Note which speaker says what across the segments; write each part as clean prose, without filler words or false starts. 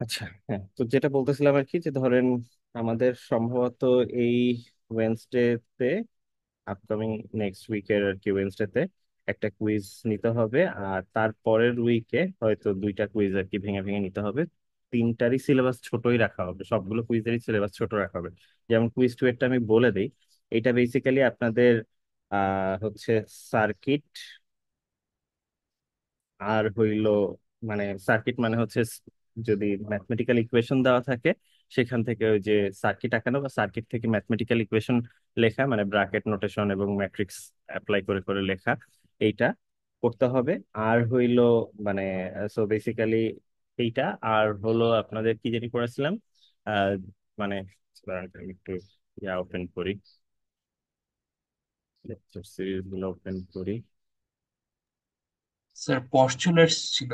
Speaker 1: আচ্ছা, হ্যাঁ, তো যেটা বলতেছিলাম আর কি, যে ধরেন আমাদের সম্ভবত এই ওয়েনসডেতে, আপকামিং নেক্সট উইকের আর কি ওয়েনসডেতে একটা কুইজ নিতে হবে। আর তারপরের উইকে হয়তো দুইটা কুইজ আর কি ভেঙে ভেঙে নিতে হবে। তিনটারই সিলেবাস ছোটই রাখা হবে, সবগুলো কুইজেরই সিলেবাস ছোট রাখা হবে। যেমন কুইজ টু এরটা আমি বলে দিই। এটা বেসিক্যালি আপনাদের হচ্ছে সার্কিট, আর হইলো মানে সার্কিট মানে হচ্ছে যদি ম্যাথমেটিক্যাল ইকুয়েশন দেওয়া থাকে, সেখান থেকে ওই যে সার্কিট আঁকানো বা সার্কিট থেকে ম্যাথমেটিক্যাল ইকুয়েশন লেখা, মানে ব্র্যাকেট নোটেশন এবং ম্যাট্রিক্স অ্যাপ্লাই করে করে লেখা, এইটা করতে হবে। আর হইলো মানে সো বেসিক্যালি এইটা। আর হলো আপনাদের কি জানি করেছিলাম, আহ মানে দাঁড়ান, আমি একটু ওপেন করি, লেকচার সিরিজ গুলো ওপেন করি।
Speaker 2: স্যার পস্টুলেটস ছিল।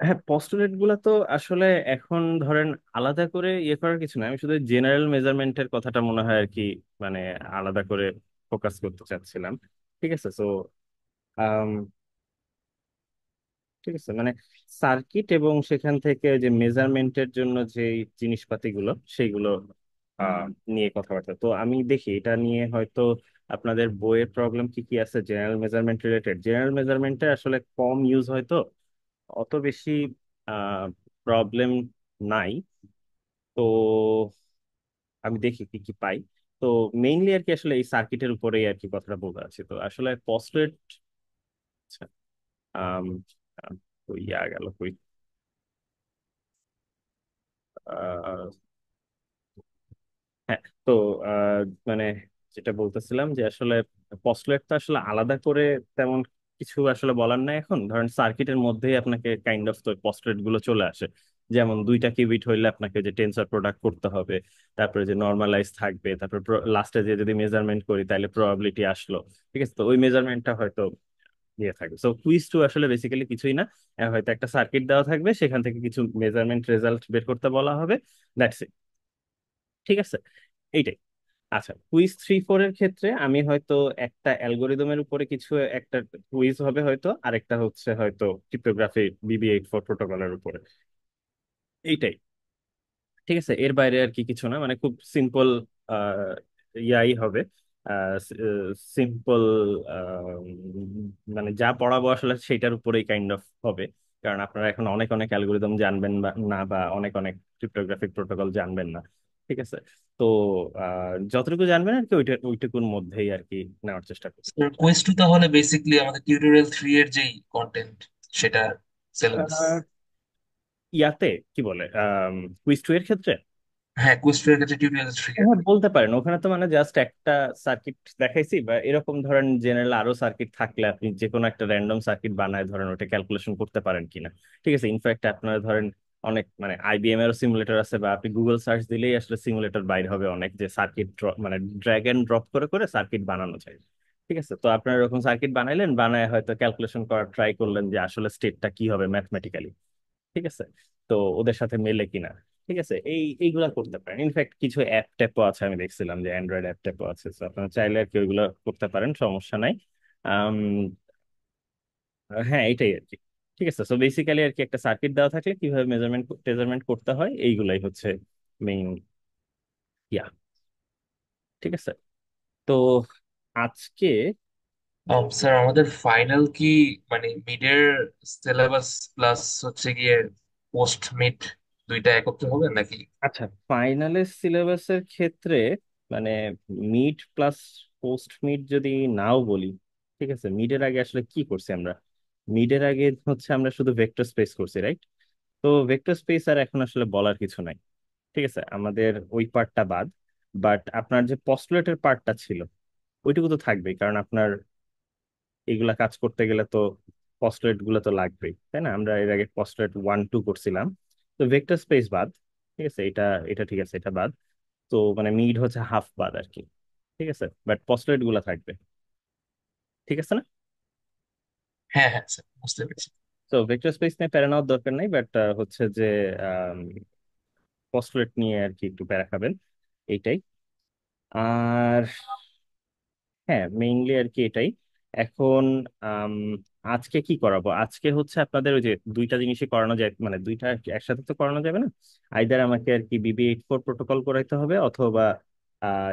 Speaker 1: হ্যাঁ, পস্তুলেট গুলা তো আসলে এখন ধরেন আলাদা করে ইয়ে করার কিছু না, আমি শুধু জেনারেল মেজারমেন্টের কথাটা মনে হয় আর কি, মানে আলাদা করে ফোকাস করতে চাচ্ছিলাম। ঠিক আছে, তো ঠিক আছে, মানে সার্কিট এবং সেখান থেকে যে মেজারমেন্টের জন্য যে জিনিসপাতিগুলো সেইগুলো আহ নিয়ে কথাবার্তা। তো আমি দেখি এটা নিয়ে হয়তো আপনাদের বইয়ের প্রবলেম কি কি আছে জেনারেল মেজারমেন্ট রিলেটেড। জেনারেল মেজারমেন্টে আসলে কম ইউজ হয়তো, অত বেশি প্রবলেম নাই। তো আমি দেখি কি কি পাই। তো মেইনলি আর কি আসলে এই সার্কিটের উপরেই আর কি কথাটা বলতে আছে। তো আসলে পস্টুলেট কই গেল কই, আহ, হ্যাঁ। তো আহ, মানে যেটা বলতেছিলাম যে আসলে পস্টুলেট তো আসলে আলাদা করে তেমন কিছু আসলে বলার নাই। এখন ধরেন সার্কিটের মধ্যেই আপনাকে কাইন্ড অফ তো পস্টুলেট গুলো চলে আসে। যেমন দুইটা কিউবিট হইলে আপনাকে যে টেনসর প্রোডাক্ট করতে হবে, তারপরে যে নর্মালাইজ থাকবে, তারপর লাস্টে যে যদি মেজারমেন্ট করি তাহলে প্রবাবিলিটি আসলো। ঠিক আছে, তো ওই মেজারমেন্টটা হয়তো দিয়ে থাকবে। সো কুইজ টু আসলে বেসিক্যালি কিছুই না, হয়তো একটা সার্কিট দেওয়া থাকবে, সেখান থেকে কিছু মেজারমেন্ট রেজাল্ট বের করতে বলা হবে, দ্যাটস ইট। ঠিক আছে, এইটাই। আচ্ছা, কুইজ 3 4 এর ক্ষেত্রে আমি হয়তো একটা অ্যালগোরিদমের উপরে কিছু একটা কুইজ হবে হয়তো, আরেকটা হচ্ছে হয়তো ক্রিপ্টোগ্রাফি BB84 প্রোটোকলের উপরে, এইটাই। ঠিক আছে, এর বাইরে আর কি কিছু না, মানে খুব সিম্পল ইয়াই হবে, সিম্পল, মানে যা পড়াবো আসলে সেটার উপরেই কাইন্ড অফ হবে। কারণ আপনারা এখন অনেক অনেক অ্যালগোরিদম জানবেন বা না, বা অনেক অনেক ক্রিপ্টোগ্রাফিক প্রোটোকল জানবেন না। ঠিক আছে, তো যতটুকু জানবেন আর কি ওইটুকুর মধ্যেই আর কি নেওয়ার চেষ্টা করুন।
Speaker 2: স্যার কুইজ টু তাহলে বেসিকলি আমাদের টিউটোরিয়াল 3 এর যেই কন্টেন্ট সেটা সিলেবাস।
Speaker 1: আহ, ইয়াতে কি বলে, কুইজ 2 এর ক্ষেত্রে
Speaker 2: হ্যাঁ, কুইজ টু এর কাছে টিউটোরিয়াল 3 এর।
Speaker 1: হ্যাঁ বলতে পারেন, ওখানে তো মানে জাস্ট একটা সার্কিট দেখাইছি, বা এরকম ধরেন জেনারেল আরো সার্কিট থাকলে আপনি যে কোনো একটা র্যান্ডম সার্কিট বানায় ধরেন ওটা ক্যালকুলেশন করতে পারেন কিনা। ঠিক আছে, ইনফ্যাক্ট আপনারা ধরেন অনেক মানে IBM এরও সিমুলেটর আছে, বা আপনি গুগল সার্চ দিলেই আসলে সিমুলেটর বাইর হবে অনেক, যে সার্কিট মানে ড্র্যাগ এন্ড ড্রপ করে করে সার্কিট বানানো যায়। ঠিক আছে, তো আপনার এরকম সার্কিট বানাইলেন, বানায় হয়তো ক্যালকুলেশন করার ট্রাই করলেন যে আসলে স্টেটটা কি হবে ম্যাথমেটিক্যালি। ঠিক আছে, তো ওদের সাথে মেলে কিনা। ঠিক আছে, এইগুলা করতে পারেন। ইনফ্যাক্ট কিছু অ্যাপ ট্যাপও আছে, আমি দেখছিলাম যে অ্যান্ড্রয়েড অ্যাপ ট্যাপও আছে, তো আপনারা চাইলে আর কি ওইগুলো করতে পারেন, সমস্যা নাই। আম, হ্যাঁ, এটাই আর কি। ঠিক আছে, তো বেসিক্যালি আর কি একটা সার্কিট দেওয়া থাকলে কিভাবে মেজারমেন্ট করতে হয় এইগুলাই হচ্ছে মেইন ইয়া। ঠিক আছে, তো আজকে
Speaker 2: স্যার আমাদের ফাইনাল কি মানে মিডের সিলেবাস প্লাস হচ্ছে গিয়ে পোস্ট মিড দুইটা একত্রে হবে নাকি?
Speaker 1: আচ্ছা, ফাইনালের সিলেবাসের ক্ষেত্রে মানে মিড প্লাস পোস্ট মিড যদি নাও বলি, ঠিক আছে, মিডের আগে আসলে কি করছি আমরা? মিডের আগে হচ্ছে আমরা শুধু ভেক্টর স্পেস করছি, রাইট? তো ভেক্টর স্পেস আর এখন আসলে বলার কিছু নাই। ঠিক আছে, আমাদের ওই পার্টটা বাদ। বাট আপনার যে পস্টুলেটের পার্টটা ছিল ওইটুকু তো থাকবেই, কারণ আপনার এগুলা কাজ করতে গেলে তো পস্টুলেট গুলো তো লাগবেই, তাই না? আমরা এর আগে পস্টুলেট 1 2 করছিলাম। তো ভেক্টর স্পেস বাদ। ঠিক আছে, এটা এটা ঠিক আছে, এটা বাদ। তো মানে মিড হচ্ছে হাফ বাদ আর কি। ঠিক আছে, বাট পস্টুলেট গুলা থাকবে। ঠিক আছে না?
Speaker 2: হ্যাঁ হ্যাঁ স্যার, বুঝতে পেরেছি।
Speaker 1: তো ভেক্টর স্পেস নিয়ে প্যারা নেওয়ার দরকার নাই, বাট হচ্ছে যে পস্টুলেট নিয়ে আর কি একটু প্যারা খাবেন, এইটাই। আর হ্যাঁ, মেইনলি আর কি এটাই। এখন আজকে কি করাবো? আজকে হচ্ছে আপনাদের ওই যে দুইটা জিনিসই করানো যায়, মানে দুইটা একসাথে তো করানো যাবে না। আইদার আমাকে আর কি BB84 প্রোটোকল করাইতে হবে, অথবা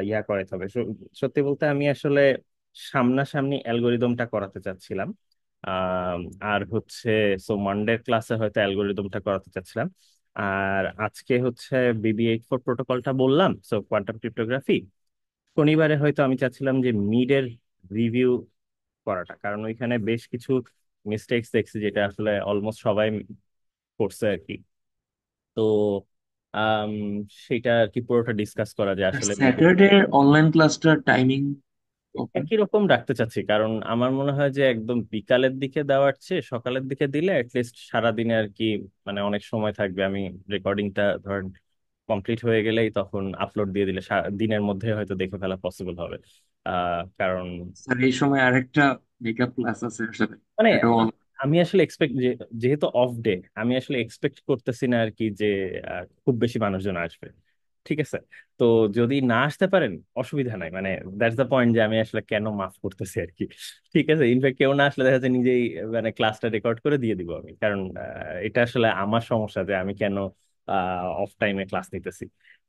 Speaker 1: ইয়া করাইতে হবে। সত্যি বলতে আমি আসলে সামনাসামনি অ্যালগোরিদমটা করাতে চাচ্ছিলাম। আহ, আর হচ্ছে মানডের ক্লাসে হয়তো অ্যালগোরিদমটা করাতে চাচ্ছিলাম। আর আজকে হচ্ছে BB84 প্রোটোকলটা বললাম, কোয়ান্টাম ক্রিপ্টোগ্রাফি। শনিবারে হয়তো আমি চাচ্ছিলাম যে মিডের রিভিউ করাটা, কারণ ওইখানে বেশ কিছু মিস্টেক্স দেখছি যেটা আসলে অলমোস্ট সবাই করছে আর কি। তো আম, সেটা আর কি পুরোটা ডিসকাস করা যায় আসলে মিড।
Speaker 2: স্যাটারডে অনলাইন ক্লাসটার টাইমিং ওকে।
Speaker 1: একই রকম রাখতে চাচ্ছি, কারণ আমার মনে হয় যে একদম বিকালের দিকে দেওয়ার চেয়ে সকালের দিকে দিলে অ্যাটলিস্ট সারাদিনে আর কি মানে অনেক সময় থাকবে। আমি রেকর্ডিংটা ধরেন কমপ্লিট হয়ে গেলেই তখন আপলোড দিয়ে দিলে দিনের মধ্যে হয়তো দেখে ফেলা পসিবল হবে। কারণ
Speaker 2: স্যার এই সময় আরেকটা মেকআপ ক্লাস আছে আসলে,
Speaker 1: মানে
Speaker 2: এটাও
Speaker 1: আমি আসলে এক্সপেক্ট যেহেতু অফ ডে, আমি আসলে এক্সপেক্ট করতেছি না আর কি যে খুব বেশি মানুষজন আসবে। ঠিক আছে। তো যদি না আসতে পারেন অসুবিধা নাই, মানে দ্যাটস দ্য পয়েন্ট যে আমি আসলে কেন মাফ করতেছি আর কি। ঠিক আছে, ইনফ্যাক্ট কেউ না আসলে দেখা যাচ্ছে নিজেই মানে ক্লাসটা রেকর্ড করে দিয়ে দিব আমি, কারণ এটা আসলে আমার সমস্যা যে আমি কেন অফ টাইমে ক্লাস নিতেছি।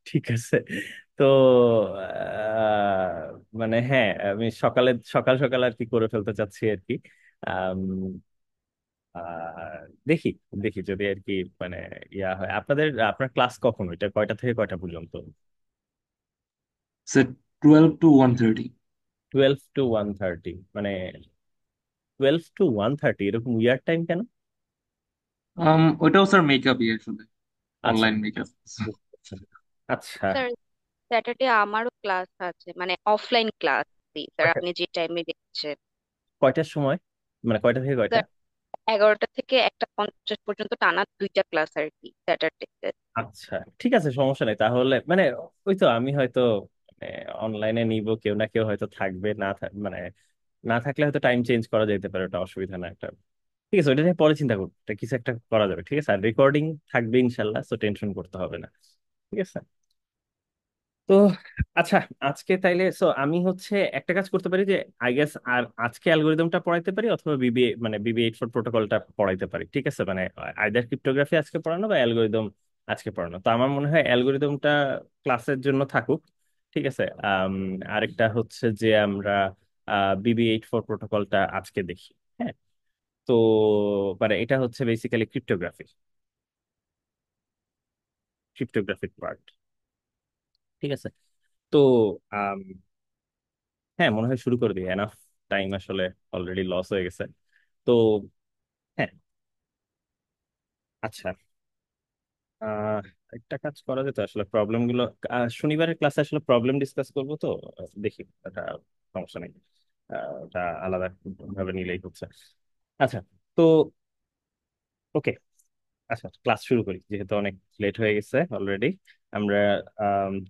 Speaker 1: ঠিক আছে। তো মানে হ্যাঁ, আমি সকাল সকাল আর কি করে ফেলতে চাচ্ছি আর কি। আম, দেখি দেখি যদি আর কি মানে ইয়া হয়। আপনার ক্লাস কখন, ওইটা কয়টা থেকে কয়টা পর্যন্ত?
Speaker 2: Sir 12 to 1:30।
Speaker 1: 12 to 1:30 মানে 12 to 1:30 এরকম উইয়ার টাইম কেন?
Speaker 2: ওইটাও স্যার মেকআপই আসলে,
Speaker 1: আচ্ছা,
Speaker 2: অনলাইন মেকআপ।
Speaker 1: বুঝতে পারছি। আচ্ছা।
Speaker 3: স্যার স্যাটারডে আমারও ক্লাস আছে, মানে অফলাইন ক্লাস। স্যার
Speaker 1: কয়টা,
Speaker 3: আপনি যে টাইমে দেখছেন,
Speaker 1: কয়টার সময়, মানে কয়টা থেকে কয়টা?
Speaker 3: স্যার 11টা থেকে 1:50 পর্যন্ত টানা দুইটা ক্লাস আর কি স্যাটারডে।
Speaker 1: আচ্ছা, ঠিক আছে, সমস্যা নেই তাহলে। মানে ওই তো আমি হয়তো অনলাইনে নিব, কেউ না কেউ হয়তো থাকবে, মানে না থাকলে হয়তো টাইম চেঞ্জ করা যেতে পারে, ওটা অসুবিধা না একটা। ঠিক আছে, ওইটা নিয়ে পরে চিন্তা করবো, এটা কিছু একটা করা যাবে। ঠিক আছে, আর রেকর্ডিং থাকবে ইনশাল্লাহ, তো টেনশন করতে হবে না। ঠিক আছে। তো আচ্ছা, আজকে তাইলে আমি হচ্ছে একটা কাজ করতে পারি যে আই গেস, আর আজকে অ্যালগোরিদমটা পড়াইতে পারি, অথবা BB84 প্রোটোকলটা পড়াইতে পারি। ঠিক আছে, মানে আইদার ক্রিপ্টোগ্রাফি আজকে পড়ানো বা অ্যালগোরিদম আজকে পড়ানো। তো আমার মনে হয় অ্যালগোরিদমটা ক্লাসের জন্য থাকুক। ঠিক আছে। আরেকটা হচ্ছে যে আমরা BB84 প্রোটোকলটা আজকে দেখি। হ্যাঁ। তো মানে এটা হচ্ছে বেসিক্যালি ক্রিপ্টোগ্রাফিক পার্ট। ঠিক আছে। তো আম, হ্যাঁ, মনে হয় শুরু করে দিই, এনাফ টাইম আসলে অলরেডি লস হয়ে গেছে। তো হ্যাঁ, আচ্ছা। আহ একটা কাজ করা যেত আসলে, প্রবলেম গুলো শনিবারের ক্লাসে আসলে প্রবলেম ডিসকাস করবো তো। দেখি, এটা সমস্যা নেই। ওটা আলাদা ভাবে নিলেই হচ্ছে। আচ্ছা। তো ওকে, আচ্ছা ক্লাস শুরু করি, যেহেতু অনেক লেট হয়ে গেছে অলরেডি। আমরা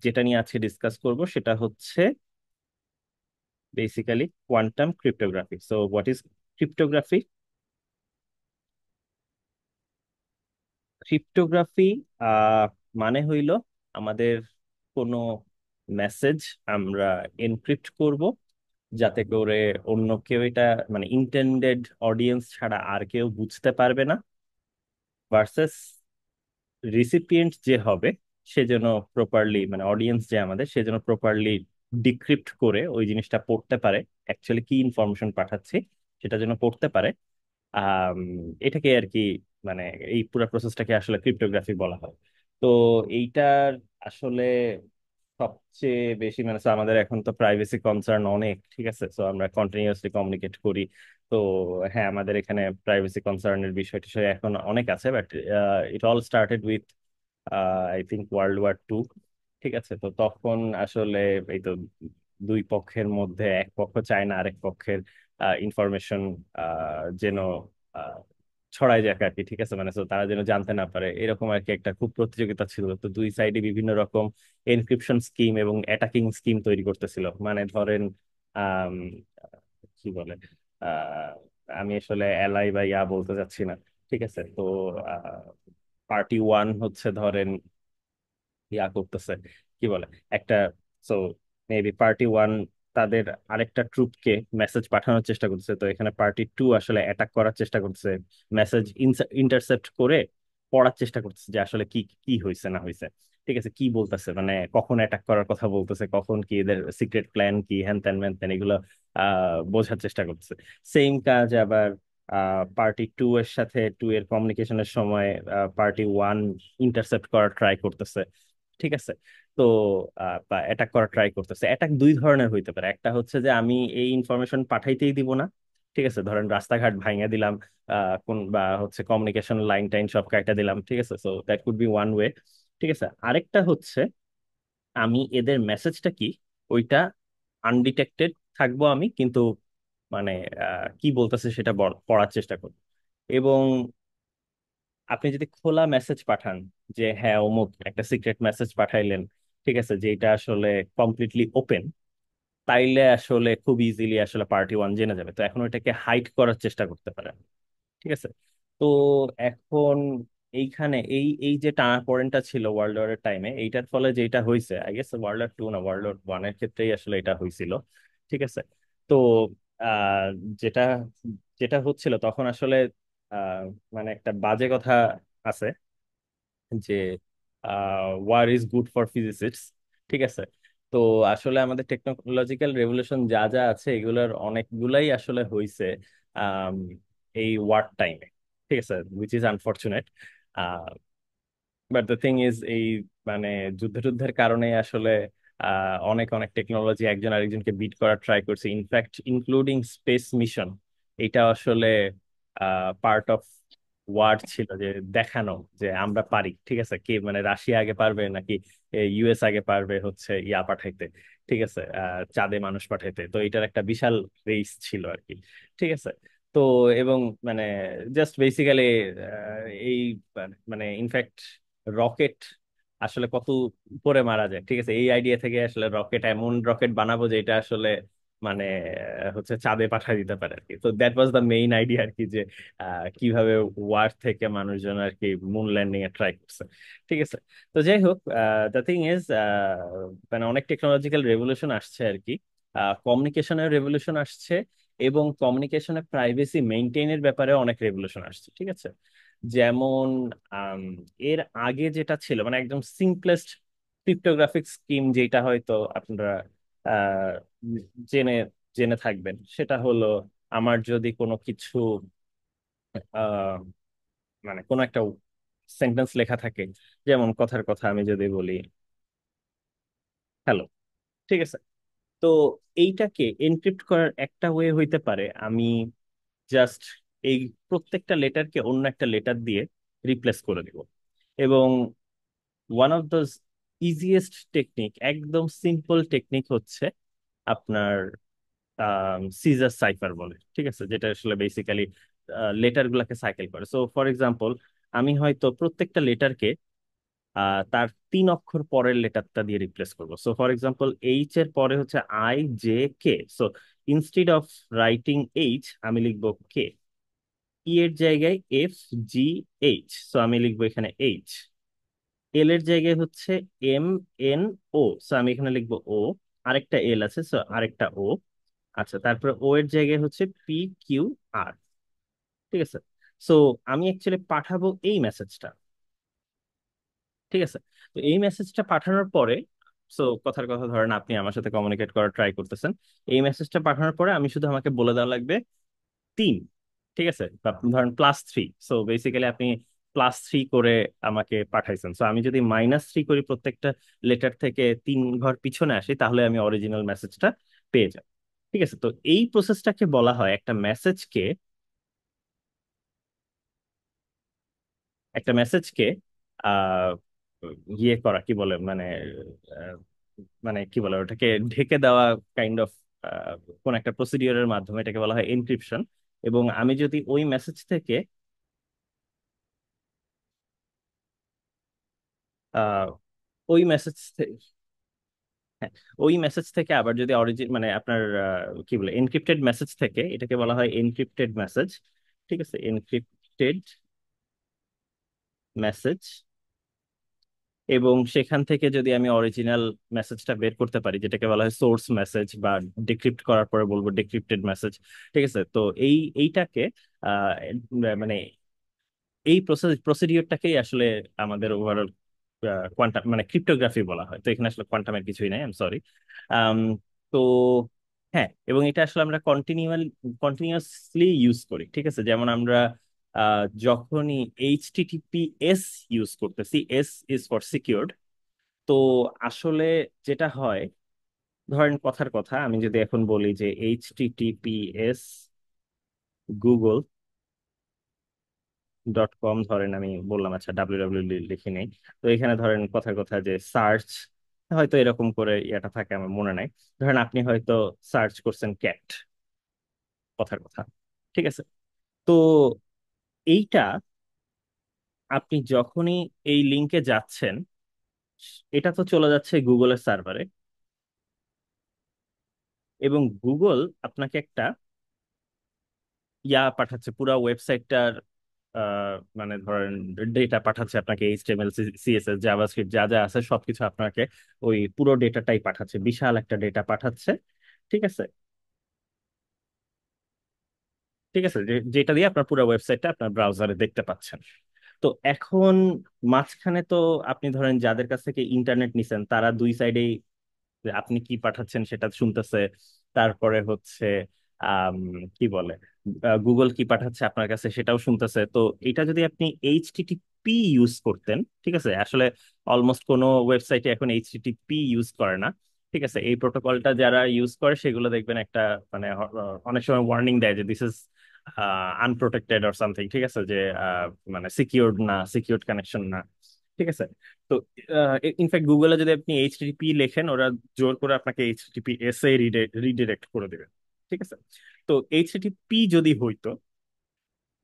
Speaker 1: যেটা নিয়ে আজকে ডিসকাস করব সেটা হচ্ছে basically quantum cryptography. What is cryptography? Cryptography মানে হইল আমাদের কোনো মেসেজ আমরা এনক্রিপ্ট করব, যাতে করে অন্য কেউ এটা, মানে ইন্টেন্ডেড অডিয়েন্স ছাড়া আর কেউ বুঝতে পারবে না, ভার্সেস রিসিপিয়েন্ট যে হবে সে যেন প্রপারলি, মানে অডিয়েন্স যে আমাদের, সে যেন প্রপারলি ডিক্রিপ্ট করে ওই জিনিসটা পড়তে পারে, অ্যাকচুয়ালি কি ইনফরমেশন পাঠাচ্ছে সেটা যেন পড়তে পারে। আম, এটাকে আর কি মানে এই পুরো প্রসেসটাকে আসলে ক্রিপ্টোগ্রাফি বলা হয়। তো এইটার আসলে সবচেয়ে বেশি মানে আমাদের এখন তো প্রাইভেসি কনসার্ন অনেক। ঠিক আছে, আমরা কন্টিনিউয়াসলি কমিউনিকেট করি। তো হ্যাঁ, আমাদের এখানে প্রাইভেসি কনসার্নের বিষয় টিষয় এখন অনেক আছে, but it all started with I think world war 2। ঠিক আছে, তো তখন আসলে এই তো দুই পক্ষের মধ্যে এক পক্ষ চায় না আরেক পক্ষের ইনফরমেশন যেন আহ, ছড়ায় যাক আর কি। ঠিক আছে, মানে তারা যেন জানতে না পারে, এরকম আর কি একটা খুব প্রতিযোগিতা ছিল। তো দুই সাইডে বিভিন্ন রকম এনক্রিপশন স্কিম এবং অ্যাটাকিং স্কিম তৈরি করতেছিল। মানে ধরেন আম, কি বলে, আহ, আমি আসলে এলাই বা ইয়া বলতে চাচ্ছি না। ঠিক আছে। তো পার্টি ওয়ান হচ্ছে ধরেন ইয়া করতেছে, কি বলে, একটা, সো মেবি পার্টি ওয়ান তাদের আরেকটা ট্রুপকে মেসেজ পাঠানোর চেষ্টা করছে। তো এখানে পার্টি টু আসলে অ্যাটাক করার চেষ্টা করছে, মেসেজ ইন্টারসেপ্ট করে পড়ার চেষ্টা করছে যে আসলে কি কি হয়েছে না হয়েছে। ঠিক আছে, কি বলতেছে, মানে কখন অ্যাটাক করার কথা বলতেছে, কখন কি এদের সিক্রেট প্ল্যান কি, হ্যান ত্যান ম্যান ত্যান, এগুলো বোঝার চেষ্টা করছে। সেম কাজ আবার পার্টি টু এর সাথে, টু এর কমিউনিকেশনের সময় পার্টি ওয়ান ইন্টারসেপ্ট করার ট্রাই করতেছে। ঠিক আছে। তো বা অ্যাটাক করার ট্রাই করতেছে। অ্যাটাক দুই ধরনের হইতে পারে, একটা হচ্ছে যে আমি এই ইনফরমেশন পাঠাইতেই দিব না, ঠিক আছে, ধরেন রাস্তাঘাট ভাঙিয়ে দিলাম, কোন বা হচ্ছে কমিউনিকেশন লাইন টাইন সব কাইটা দিলাম, ঠিক আছে, so that could be one way. ঠিক আছে, আরেকটা হচ্ছে আমি এদের মেসেজটা কি ওইটা আনডিটেক্টেড থাকবো আমি, কিন্তু মানে কি বলতেছে সেটা পড়ার চেষ্টা করব। এবং আপনি যদি খোলা মেসেজ পাঠান, যে হ্যাঁ অমুক একটা সিক্রেট মেসেজ পাঠাইলেন, ঠিক আছে, যে এটা আসলে কমপ্লিটলি ওপেন, তাইলে আসলে খুব ইজিলি আসলে পার্টি ওয়ান জেনে যাবে। তো এখন ওইটাকে হাইড করার চেষ্টা করতে পারেন। ঠিক আছে। তো এখন এইখানে এই এই যে টানাপোড়েনটা ছিল ওয়ার্ল্ড ওয়ারের টাইমে, এইটার ফলে যেটা হয়েছে, I guess world war two না, ওয়ার্ল্ড ওয়ার ওয়ানের ক্ষেত্রেই আসলে এটা হয়েছিল। ঠিক আছে। তো আহ, যেটা যেটা হচ্ছিল তখন আসলে আহ, মানে একটা বাজে কথা আছে যে war is good for physicist. ঠিক আছে। তো আসলে আমাদের টেকনোলজিক্যাল রেভলিউশন যা যা আছে এগুলোর অনেকগুলাই আসলে হয়েছে আম, এই ওয়ার টাইমে। ঠিক আছে, which is unfortunate. But the thing is এই মানে যুদ্ধ যুদ্ধের কারণে আসলে অনেক অনেক টেকনোলজি একজন আরেকজনকে বিট করার ট্রাই করছে, ইনফ্যাক্ট ইনক্লুডিং স্পেস মিশন। এটা আসলে পার্ট অফ ওয়ার ছিল, যে দেখানো যে আমরা পারি। ঠিক আছে, কে মানে রাশিয়া আগে পারবে নাকি ইউএস আগে পারবে হচ্ছে ইয়া পাঠাইতে, ঠিক আছে, চাঁদে মানুষ পাঠাইতে। তো এটার একটা বিশাল রেস ছিল আর কি। ঠিক আছে। তো এবং মানে জাস্ট বেসিক্যালি এই মানে ইনফ্যাক্ট রকেট আসলে কত উপরে মারা যায়, ঠিক আছে, এই আইডিয়া থেকে আসলে রকেট, এমন রকেট বানাবো যে এটা আসলে মানে হচ্ছে চাঁদে পাঠিয়ে দিতে পারে আর কি। তো that was the main idea আর কি, যে কিভাবে ওয়ার থেকে মানুষজন আর কি মুন ল্যান্ডিং এ ট্রাই করছে। ঠিক আছে। তো যাই হোক, দ্য থিং ইজ মানে অনেক টেকনোলজিক্যাল রেভলিউশন আসছে আর কি, কমিউনিকেশনের রেভলিউশন আসছে, এবং কমিউনিকেশনের প্রাইভেসি মেনটেনের ব্যাপারে অনেক রেভলিউশন আসছে। ঠিক আছে। যেমন আম, এর আগে যেটা ছিল মানে একদম সিম্পলেস্ট ক্রিপ্টোগ্রাফিক স্কিম, যেটা হয়তো আপনারা আহ, জেনে জেনে থাকবেন, সেটা হলো আমার যদি কোনো কিছু আহ, মানে কোনো একটা সেন্টেন্স লেখা থাকে, যেমন কথার কথা আমি যদি বলি হ্যালো, ঠিক আছে, তো এইটাকে এনক্রিপ্ট করার একটা ওয়ে হইতে পারে আমি জাস্ট এই প্রত্যেকটা লেটারকে অন্য একটা লেটার দিয়ে রিপ্লেস করে দিব। এবং one of the easiest technique, একদম সিম্পল টেকনিক হচ্ছে আপনার সিজার সাইফার বলে। ঠিক আছে, যেটা আসলে বেসিক্যালি লেটার গুলাকে সাইকেল করে। সো ফর এক্সাম্পল, আমি হয়তো প্রত্যেকটা লেটারকে তার 3 অক্ষর পরের লেটারটা দিয়ে রিপ্লেস করবো। সো ফর এক্সাম্পল, এইচ এর পরে হচ্ছে I J K, so instead of writing H আমি লিখবো কে। ই এর জায়গায় এফ জি এইচ, সো আমি লিখবো এখানে এইচ। এল এর জায়গায় হচ্ছে এম এন ও, সো আমি এখানে লিখবো ও। আরেকটা এল আছে, সো আরেকটা ও। আচ্ছা, তারপরে ও এর জায়গায় হচ্ছে পি কিউ আর। ঠিক আছে। সো আমি অ্যাকচুয়ালি পাঠাবো এই মেসেজটা। ঠিক আছে। তো এই মেসেজটা পাঠানোর পরে, সো কথার কথা ধরেন আপনি আমার সাথে কমিউনিকেট করার ট্রাই করতেছেন, এই মেসেজটা পাঠানোর পরে আমি শুধু আমাকে বলে দেওয়া লাগবে 3। ঠিক আছে, বা ধরেন +3, সো বেসিক্যালি আপনি +3 করে আমাকে পাঠাইছেন। সো আমি যদি -3 করি প্রত্যেকটা লেটার থেকে 3 ঘর পিছনে আসি, তাহলে আমি অরিজিনাল মেসেজটা পেয়ে যাব। ঠিক আছে। তো এই প্রসেসটাকে বলা হয় একটা মেসেজকে আহ ইয়ে করা, কি বলে মানে আহ, মানে কি বলে ওটাকে ঢেকে দেওয়া, কাইন্ড অফ কোন একটা প্রসিডিওরের মাধ্যমে, এটাকে বলা হয় এনক্রিপশন। এবং আমি যদি ওই মেসেজ থেকে আহ, ওই মেসেজ হ্যাঁ, ওই মেসেজ থেকে আবার যদি অরিজিন মানে আপনার কি বলে এনক্রিপ্টেড মেসেজ থেকে, এটাকে বলা হয় এনক্রিপ্টেড মেসেজ। ঠিক আছে, এনক্রিপ্টেড মেসেজ। এবং সেখান থেকে যদি আমি অরিজিনাল মেসেজটা বের করতে পারি, যেটাকে বলা হয় সোর্স মেসেজ, বা ডিক্রিপ্ট করার পরে বলবো ডিক্রিপ্টেড মেসেজ। ঠিক আছে, তো এইটাকে আহ, মানে এই প্রসিডিওরটাকেই আসলে আমাদের ওভারঅল কোয়ান্টাম মানে ক্রিপ্টোগ্রাফি বলা হয়। তো এখানে আসলে কোয়ান্টামের কিছুই নাই, আই এম সরি। তো হ্যাঁ, এবং এটা আসলে আমরা কন্টিনিউয়াসলি ইউজ করি। ঠিক আছে, যেমন আমরা যখনই এইচটিটিপিএস ইউজ করতেছি, এস ইজ ফর সিকিউরড। তো আসলে যেটা হয়, ধরেন কথার কথা আমি যদি এখন বলি যে এইচটিটিপিএস google.com, ধরেন আমি বললাম, আচ্ছা লিখি নেই। তো এখানে ধরেন কথার কথা যে সার্চ, হয়তো এরকম করে এটা থাকে, আমার মনে নাই। ধরেন আপনি হয়তো সার্চ করছেন ক্যাট, কথার কথা। ঠিক আছে, তো এইটা আপনি যখনই এই লিংকে যাচ্ছেন, এটা তো চলে যাচ্ছে গুগলের সার্ভারে, এবং গুগল আপনাকে একটা পাঠাচ্ছে পুরো ওয়েবসাইটটার, মানে ধরেন ডেটা পাঠাচ্ছে আপনাকে, এইচটিএমএল, সিএসএস, জাভাস্ক্রিপ্ট যা যা আছে সবকিছু আপনাকে ওই পুরো ডেটাটাই পাঠাচ্ছে, বিশাল একটা ডেটা পাঠাচ্ছে। ঠিক আছে, ঠিক আছে, যেটা দিয়ে আপনার পুরো ওয়েবসাইটটা আপনার ব্রাউজারে দেখতে পাচ্ছেন। তো এখন মাঝখানে তো আপনি ধরেন যাদের কাছ থেকে ইন্টারনেট নিছেন, তারা দুই সাইডেই যে আপনি কি পাঠাচ্ছেন সেটা শুনতেছে। তারপরে হচ্ছে আম, কি বলে, গুগল কি পাঠাচ্ছে আপনার কাছে সেটাও শুনতেছে। তো এটা যদি আপনি এইচটিটিপি ইউজ করতেন, ঠিক আছে, আসলে অলমোস্ট কোনো ওয়েবসাইটে এখন এইচটিটিপি ইউজ করে না। ঠিক আছে, এই প্রোটোকলটা যারা ইউজ করে সেগুলো দেখবেন একটা মানে অনেক সময় ওয়ার্নিং দেয় যে this is unprotected or something. ঠিক আছে, যে মানে সিকিউরড না, সিকিউরড কানেকশন না। ঠিক আছে, তো ইনফ্যাক্ট গুগলে যদি আপনি এইচটিটিপি লেখেন, ওরা জোর করে আপনাকে এইচটিটিপি এস এ রিডিরেক্ট করে দিবে। ঠিক আছে, তো এইচটিটিপি যদি হইতো,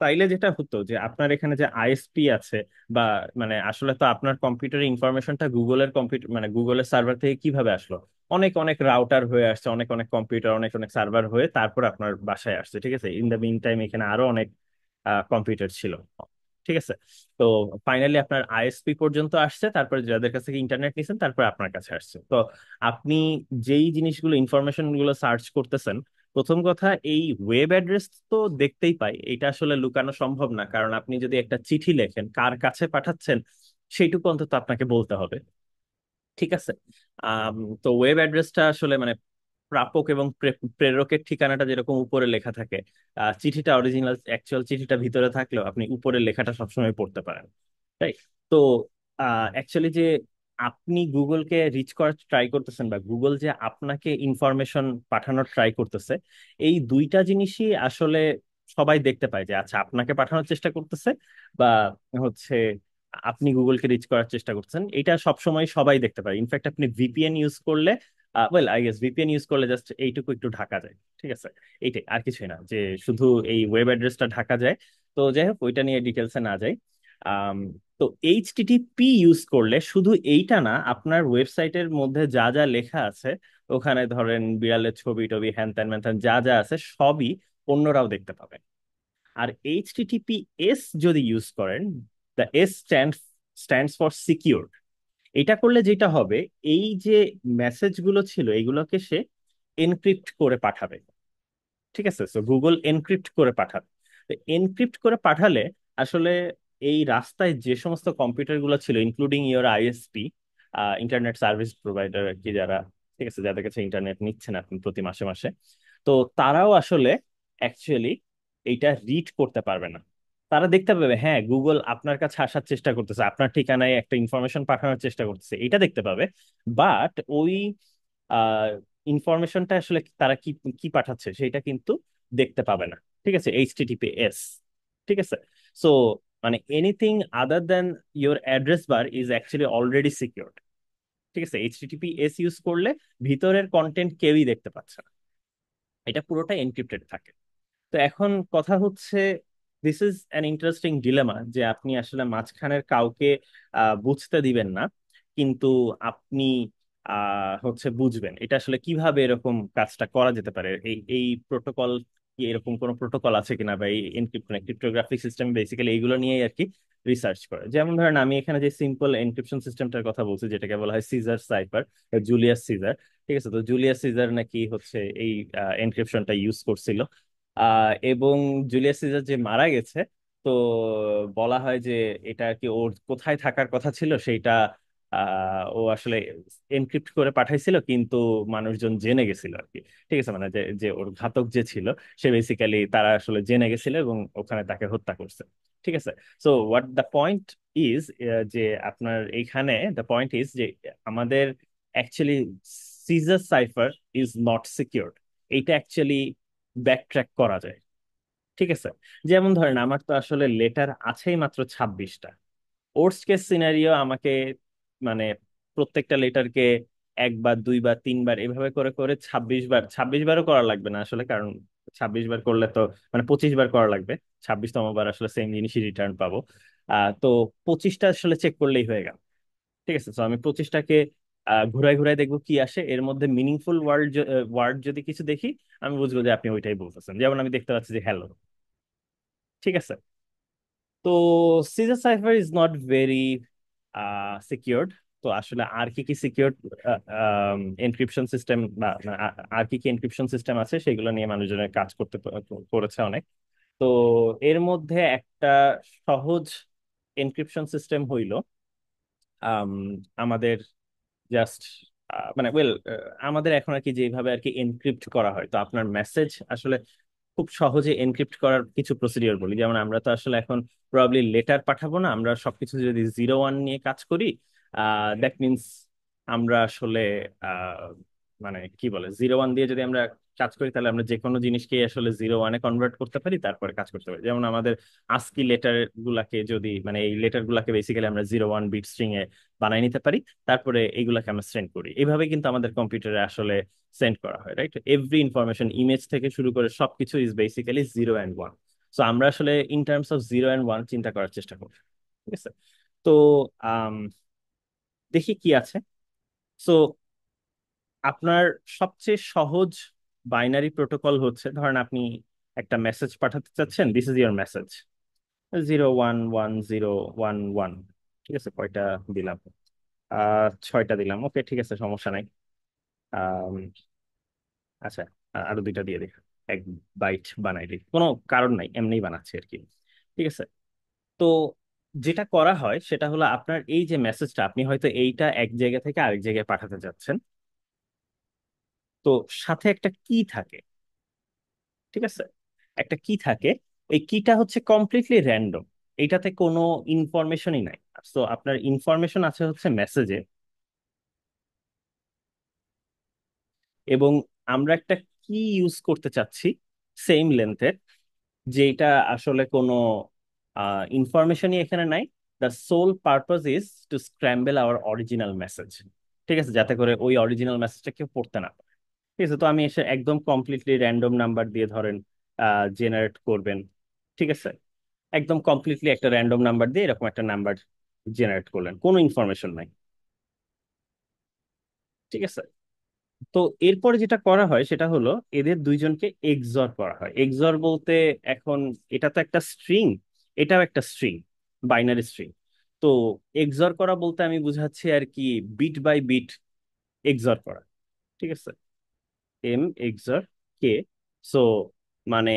Speaker 1: তাইলে যেটা হতো যে আপনার এখানে যে আইএসপি আছে, বা মানে আসলে তো আপনার কম্পিউটারের ইনফরমেশনটা গুগলের কম্পিউটার মানে গুগলের সার্ভার থেকে কিভাবে আসলো, অনেক অনেক রাউটার হয়ে আসছে, অনেক অনেক কম্পিউটার, অনেক অনেক সার্ভার হয়ে তারপর আপনার বাসায় আসছে। ঠিক আছে, ইন দ্য মিন টাইম এখানে আরো অনেক কম্পিউটার ছিল। ঠিক আছে, তো ফাইনালি আপনার আইএসপি পর্যন্ত আসছে, তারপরে যাদের কাছ থেকে ইন্টারনেট নিছেন তারপর আপনার কাছে আসছে। তো আপনি যেই জিনিসগুলো ইনফরমেশন গুলো সার্চ করতেছেন, প্রথম কথা এই ওয়েব অ্যাড্রেস তো দেখতেই পাই, এটা আসলে লুকানো সম্ভব না, কারণ আপনি যদি একটা চিঠি লেখেন কার কাছে পাঠাচ্ছেন সেইটুকু অন্তত আপনাকে বলতে হবে। ঠিক আছে, আম, তো ওয়েব অ্যাড্রেসটা আসলে মানে প্রাপক এবং প্রেরকের ঠিকানাটা যেরকম উপরে লেখা থাকে, চিঠিটা অরিজিনাল অ্যাকচুয়াল চিঠিটা ভিতরে থাকলেও আপনি উপরের লেখাটা সবসময় পড়তে পারেন। তাই, তো অ্যাকচুয়ালি যে আপনি গুগলকে রিচ করার ট্রাই করতেছেন, বা গুগল যে আপনাকে ইনফরমেশন পাঠানোর ট্রাই করতেছে, এই দুইটা জিনিসই আসলে সবাই দেখতে পায়, যে আচ্ছা আপনাকে পাঠানোর চেষ্টা করতেছে, বা হচ্ছে আপনি গুগলকে রিচ করার চেষ্টা করছেন, এটা সবসময় সবাই দেখতে পায়। ইনফ্যাক্ট আপনি ভিপিএন ইউজ করলে, well I guess VPN use করলে জাস্ট এইটুকু একটু ঢাকা যায়। ঠিক আছে, এইটাই, আর কিছুই না, যে শুধু এই ওয়েব অ্যাড্রেসটা ঢাকা যায়। তো যাই হোক, ওইটা নিয়ে ডিটেলসে না যাই। আম, তো এইচটিটিপি ইউজ করলে শুধু এইটা না, আপনার ওয়েবসাইটের মধ্যে যা যা লেখা আছে, ওখানে ধরেন বিড়ালের ছবি টবি হ্যান ত্যান ম্যান ত্যান যা যা আছে সবই অন্যরাও দেখতে পাবে। আর এইচটিটিপি এস যদি ইউজ করেন, the S stands for secure. এটা করলে যেটা হবে, এই যে মেসেজগুলো ছিল এগুলোকে সে এনক্রিপ্ট করে পাঠাবে। ঠিক আছে, তো গুগল এনক্রিপ্ট করে পাঠাবে। তো এনক্রিপ্ট করে পাঠালে আসলে এই রাস্তায় যে সমস্ত কম্পিউটার গুলো ছিল, including your ISP, internet service provider আর কি, যারা, ঠিক আছে, যাদের কাছে ইন্টারনেট নিচ্ছেন আপনি প্রতি মাসে মাসে, তো তারাও আসলে অ্যাকচুয়ালি এইটা রিড করতে পারবে না। তারা দেখতে পাবে হ্যাঁ গুগল আপনার কাছে আসার চেষ্টা করতেছে, আপনার ঠিকানায় একটা ইনফরমেশন পাঠানোর চেষ্টা করতেছে, এটা দেখতে পাবে। বাট ওই ইনফরমেশনটা আসলে তারা কি কি পাঠাচ্ছে সেটা কিন্তু দেখতে পাবে না। ঠিক আছে, এইচটিটিপিএস। ঠিক আছে, সো মানে anything other than your address bar is actually already secured. ঠিক আছে, এইচটিটিপিএস ইউজ করলে ভিতরের কন্টেন্ট কেউই দেখতে পাচ্ছে না, এটা পুরোটা এনক্রিপ্টেড থাকে। তো এখন কথা হচ্ছে, this is an interesting dilemma, যে আপনি আসলে মাঝখানের কাউকে বুঝতে দিবেন না, কিন্তু আপনি হচ্ছে বুঝবেন। এটা আসলে কিভাবে এরকম কাজটা করা যেতে পারে, এই এই প্রোটোকল কি এরকম কোনো প্রোটোকল আছে কিনা, বা এই ক্রিপ্টোগ্রাফিক সিস্টেম বেসিক্যালি এইগুলো নিয়েই আর কি রিসার্চ করে। যেমন ধরেন আমি এখানে যে সিম্পল এনক্রিপশন সিস্টেমটার কথা বলছি, যেটাকে বলা হয় সিজার সাইফার, জুলিয়াস সিজার। ঠিক আছে, তো জুলিয়াস সিজার নাকি হচ্ছে এই এনক্রিপশনটা ইউজ করছিল। এবং জুলিয়াস সিজার যে মারা গেছে, তো বলা হয় যে এটা আর কি ওর কোথায় থাকার কথা ছিল সেইটা ও আসলে এনক্রিপ্ট করে পাঠাইছিল, কিন্তু মানুষজন জেনে গেছিল আর কি। ঠিক আছে, মানে যে যে ওর ঘাতক যে ছিল সে বেসিক্যালি তারা আসলে জেনে গেছিল এবং ওখানে তাকে হত্যা করছে। ঠিক আছে, so what the point is, যে আপনার এইখানে দ্য পয়েন্ট ইজ যে আমাদের actually Caesar cipher is not secured. এইটা অ্যাকচুয়ালি ব্যাকট্র্যাক করা যায়। ঠিক আছে, যেমন ধরেন আমার তো আসলে লেটার আছেই মাত্র 26টা। ওর্স্ট কেস সিনারিও আমাকে মানে প্রত্যেকটা লেটারকে একবার দুইবার তিনবার এভাবে করে করে 26 বার, 26 বারও করা লাগবে না আসলে, কারণ 26 বার করলে তো মানে 25 বার করা লাগবে। 26তম বার আসলে সেম জিনিসই রিটার্ন পাবো। তো 25টা আসলে চেক করলেই হয়ে গেল। ঠিক আছে, তো আমি 25টাকে ঘুরাই ঘুরাই দেখবো কি আসে, এর মধ্যে মিনিংফুল ওয়ার্ড যদি কিছু দেখি, আমি বুঝবো যে আপনি ওইটাই বলতেছেন। যেমন আমি দেখতে পাচ্ছি যে হ্যালো। ঠিক আছে, তো Caesar cipher is not very secured. তো আসলে আর কি কি সিকিউর এনক্রিপশন সিস্টেম বা আর কি কি এনক্রিপশন সিস্টেম আছে সেগুলো নিয়ে মানুষজনের কাজ করেছে অনেক। তো এর মধ্যে একটা সহজ এনক্রিপশন সিস্টেম হইল আম, আমাদের জাস্ট মানে ওয়েল আমাদের এখন আর কি যেভাবে আর কি এনক্রিপ্ট করা হয়, তো আপনার মেসেজ আসলে খুব সহজে এনক্রিপ্ট করার কিছু প্রসিডিওর বলি। যেমন আমরা তো আসলে এখন প্রবাবলি লেটার পাঠাবো না, আমরা সবকিছু যদি 01 নিয়ে কাজ করি, দ্যাট মিনস আমরা আসলে আহ, মানে কি বলে 01 দিয়ে যদি আমরা কাজ করি, তাহলে আমরা যে কোনো জিনিসকে আসলে 01-এ কনভার্ট করতে পারি, তারপরে কাজ করতে পারি। যেমন আমাদের আস্কি লেটার গুলাকে যদি মানে এই লেটার গুলাকে বেসিক্যালি আমরা 01 বিট স্ট্রিং এ বানাই নিতে পারি, তারপরে এইগুলাকে আমরা সেন্ড করি। এইভাবে কিন্তু আমাদের কম্পিউটারে আসলে সেন্ড করা হয়, রাইট? এভরি ইনফরমেশন, ইমেজ থেকে শুরু করে সবকিছু ইজ বেসিক্যালি 0 and 1। সো আমরা আসলে ইন টার্মস অফ 0 and 1 চিন্তা করার চেষ্টা করি। ঠিক আছে, তো আম, দেখি কি আছে। সো আপনার সবচেয়ে সহজ বাইনারি প্রোটোকল হচ্ছে, ধরেন আপনি একটা মেসেজ পাঠাতে চাচ্ছেন, দিস ইজ ইয়োর মেসেজ 0 1 1 0 1 1। ঠিক আছে, কয়টা দিলাম? 6টা দিলাম। ওকে, ঠিক আছে, সমস্যা নাই। আম, আচ্ছা, আরো 2টা দিয়ে দিই। 1 বাইট বানাই দিই, কোনো কারণ নাই, এমনিই বানাচ্ছি আর কি। ঠিক আছে, তো যেটা করা হয় সেটা হলো আপনার এই যে মেসেজটা, আপনি হয়তো এইটা এক জায়গা থেকে আরেক জায়গায় পাঠাতে যাচ্ছেন, তো সাথে একটা কি থাকে। ঠিক আছে, একটা কি থাকে, ওই কিটা হচ্ছে কমপ্লিটলি র্যান্ডম। এইটাতে কোনো ইনফরমেশনই নাই। তো আপনার ইনফরমেশন আছে হচ্ছে মেসেজে, এবং আমরা একটা কি ইউজ করতে চাচ্ছি সেম লেন্থের, যেটা আসলে কোনো ইনফরমেশনই এখানে নাই। The sole purpose is to scramble our original message. ঠিক আছে, যাতে করে ওই অরিজিনাল মেসেজটা কেউ পড়তে না পারে। ঠিক আছে, তো আমি এসে একদম কমপ্লিটলি র্যান্ডম নাম্বার দিয়ে ধরেন জেনারেট করবেন। ঠিক আছে, একদম কমপ্লিটলি একটা র্যান্ডম নাম্বার দিয়ে এরকম একটা নাম্বার জেনারেট করলেন, কোনো ইনফরমেশন নাই। ঠিক আছে, তো এরপরে যেটা করা হয় সেটা হলো এদের দুইজনকে এক্সর করা হয়। এক্সর বলতে এখন এটা তো একটা স্ট্রিং, এটাও একটা স্ট্রিং, বাইনারি স্ট্রিং। তো এক্সর করা বলতে আমি বুঝাচ্ছি আর কি বিট বাই বিট এক্সর করা। ঠিক আছে, এম এক্সর কে। সো মানে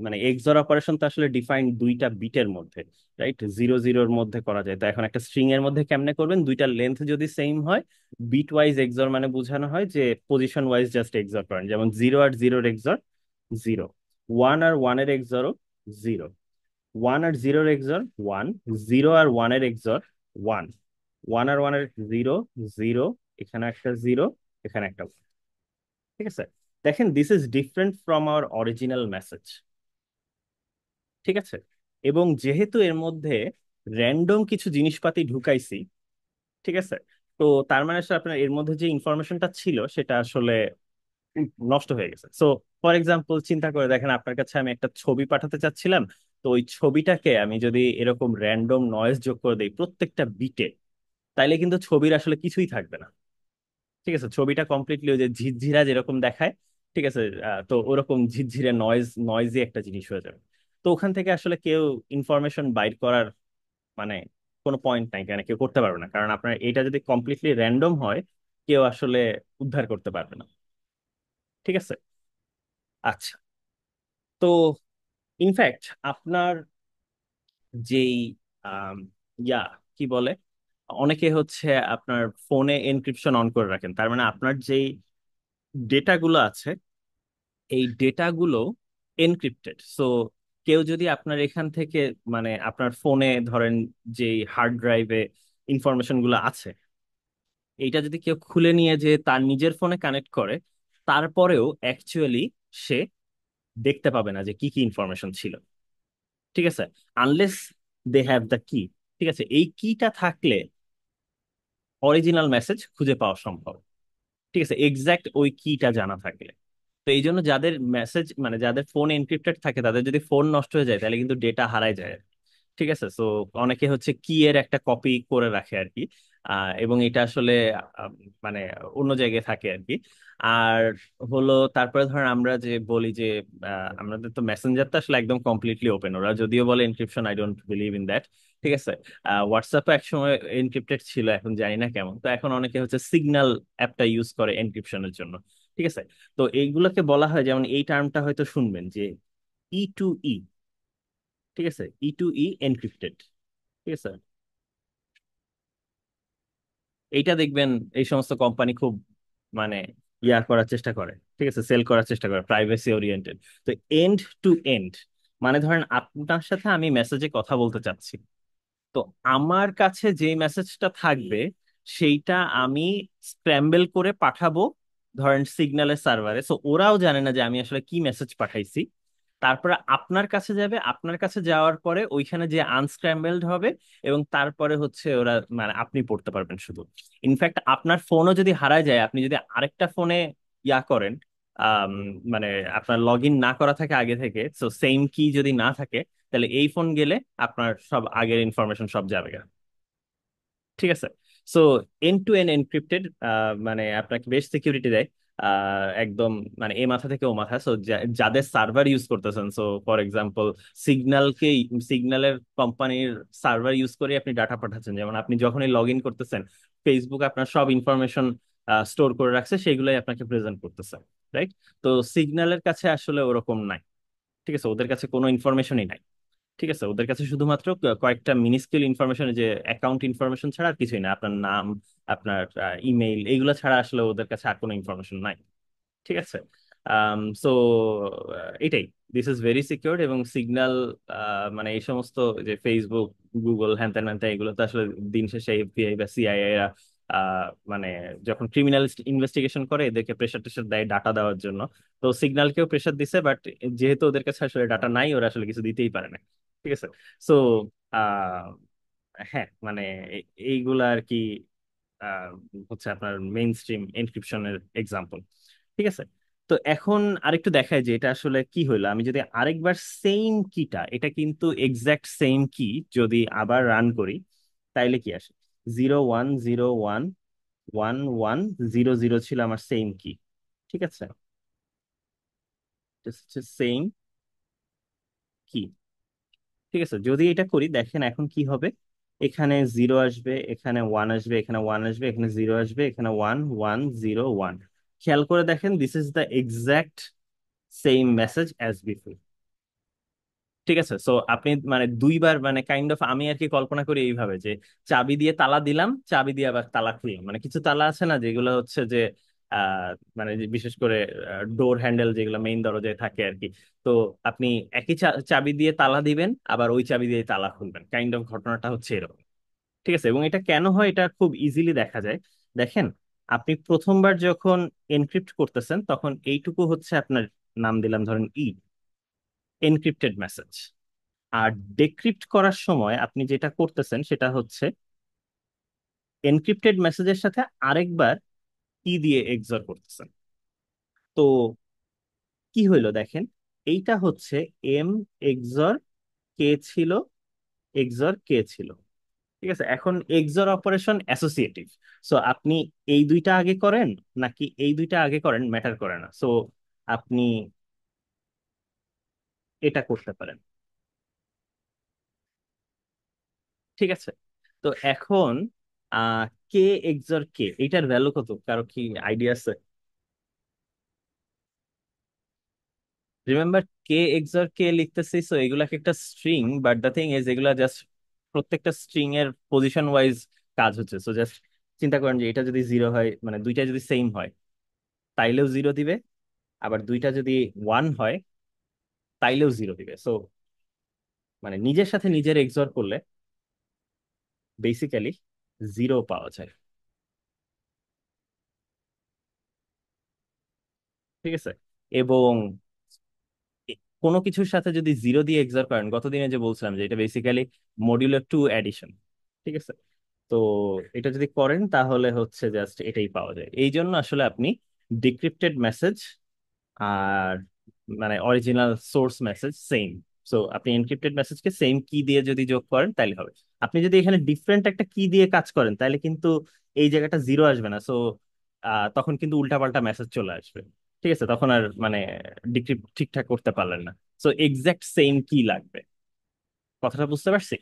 Speaker 1: মানে এক্সর অপারেশন তো আসলে ডিফাইন্ড 2টা বিটের মধ্যে, রাইট? 0 0-র মধ্যে করা যায়। তো এখন একটা স্ট্রিং এর মধ্যে কেমনে করবেন, 2টা লেন্থ যদি সেম হয়, বিট ওয়াইজ এক্সর মানে বোঝানো হয় যে পজিশন ওয়াইজ জাস্ট এক্সর করেন। যেমন 0 আর 0-র এক্সর 0, 1 আর 1-এর এক্সরও 0, 1 আর 0-র এক্সর 1, 0 আর 1-এর এক্সর 1, 1 আর 1-এর 0 0, এখানে একটা 0, এখানে একটা 1। ঠিক আছে, দেখেন this is different from our original message. ঠিক আছে, এবং যেহেতু এর মধ্যে র্যান্ডম কিছু জিনিসপাতি ঢুকাইছি, ঠিক আছে, তো তার মানে আসলে আপনার এর মধ্যে যে ইনফরমেশনটা ছিল সেটা আসলে নষ্ট হয়ে গেছে। সো ফর এক্সাম্পল চিন্তা করে দেখেন, আপনার কাছে আমি একটা ছবি পাঠাতে চাচ্ছিলাম, তো ওই ছবিটাকে আমি যদি এরকম র্যান্ডম নয়েজ যোগ করে দিই প্রত্যেকটা বিটে, তাইলে কিন্তু ছবির আসলে কিছুই থাকবে না। ঠিক আছে, ছবিটা কমপ্লিটলি ওই যে ঝিরঝিরা যেরকম দেখায়, ঠিক আছে। তো ওরকম ঝিরঝিরে নয়েজি একটা জিনিস হয়ে যাবে। তো ওখান থেকে আসলে কেউ ইনফরমেশন বাইর করার মানে কোনো পয়েন্ট নাই, কেন কেউ করতে পারবে না, কারণ আপনার এটা যদি কমপ্লিটলি র্যান্ডম হয় কেউ আসলে উদ্ধার করতে পারবে না। ঠিক আছে। আচ্ছা। তো ইনফ্যাক্ট আপনার যেই আম, ইয়া কি বলে, অনেকে হচ্ছে আপনার ফোনে এনক্রিপশন অন করে রাখেন, তার মানে আপনার যেই ডেটাগুলো আছে এই ডেটাগুলো এনক্রিপ্টেড। সো কেউ যদি আপনার এখান থেকে মানে আপনার ফোনে ধরেন যেই হার্ড ড্রাইভে ইনফরমেশন গুলো আছে এইটা যদি কেউ খুলে নিয়ে যে তার নিজের ফোনে কানেক্ট করে, তারপরেও অ্যাকচুয়ালি সে দেখতে পাবে না যে কি কি ইনফরমেশন ছিল। ঠিক আছে। আনলেস দে হ্যাভ দ্য কি। ঠিক আছে, এই কিটা থাকলে অরিজিনাল মেসেজ খুঁজে পাওয়া সম্ভব। ঠিক আছে, এক্সাক্ট ওই কিটা জানা থাকলে। তো এই জন্য যাদের মেসেজ মানে যাদের ফোন এনক্রিপ্টেড থাকে তাদের যদি ফোন নষ্ট হয়ে যায় তাহলে কিন্তু ডেটা হারায় যায়। ঠিক আছে। সো অনেকে হচ্ছে কি এর একটা কপি করে রাখে আর কি। এবং এটা আসলে আহ, মানে অন্য জায়গায় থাকে আর কি। আর হলো তারপরে ধরেন আমরা যে বলি যে আমাদের তো মেসেঞ্জার তো আসলে একদম কমপ্লিটলি ওপেন, ওরা যদিও বলে encryption, I don't believe in that. ঠিক আছে। হোয়াটসঅ্যাপও একসময় এনক্রিপ্টেড ছিল, এখন জানি না কেমন। তো এখন অনেকে হচ্ছে সিগন্যাল অ্যাপটা ইউজ করে এনক্রিপশনের জন্য। ঠিক আছে। তো এইগুলোকে বলা হয়, যেমন এই টার্মটা হয়তো শুনবেন যে ই টু ই। ঠিক আছে, ই টু ই এনক্রিপ্টেড। ঠিক আছে। এইটা দেখবেন এই সমস্ত কোম্পানি খুব মানে ইয়া করার চেষ্টা করে। ঠিক আছে, সেল করার চেষ্টা করে প্রাইভেসি ওরিয়েন্টেড। তো এন্ড টু এন্ড মানে ধরেন আপনার সাথে আমি মেসেজে কথা বলতে চাচ্ছি, তো আমার কাছে যে মেসেজটা থাকবে সেইটা আমি স্ক্র্যাম্বল করে পাঠাবো ধরেন সিগন্যালের সার্ভারে, সো ওরাও জানে না যে আমি আসলে কি মেসেজ পাঠাইছি। তারপরে আপনার কাছে যাবে, আপনার কাছে যাওয়ার পরে ওইখানে যে আনস্ক্র্যাম্বলড হবে, এবং তারপরে হচ্ছে ওরা মানে আপনি পড়তে পারবেন শুধু। ইনফ্যাক্ট আপনার ফোনও যদি হারায় যায়, আপনি যদি আরেকটা ফোনে ইয়া করেন, আম, মানে আপনার লগ ইন না করা থাকে আগে থেকে, সো সেম কি যদি না থাকে, তাহলে এই ফোন গেলে আপনার সব আগের ইনফরমেশন সব যাবে গা। ঠিক আছে। So end to end encrypted মানে আপনাকে বেশ সিকিউরিটি দেয়। একদম মানে এ মাথা থেকে ও মাথা। সো যাদের সার্ভার ইউজ করতেছেন, সো ফর এক্সাম্পল সিগন্যালকে, সিগন্যালের কোম্পানির সার্ভার ইউজ করে আপনি ডাটা পাঠাচ্ছেন, যেমন আপনি যখনই লগ ইন করতেছেন ফেসবুক আপনার সব ইনফরমেশন স্টোর করে রাখছে, সেগুলোই আপনাকে প্রেজেন্ট করতেছে। রাইট। তো সিগন্যালের কাছে আসলে ওরকম নাই। ঠিক আছে, ওদের কাছে কোনো ইনফরমেশনই নাই। ঠিক আছে, ওদের কাছে শুধুমাত্র কয়েকটা মিনিস্কিল ইনফরমেশন, যে অ্যাকাউন্ট ইনফরমেশন ছাড়া আর কিছুই না, আপনার নাম, আপনার ইমেইল, এইগুলো ছাড়া আসলে ওদের কাছে আর কোনো ইনফরমেশন নাই। ঠিক আছে। সো এটাই, দিস ইজ ভেরি সিকিউর। এবং সিগন্যাল মানে এই সমস্ত যে ফেসবুক, গুগল, হ্যান ত্যান ম্যান ত্যান, এগুলো তো আসলে দিন শেষে এফবিআই বা সিআইএ এরা মানে যখন ক্রিমিনাল ইনভেস্টিগেশন করে এদেরকে প্রেশার টেশার দেয় ডাটা দেওয়ার জন্য। তো সিগন্যালকেও প্রেশার দিছে, বাট যেহেতু ওদের কাছে আসলে ডাটা নাই ওরা আসলে কিছু দিতেই পারে না। ঠিক আছে। সো হ্যাঁ মানে এইগুলা আর কি আহ, হচ্ছে আপনার মেইন স্ট্রিম এনক্রিপশনের এক্সাম্পল। ঠিক আছে। তো এখন আরেকটু দেখায় যে এটা আসলে কি হইলো, আমি যদি আরেকবার সেম কিটা, এটা কিন্তু এক্সাক্ট সেম কি, যদি আবার রান করি তাইলে কি আসে? 0101 1100 ছিল আমার সেম কি। ঠিক আছে, সেম কি। ঠিক আছে, যদি এটা করি দেখেন এখন কি হবে। এখানে জিরো আসবে, এখানে ওয়ান আসবে, এখানে ওয়ান আসবে, এখানে জিরো আসবে, এখানে ওয়ান, 101। খেয়াল করে দেখেন, this is the exact same message as before. ঠিক আছে। সো আপনি মানে দুইবার মানে কাইন্ড অফ, আমি আর কি কল্পনা করি এইভাবে যে চাবি দিয়ে তালা দিলাম, চাবি দিয়ে আবার তালা খুললাম। মানে কিছু তালা আছে না যেগুলো হচ্ছে যে আহ মানে যে বিশেষ করে ডোর হ্যান্ডেল যেগুলো মেইন দরজায় থাকে আর কি। তো আপনি একই চাবি দিয়ে তালা দিবেন, আবার ওই চাবি দিয়ে তালা খুলবেন, কাইন্ড অফ ঘটনাটা হচ্ছে এরকম। ঠিক আছে। এবং এটা কেন হয় এটা খুব ইজিলি দেখা যায়। দেখেন, আপনি প্রথমবার যখন এনক্রিপ্ট করতেছেন তখন এইটুকু হচ্ছে আপনার, নাম দিলাম ধরেন এনক্রিপ্টেড মেসেজ। আর ডেক্রিপ্ট করার সময় আপনি যেটা করতেছেন সেটা হচ্ছে এনক্রিপ্টেড মেসেজের সাথে আরেকবার কি দিয়ে এক্সর করতেছেন। তো কি হইলো দেখেন, এইটা হচ্ছে এম এক্সর কে ছিল, এক্সর কে ছিল। ঠিক আছে, এখন এক্সর অপারেশন অ্যাসোসিয়েটিভ। সো আপনি এই দুইটা আগে করেন নাকি এই দুইটা আগে করেন ম্যাটার করে না। সো আপনি এটা করতে পারেন। ঠিক আছে, তো এখন কে এক্সর কে, এটার ভ্যালু কত, কারো কি আইডিয়া আছে? রিমেম্বার, কে এক্সর কে লিখতেছি, সো এগুলাকে একটা string, but the thing is এগুলা জাস্ট প্রত্যেকটা স্ট্রিং এর পজিশন ওয়াইজ কাজ হচ্ছে। সো জাস্ট চিন্তা করেন যে এটা যদি জিরো হয়, মানে দুইটা যদি সেম হয় তাইলেও জিরো দিবে, আবার দুইটা যদি ওয়ান হয় তাইলেও জিরো দিবে। সো মানে নিজের সাথে নিজের এক্সর করলে বেসিক্যালি জিরো পাওয়া যায়। ঠিক আছে, এবং কোনো কিছুর সাথে যদি জিরো দিয়ে এক্সর করেন, গতদিনে যে বলছিলাম যে এটা বেসিক্যালি মডিউলার টু অ্যাডিশন। ঠিক আছে, তো এটা যদি করেন তাহলে হচ্ছে জাস্ট এটাই পাওয়া যায়। এই জন্য আসলে আপনি ডিক্রিপ্টেড মেসেজ আর মানে original source message same, so আপনি এনক্রিপ্টেড মেসেজকে সেম কি দিয়ে যদি যোগ করেন তাহলে হবে। আপনি যদি এখানে ডিফারেন্ট একটা কি দিয়ে কাজ করেন তাহলে কিন্তু এই জায়গাটা জিরো আসবে না, সো তখন কিন্তু উল্টাপাল্টা মেসেজ চলে আসবে। ঠিক আছে, তখন আর মানে ডিক্রিপ্ট ঠিকঠাক করতে পারলেন না। সো এক্সাক্ট সেম কি লাগবে, কথাটা বুঝতে পারছি?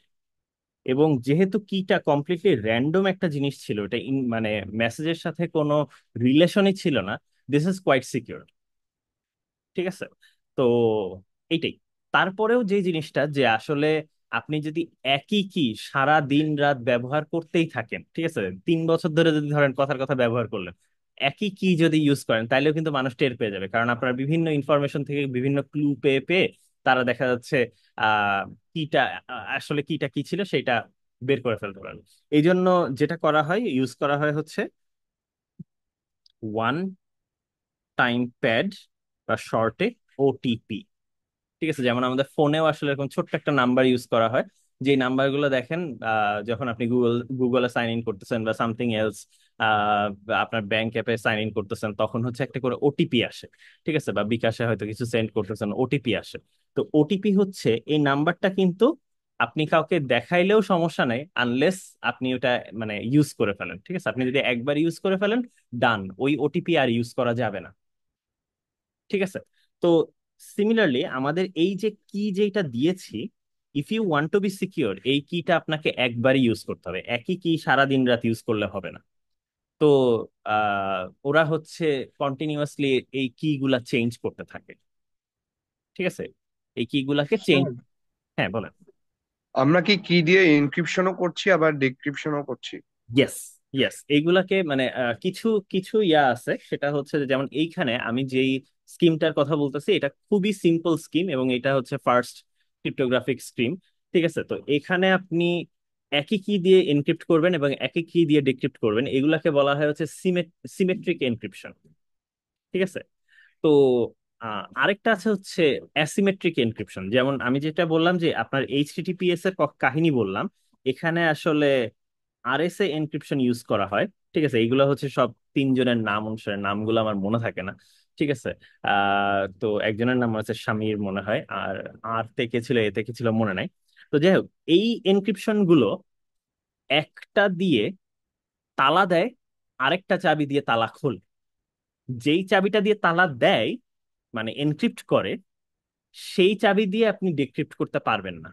Speaker 1: এবং যেহেতু কিটা কমপ্লিটলি র্যান্ডম একটা জিনিস ছিল, এটা মানে মেসেজের সাথে কোনো রিলেশনই ছিল না, দিস ইজ কোয়াইট সিকিউর। ঠিক আছে, তো এইটাই। তারপরেও যে জিনিসটা যে আসলে আপনি যদি একই কি সারা দিন রাত ব্যবহার করতেই থাকেন, ঠিক আছে, 3 বছর ধরে যদি ধরেন কথার কথা ব্যবহার করলেন, একই কি যদি ইউজ করেন তাহলেও কিন্তু মানুষ টের পেয়ে যাবে, কারণ আপনার বিভিন্ন ইনফরমেশন থেকে বিভিন্ন ক্লু পেয়ে পেয়ে তারা দেখা যাচ্ছে আহ কিটা আসলে কিটা কি ছিল সেটা বের করে ফেলতে পারেন। এই জন্য যেটা করা হয়, ইউজ করা হয় হচ্ছে ওয়ান টাইম প্যাড বা শর্টে ওটিপি। ঠিক আছে, যেমন আমাদের ফোনেও আসলে এরকম ছোট্ট একটা নাম্বার ইউজ করা হয়, যে নাম্বারগুলো দেখেন যখন আপনি গুগলে সাইন ইন করতেছেন বা সামথিং এলস, আপনার ব্যাংক অ্যাপে সাইন ইন করতেছেন, তখন হচ্ছে একটা করে ওটিপি আসে। ঠিক আছে, বা বিকাশে হয়তো কিছু সেন্ড করতেছেন, ওটিপি আসে। তো ওটিপি হচ্ছে এই নাম্বারটা কিন্তু আপনি কাউকে দেখাইলেও সমস্যা নেই আনলেস আপনি ওটা মানে ইউজ করে ফেলেন। ঠিক আছে, আপনি যদি একবার ইউজ করে ফেলেন, ডান, ওই ওটিপি আর ইউজ করা যাবে না। ঠিক আছে, তো সিমিলারলি আমাদের এই যে কি যেটা দিয়েছি, if you want to be secure, এই কিটা আপনাকে একবারই ইউজ করতে হবে, একই কি সারা দিন রাত ইউজ করলে হবে না। তো ওরা হচ্ছে কন্টিনিউয়াসলি এই কি গুলা চেঞ্জ করতে থাকে। ঠিক আছে, এই কি গুলাকে চেঞ্জ।
Speaker 4: স্যার,
Speaker 1: হ্যাঁ বলেন।
Speaker 4: আমরা কি কি দিয়ে এনক্রিপশনও করছি আবার ডিক্রিপশনও করছি?
Speaker 1: ইয়েস, ইয়েস, এইগুলাকে মানে কিছু কিছু ইয়া আছে, সেটা হচ্ছে যে যেমন এইখানে আমি যেই স্কিমটার কথা বলতেছি এটা খুবই সিম্পল স্কিম, এবং এটা হচ্ছে ফার্স্ট ক্রিপ্টোগ্রাফিক স্কিম। ঠিক আছে, তো এখানে আপনি একই কি দিয়ে এনক্রিপ্ট করবেন এবং একই কি দিয়ে ডিক্রিপ্ট করবেন, এগুলাকে বলা হয় হচ্ছে সিমেট্রিক এনক্রিপশন। ঠিক আছে, তো আরেকটা আছে হচ্ছে অ্যাসিমেট্রিক এনক্রিপশন। যেমন আমি যেটা বললাম যে আপনার এইচটিটিপিএস এর কাহিনী বললাম, এখানে আসলে আরএসএ এনক্রিপশন ইউজ করা হয়। ঠিক আছে, এইগুলো হচ্ছে সব তিনজনের নাম অনুসারে, নামগুলো আমার মনে থাকে না। ঠিক আছে, তো একজনের নাম হচ্ছে শামির মনে হয়, আর আর তে কে ছিল, এতে কে ছিল মনে নাই। তো যাই হোক, এই এনক্রিপশন গুলো একটা দিয়ে তালা দেয়, আরেকটা চাবি দিয়ে তালা খোলে। যেই চাবিটা দিয়ে তালা দেয় মানে এনক্রিপ্ট করে, সেই চাবি দিয়ে আপনি ডিক্রিপ্ট করতে পারবেন না।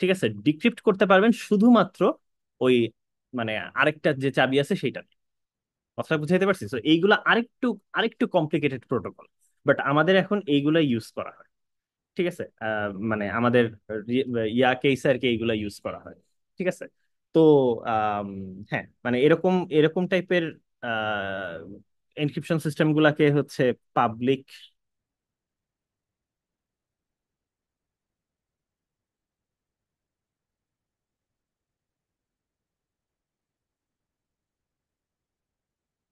Speaker 1: ঠিক আছে, ডিক্রিপ্ট করতে পারবেন শুধুমাত্র ওই মানে আরেকটা যে চাবি আছে সেইটা দিয়ে। কথাটা বুঝাইতে পারছি? তো এইগুলা আরেকটু আরেকটু কমপ্লিকেটেড প্রোটোকল, বাট আমাদের এখন এইগুলা ইউজ করা হয়। ঠিক আছে, মানে আমাদের ইয়া কেসে আর কি এইগুলা ইউজ করা হয়। ঠিক আছে, তো আম, হ্যাঁ মানে এরকম এরকম টাইপের এনক্রিপশন সিস্টেম গুলাকে হচ্ছে পাবলিক।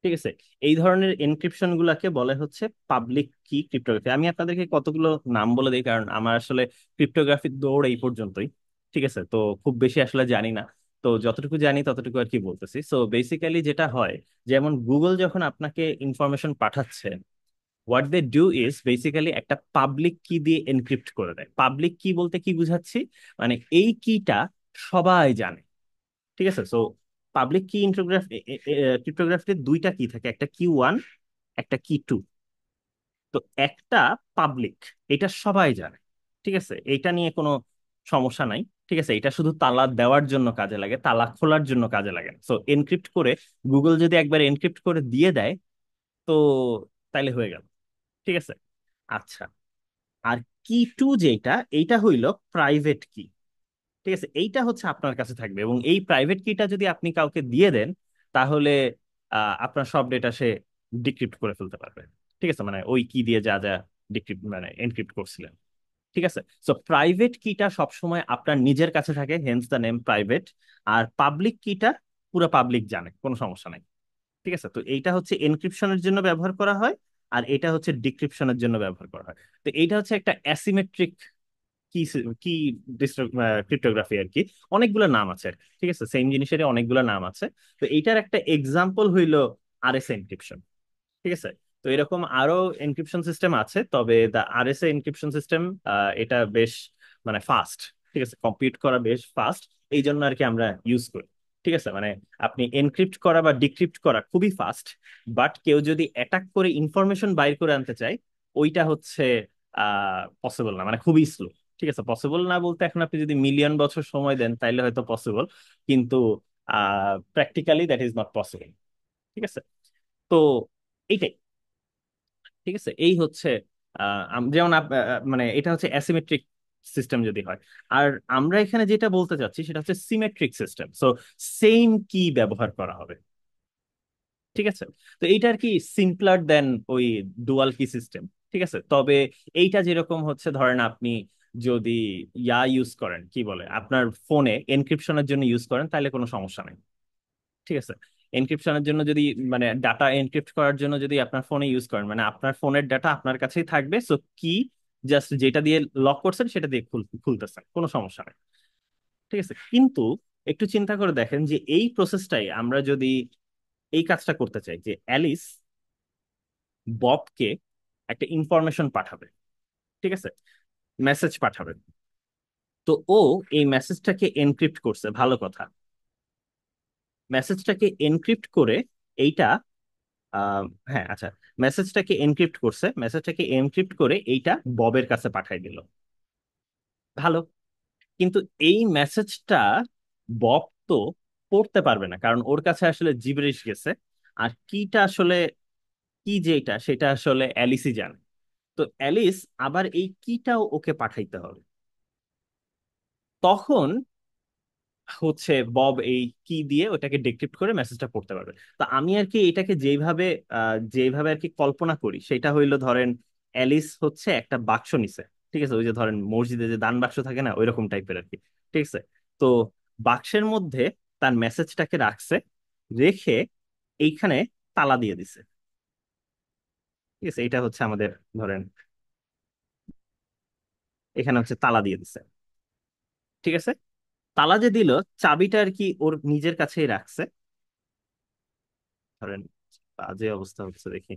Speaker 1: ঠিক আছে, এই ধরনের এনক্রিপশন গুলাকে বলে হচ্ছে পাবলিক কি ক্রিপ্টোগ্রাফি। আমি আপনাদেরকে কতগুলো নাম বলে দিই, কারণ আমার আসলে ক্রিপ্টোগ্রাফির দৌড় এই পর্যন্তই। ঠিক আছে, তো খুব বেশি আসলে জানি না, তো যতটুকু জানি ততটুকু আর কি বলতেছি। সো বেসিক্যালি যেটা হয়, যেমন গুগল যখন আপনাকে ইনফরমেশন পাঠাচ্ছে, what they do is basically একটা পাবলিক কি দিয়ে এনক্রিপ্ট করে দেয়। পাবলিক কি বলতে কি বুঝাচ্ছি, মানে এই কিটা সবাই জানে। ঠিক আছে, সো পাবলিক কি ক্রিপ্টোগ্রাফিতে দুইটা কি থাকে, একটা কি ওয়ান, একটা কি টু। তো একটা পাবলিক, এটা সবাই জানে, ঠিক আছে, এইটা নিয়ে কোনো সমস্যা নাই, ঠিক আছে, এটা শুধু তালা দেওয়ার জন্য কাজে লাগে, তালা খোলার জন্য কাজে লাগে না। সো এনক্রিপ্ট করে গুগল যদি একবার এনক্রিপ্ট করে দিয়ে দেয়, তো তাইলে হয়ে গেল, ঠিক আছে। আচ্ছা, আর কি টু যেটা, এইটা হইল প্রাইভেট কি, ঠিক আছে, এইটা হচ্ছে আপনার কাছে থাকবে, এবং এই প্রাইভেট কিটা যদি আপনি কাউকে দিয়ে দেন, তাহলে আপনার সব ডেটা সে ডিক্রিপ্ট করে ফেলতে পারবে, ঠিক আছে, মানে ওই কি দিয়ে যা যা ডিক্রিপ্ট মানে এনক্রিপ্ট করছিলেন, ঠিক আছে। সো প্রাইভেট কিটা সবসময় আপনার নিজের কাছে থাকে, হেন্স দ্য নেম প্রাইভেট। আর পাবলিক কিটা পুরো পাবলিক জানে, কোনো সমস্যা নাই, ঠিক আছে। তো এইটা হচ্ছে এনক্রিপশনের জন্য ব্যবহার করা হয়, আর এটা হচ্ছে ডিক্রিপশনের জন্য ব্যবহার করা হয়। তো এইটা হচ্ছে একটা অ্যাসিমেট্রিক কি কি ক্রিপ্টোগ্রাফি আর কি, অনেকগুলো নাম আছে আর কি, ঠিক আছে, সেম জিনিসের অনেকগুলো নাম আছে। তো এইটার একটা এক্সাম্পল হইলো আরএস এনক্রিপশন, ঠিক আছে। তো এরকম আরো এনক্রিপশন সিস্টেম আছে, তবে দা আরএসএ এনক্রিপশন সিস্টেম এটা বেশ মানে ফাস্ট, ঠিক আছে, কম্পিউট করা বেশ ফাস্ট, এই জন্য আর কি আমরা ইউজ করি, ঠিক আছে। মানে আপনি এনক্রিপ্ট করা বা ডিক্রিপ্ট করা খুবই ফাস্ট, বাট কেউ যদি অ্যাটাক করে ইনফরমেশন বাইর করে আনতে চায়, ওইটা হচ্ছে পসিবল না, মানে খুবই স্লো, ঠিক আছে। পসিবল না বলতে এখন আপনি যদি মিলিয়ন বছর সময় দেন তাইলে হয়তো পসিবল, কিন্তু practically that is not possible, ঠিক আছে। তো এইটাই, ঠিক আছে, এই হচ্ছে যেমন মানে এটা হচ্ছে অ্যাসিমেট্রিক সিস্টেম যদি হয়। আর আমরা এখানে যেটা বলতে চাচ্ছি সেটা হচ্ছে সিমেট্রিক সিস্টেম, সো সেম কি ব্যবহার করা হবে, ঠিক আছে। তো এইটা আর কি সিম্পলার দেন ওই ডুয়াল কি সিস্টেম, ঠিক আছে। তবে এইটা যেরকম হচ্ছে, ধরেন আপনি যদি ইউজ করেন, কি বলে, আপনার ফোনে এনক্রিপশনের জন্য ইউজ করেন, তাহলে কোনো সমস্যা নেই, ঠিক আছে। এনক্রিপশনের জন্য যদি মানে ডাটা এনক্রিপ্ট করার জন্য যদি আপনার ফোনে ইউজ করেন, মানে আপনার ফোনের ডাটা আপনার কাছেই থাকবে, সো কি জাস্ট যেটা দিয়ে লক করছেন সেটা দিয়ে খুলতেছেন, কোনো সমস্যা নেই, ঠিক আছে। কিন্তু একটু চিন্তা করে দেখেন যে এই প্রসেসটাই আমরা যদি এই কাজটা করতে চাই, যে অ্যালিস ববকে একটা ইনফরমেশন পাঠাবে, ঠিক আছে, মেসেজ পাঠাবে, তো ও এই মেসেজটাকে এনক্রিপ্ট করছে, ভালো কথা, মেসেজটাকে এনক্রিপ্ট করে এইটা আহ, হ্যাঁ আচ্ছা, মেসেজটাকে এনক্রিপ্ট করে এইটা ববের কাছে পাঠাই দিল, ভালো। কিন্তু এই মেসেজটা বব তো পড়তে পারবে না, কারণ ওর কাছে আসলে জিবরিশ গেছে, আর কিটা আসলে কি যেটা সেটা আসলে অ্যালিসই জানে। তো অ্যালিস আবার এই কিটাও ওকে পাঠাইতে হবে, তখন হচ্ছে বব এই কি দিয়ে ওটাকে ডিক্রিপ্ট করে মেসেজটা পড়তে পারবে। তো আমি আর কি এটাকে যেভাবে আর কি কল্পনা করি সেটা হইলো, ধরেন অ্যালিস হচ্ছে একটা বাক্স নিছে, ঠিক আছে, ওই যে ধরেন মসজিদে যে দান বাক্স থাকে না, ওইরকম টাইপের আর কি, ঠিক আছে। তো বাক্সের মধ্যে তার মেসেজটাকে রাখছে, রেখে এইখানে তালা দিয়ে দিছে, ঠিক আছে, এটা হচ্ছে আমাদের ধরেন এখানে হচ্ছে তালা দিয়ে দিছে, ঠিক আছে। তালা যে দিল, চাবিটা আর কি ওর নিজের কাছেই রাখছে, ধরেন বাজে অবস্থা হচ্ছে দেখি,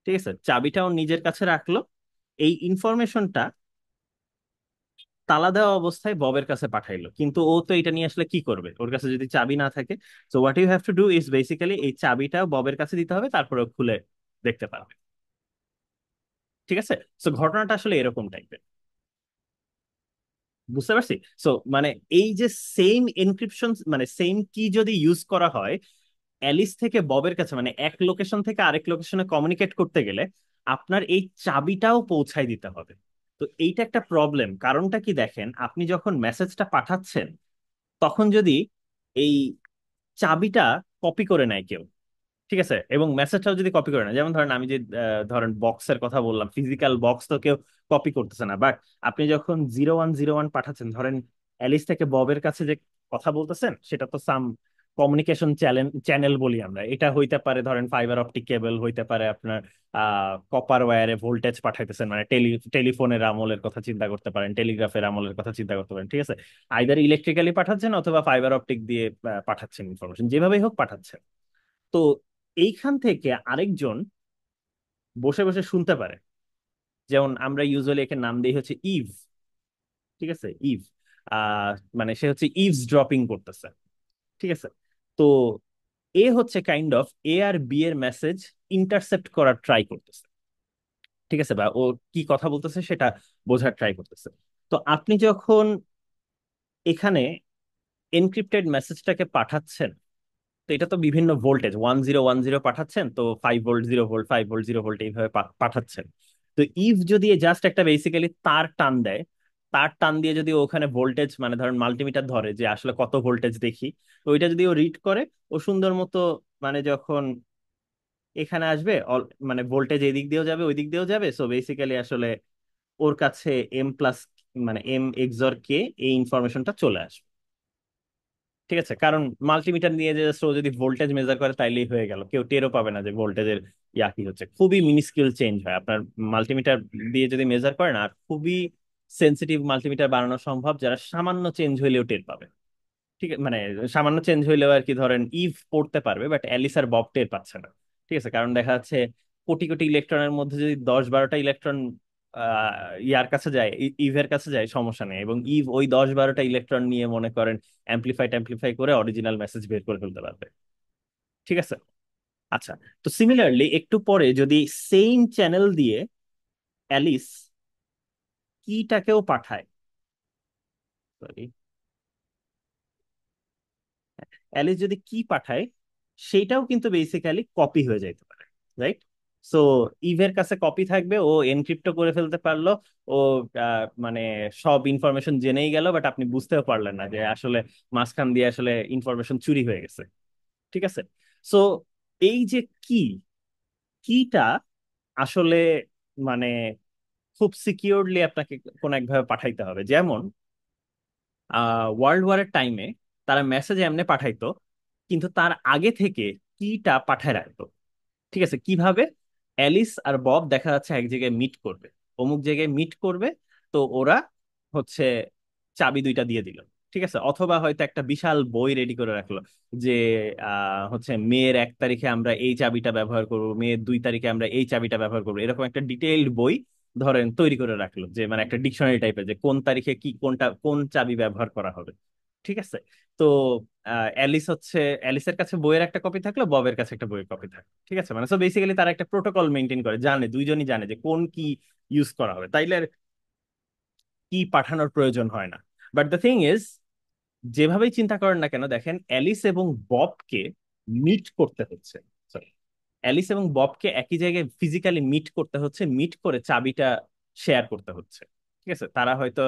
Speaker 1: ঠিক আছে, চাবিটা ও নিজের কাছে রাখলো, এই ইনফরমেশনটা তালা দেওয়া অবস্থায় ববের কাছে পাঠাইলো, কিন্তু ও তো এটা নিয়ে আসলে কি করবে, ওর কাছে যদি চাবি না থাকে। So what you have to do is basically এই চাবিটা ববের কাছে দিতে হবে, তারপরে ও খুলে দেখতে পারবে, ঠিক আছে। সো ঘটনাটা আসলে এরকম টাইপের, বুঝতে পারছি। সো মানে এই যে সেম এনক্রিপশন মানে সেম কি যদি ইউজ করা হয় অ্যালিস থেকে ববের কাছে, মানে এক লোকেশন থেকে আরেক লোকেশনে কমিউনিকেট করতে গেলে আপনার এই চাবিটাও পৌঁছায় দিতে হবে। তো এইটা একটা প্রবলেম, কারণটা কি দেখেন, আপনি যখন মেসেজটা পাঠাচ্ছেন তখন যদি এই চাবিটা কপি করে নেয় কেউ, ঠিক আছে, এবং মেসেজটাও যদি কপি করে না, যেমন ধরেন আমি যে ধরেন বক্সের কথা বললাম, ফিজিক্যাল বক্স তো কেউ কপি করতেছে না, বাট আপনি যখন 0101 পাঠাচ্ছেন, ধরেন অ্যালিস থেকে ববের কাছে যে কথা বলতেছেন, সেটা তো সাম কমিউনিকেশন চ্যানেল বলি আমরা, এটা হইতে পারে ধরেন ফাইবার অপটিক কেবল, হইতে পারে আপনার কপার ওয়্যারে ভোল্টেজ পাঠাইতেছেন, মানে টেলিফোনের আমলের কথা চিন্তা করতে পারেন, টেলিগ্রাফের আমলের কথা চিন্তা করতে পারেন, ঠিক আছে। আইদার ইলেকট্রিক্যালি পাঠাচ্ছেন অথবা ফাইবার অপটিক দিয়ে পাঠাচ্ছেন ইনফরমেশন, যেভাবেই হোক পাঠাচ্ছেন। তো এইখান থেকে আরেকজন বসে বসে শুনতে পারে, যেমন আমরা ইউজুয়ালি একে নাম দিই হচ্ছে ইভ, ঠিক আছে, ইভ, আহ মানে সে হচ্ছে ইভস ড্রপিং করতেছে, ঠিক আছে। তো এ হচ্ছে কাইন্ড অফ এ আর বি এর মেসেজ ইন্টারসেপ্ট করার ট্রাই করতেছে, ঠিক আছে, বা ও কি কথা বলতেছে সেটা বোঝার ট্রাই করতেছে। তো আপনি যখন এখানে এনক্রিপ্টেড মেসেজটাকে পাঠাচ্ছেন, তো এটা তো বিভিন্ন ভোল্টেজ 1010 পাঠাচ্ছেন, তো 5 ভোল্ট 0 ভোল্ট 5 ভোল্ট 0 ভোল্ট এইভাবে পাঠাচ্ছেন। তো ইফ যদি জাস্ট একটা বেসিক্যালি তার টান দেয়, তার টান দিয়ে যদি ও ওখানে ভোল্টেজ মানে ধরেন মাল্টিমিটার ধরে যে আসলে কত ভোল্টেজ দেখি, তো ওইটা যদি ও রিড করে, ও সুন্দর মতো মানে যখন এখানে আসবে মানে ভোল্টেজ এই দিক দিয়েও যাবে ওই দিক দিয়েও যাবে, সো বেসিক্যালি আসলে ওর কাছে এম প্লাস মানে এম এক্সর কে এই ইনফরমেশনটা চলে আসবে। ঠিক আছে, কারণ মাল্টিমিটার নিয়ে যে ও যদি ভোল্টেজ মেজার করে তাইলেই হয়ে গেল, কেউ টেরও পাবে না যে ভোল্টেজের কি হচ্ছে। খুবই মিনিস্কিউল চেঞ্জ হয় আপনার মাল্টিমিটার দিয়ে যদি মেজার করেন, আর খুবই সেন্সিটিভ মাল্টিমিটার বানানো সম্ভব যারা সামান্য চেঞ্জ হইলেও টের পাবে। ঠিক আছে, মানে সামান্য চেঞ্জ হইলেও আর কি, ধরেন ইভ পড়তে পারবে বাট অ্যালিস আর বব টের পাচ্ছে না। ঠিক আছে, কারণ দেখা যাচ্ছে কোটি কোটি ইলেকট্রনের মধ্যে যদি 10-12টা ইলেকট্রন ইয়ার কাছে যায়, ইভের কাছে যায়, সমস্যা নেই, এবং ইভ ওই 10-12টা ইলেকট্রন নিয়ে মনে করেন অ্যাম্প্লিফাই করে অরিজিনাল মেসেজ বের করে ফেলতে পারবে। ঠিক আছে। আচ্ছা, তো সিমিলারলি একটু পরে যদি সেম চ্যানেল দিয়ে অ্যালিস কিটাকেও পাঠায়, সরি, অ্যালিস যদি কি পাঠায়, সেইটাও কিন্তু বেসিক্যালি কপি হয়ে যাইতে পারে, রাইট? সো ইভের কাছে কপি থাকবে, ও এনক্রিপ্টও করে ফেলতে পারলো, ও মানে সব ইনফরমেশন জেনেই গেল, বাট আপনি বুঝতেও পারলেন না যে আসলে মাঝখান দিয়ে আসলে ইনফরমেশন চুরি হয়ে গেছে। ঠিক আছে। সো এই যে কি কিটা আসলে মানে খুব সিকিউরলি আপনাকে কোন একভাবে পাঠাইতে হবে। যেমন ওয়ার্ল্ড ওয়ারের টাইমে তারা মেসেজ এমনি পাঠাইতো, কিন্তু তার আগে থেকে কিটা পাঠায় রাখতো। ঠিক আছে, কিভাবে? অ্যালিস আর বব দেখা যাচ্ছে এক জায়গায় মিট করবে, অমুক জায়গায় মিট করবে, তো ওরা হচ্ছে চাবি দুইটা দিয়ে দিল। ঠিক আছে, অথবা হয়তো একটা বিশাল বই রেডি করে রাখলো যে হচ্ছে মেয়ের 1 তারিখে আমরা এই চাবিটা ব্যবহার করব, মেয়ের 2 তারিখে আমরা এই চাবিটা ব্যবহার করবো, এরকম একটা ডিটেইলড বই ধরেন তৈরি করে রাখলো, যে মানে একটা ডিকশনারি টাইপের, যে কোন তারিখে কি কোনটা কোন চাবি ব্যবহার করা হবে। ঠিক আছে। তো অ্যালিসের কাছে বইয়ের একটা কপি থাকলো, ববের কাছে একটা বইয়ের কপি থাকলো। ঠিক আছে, মানে সো বেসিক্যালি তারা একটা প্রোটোকল মেনটেন করে, জানে দুইজনই জানে যে কোন কি ইউজ করা হবে, তাইলে আর কি পাঠানোর প্রয়োজন হয় না। বাট দ্য থিং ইজ, যেভাবেই চিন্তা করেন না কেন, দেখেন অ্যালিস এবং ববকে মিট করতে হচ্ছে, সরি, অ্যালিস এবং ববকে একই জায়গায় ফিজিক্যালি মিট করতে হচ্ছে, মিট করে চাবিটা শেয়ার করতে হচ্ছে। ঠিক আছে, তারা হয়তো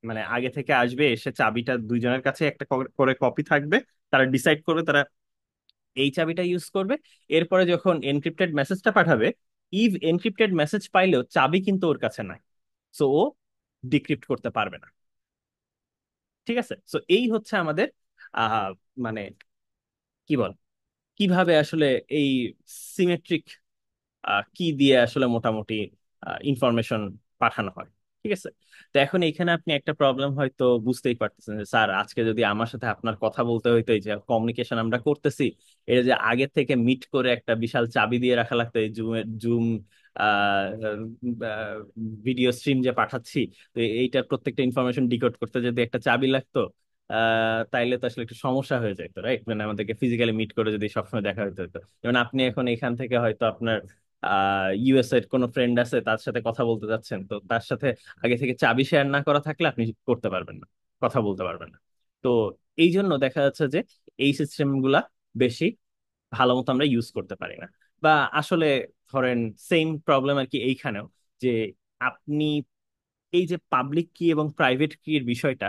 Speaker 1: মানে আগে থেকে আসবে, এসে চাবিটা দুইজনের কাছে একটা করে কপি থাকবে, তারা ডিসাইড করবে তারা এই চাবিটা ইউজ করবে। এরপরে যখন এনক্রিপ্টেড মেসেজটা পাঠাবে, ইভ এনক্রিপ্টেড মেসেজ পাইলেও চাবি কিন্তু ওর কাছে নাই, সো ও ডিক্রিপ্ট করতে পারবে না। ঠিক আছে, সো এই হচ্ছে আমাদের আহ মানে কি বল, কিভাবে আসলে এই সিমেট্রিক কি দিয়ে আসলে মোটামুটি ইনফরমেশন পাঠানো হয়। ঠিক আছে। তো এখন এখানে আপনি একটা প্রবলেম হয়তো বুঝতেই পারতেছেন যে স্যার আজকে যদি আমার সাথে আপনার কথা বলতে হইতো, এই যে কমিউনিকেশন আমরা করতেছি, এটা যে আগে থেকে মিট করে একটা বিশাল চাবি দিয়ে রাখা লাগতো, এই জুম ভিডিও স্ট্রিম যে পাঠাচ্ছি, তো এইটার প্রত্যেকটা ইনফরমেশন ডিকোড করতে যদি একটা চাবি লাগতো, তাইলে তো আসলে একটু সমস্যা হয়ে যেত, রাইট? মানে আমাদেরকে ফিজিক্যালি মিট করে যদি সবসময় দেখা হইতে হতো। যেমন আপনি এখন এখান থেকে হয়তো আপনার ইউএস এর কোনো ফ্রেন্ড আছে, তার সাথে কথা বলতে যাচ্ছেন, তো তার সাথে আগে থেকে চাবি শেয়ার না করা থাকলে আপনি করতে পারবেন না, কথা বলতে পারবেন না। তো এই জন্য দেখা যাচ্ছে যে এই সিস্টেম গুলা বেশি ভালো মতো আমরা ইউজ করতে পারি না। বা আসলে ধরেন সেম প্রবলেম আর কি এইখানেও, যে আপনি এই যে পাবলিক কি এবং প্রাইভেট কি এর বিষয়টা,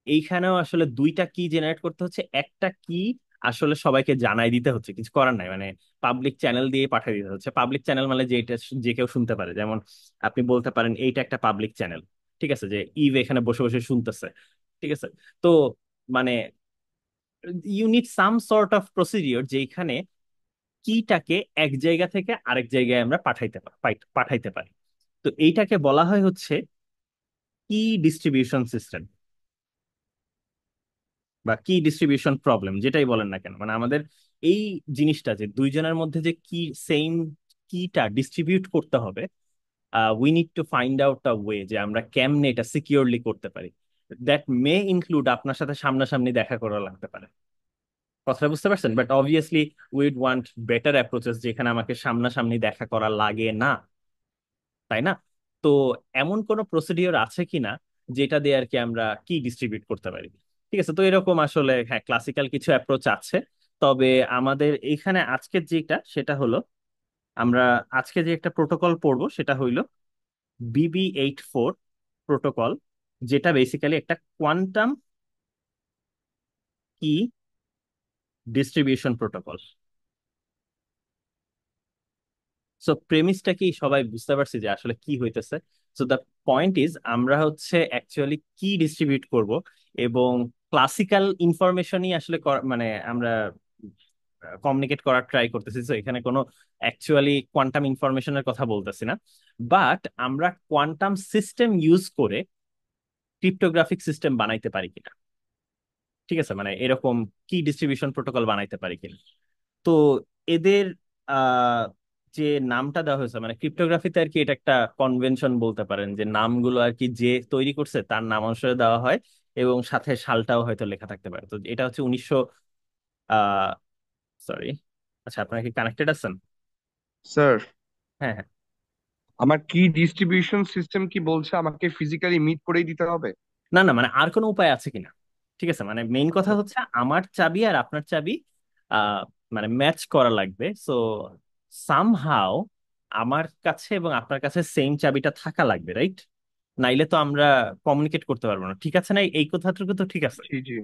Speaker 1: এইখানেও আসলে দুইটা কি জেনারেট করতে হচ্ছে, একটা কি আসলে সবাইকে জানাই দিতে হচ্ছে, কিছু করার নাই, মানে পাবলিক চ্যানেল দিয়ে পাঠিয়ে দিতে হচ্ছে। পাবলিক চ্যানেল মানে যে এটা যে কেউ শুনতে পারে, যেমন আপনি বলতে পারেন এইটা একটা পাবলিক চ্যানেল। ঠিক আছে, যে ইভ এখানে বসে বসে শুনতেছে। ঠিক আছে। তো মানে you need some sort of procedure যেখানে কিটাকে এক জায়গা থেকে আরেক জায়গায় আমরা পাঠাইতে পারি। তো এইটাকে বলা হয় হচ্ছে কি ডিস্ট্রিবিউশন সিস্টেম বা কি ডিস্ট্রিবিউশন প্রবলেম, যেটাই বলেন না কেন, মানে আমাদের এই জিনিসটা যে দুইজনের মধ্যে যে কি সেম কিটা ডিস্ট্রিবিউট করতে হবে, we need to find out a way যে আমরা কেমনে এটা সিকিউরলি করতে পারি। দ্যাট মে ইনক্লুড আপনার সাথে সামনাসামনি দেখা করা লাগতে পারে। কথাটা বুঝতে পারছেন? But obviously weed want better approaches যেখানে আমাকে সামনাসামনি দেখা করা লাগে না, তাই না? তো এমন কোন প্রসিডিওর আছে কিনা যেটা দিয়ে আর কি আমরা কি ডিস্ট্রিবিউট করতে পারি? ঠিক আছে, তো এরকম আসলে হ্যাঁ ক্লাসিক্যাল কিছু অ্যাপ্রোচ আছে। তবে আমাদের এইখানে আজকের যেটা সেটা হলো, আমরা আজকে যে একটা প্রোটোকল পড়বো সেটা হইলো BB84 প্রোটোকল, যেটা বেসিক্যালি একটা কোয়ান্টাম কি ডিস্ট্রিবিউশন প্রোটোকল। সো প্রেমিসটা কি সবাই বুঝতে পারছি যে আসলে কি হইতেছে? সো দ্য পয়েন্ট ইজ, আমরা হচ্ছে অ্যাকচুয়ালি কি ডিস্ট্রিবিউট করব, এবং ক্লাসিক্যাল ইনফরমেশনই আসলে মানে আমরা কমিউনিকেট করার ট্রাই করতেছি। তো এখানে কোনো অ্যাকচুয়ালি কোয়ান্টাম ইনফরমেশনের কথা বলতেছি না, বাট আমরা কোয়ান্টাম সিস্টেম ইউজ করে ক্রিপ্টোগ্রাফিক সিস্টেম বানাইতে পারি কিনা, ঠিক আছে, মানে এরকম কি ডিস্ট্রিবিউশন প্রোটোকল বানাইতে পারি কিনা। তো এদের আহ যে নামটা দেওয়া হয়েছে, মানে ক্রিপ্টোগ্রাফিতে আর কি এটা একটা কনভেনশন বলতে পারেন, যে নামগুলো আর কি যে তৈরি করছে তার নাম অনুসারে দেওয়া হয়, এবং সাথে সালটাও হয়তো লেখা থাকতে পারে। তো এটা হচ্ছে 1900 আহ সরি, আচ্ছা আপনারা কি কানেক্টেড আছেন?
Speaker 4: স্যার,
Speaker 1: হ্যাঁ হ্যাঁ।
Speaker 4: আমার কি ডিস্ট্রিবিউশন সিস্টেম কি বলছে আমাকে ফিজিক্যালি মিট করেই দিতে হবে?
Speaker 1: না না, মানে আর কোনো উপায় আছে কিনা, ঠিক আছে, মানে মেইন কথা হচ্ছে আমার চাবি আর আপনার চাবি আহ মানে ম্যাচ করা লাগবে। সো সামহাও আমার কাছে এবং আপনার কাছে সেম চাবিটা থাকা লাগবে, রাইট? নাইলে তো আমরা কমিউনিকেট করতে পারবো না, ঠিক আছে না? এই কথাটুকু তো ঠিক আছে।
Speaker 4: জি জি।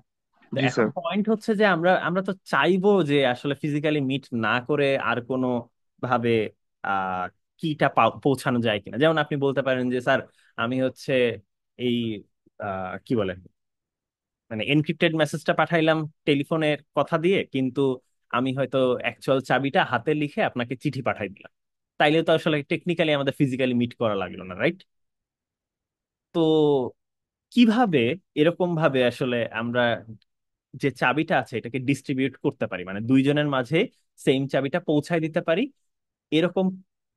Speaker 1: তো
Speaker 4: জি
Speaker 1: এখন
Speaker 4: স্যার।
Speaker 1: পয়েন্ট হচ্ছে যে আমরা আমরা তো চাইবো যে আসলে ফিজিক্যালি মিট না করে আর কোনো ভাবে আহ কিটা পৌঁছানো যায় কিনা। যেমন আপনি বলতে পারেন যে স্যার, আমি হচ্ছে এই কি বলে, মানে এনক্রিপ্টেড মেসেজটা পাঠাইলাম টেলিফোনের কথা দিয়ে, কিন্তু আমি হয়তো অ্যাকচুয়াল চাবিটা হাতে লিখে আপনাকে চিঠি পাঠাই দিলাম। তাইলে তো আসলে টেকনিক্যালি আমাদের ফিজিক্যালি মিট করা লাগলো না, রাইট? তো কিভাবে এরকম ভাবে আসলে আমরা যে চাবিটা আছে এটাকে ডিস্ট্রিবিউট করতে পারি, মানে দুইজনের মাঝে সেম চাবিটা পৌঁছায় দিতে পারি, এরকম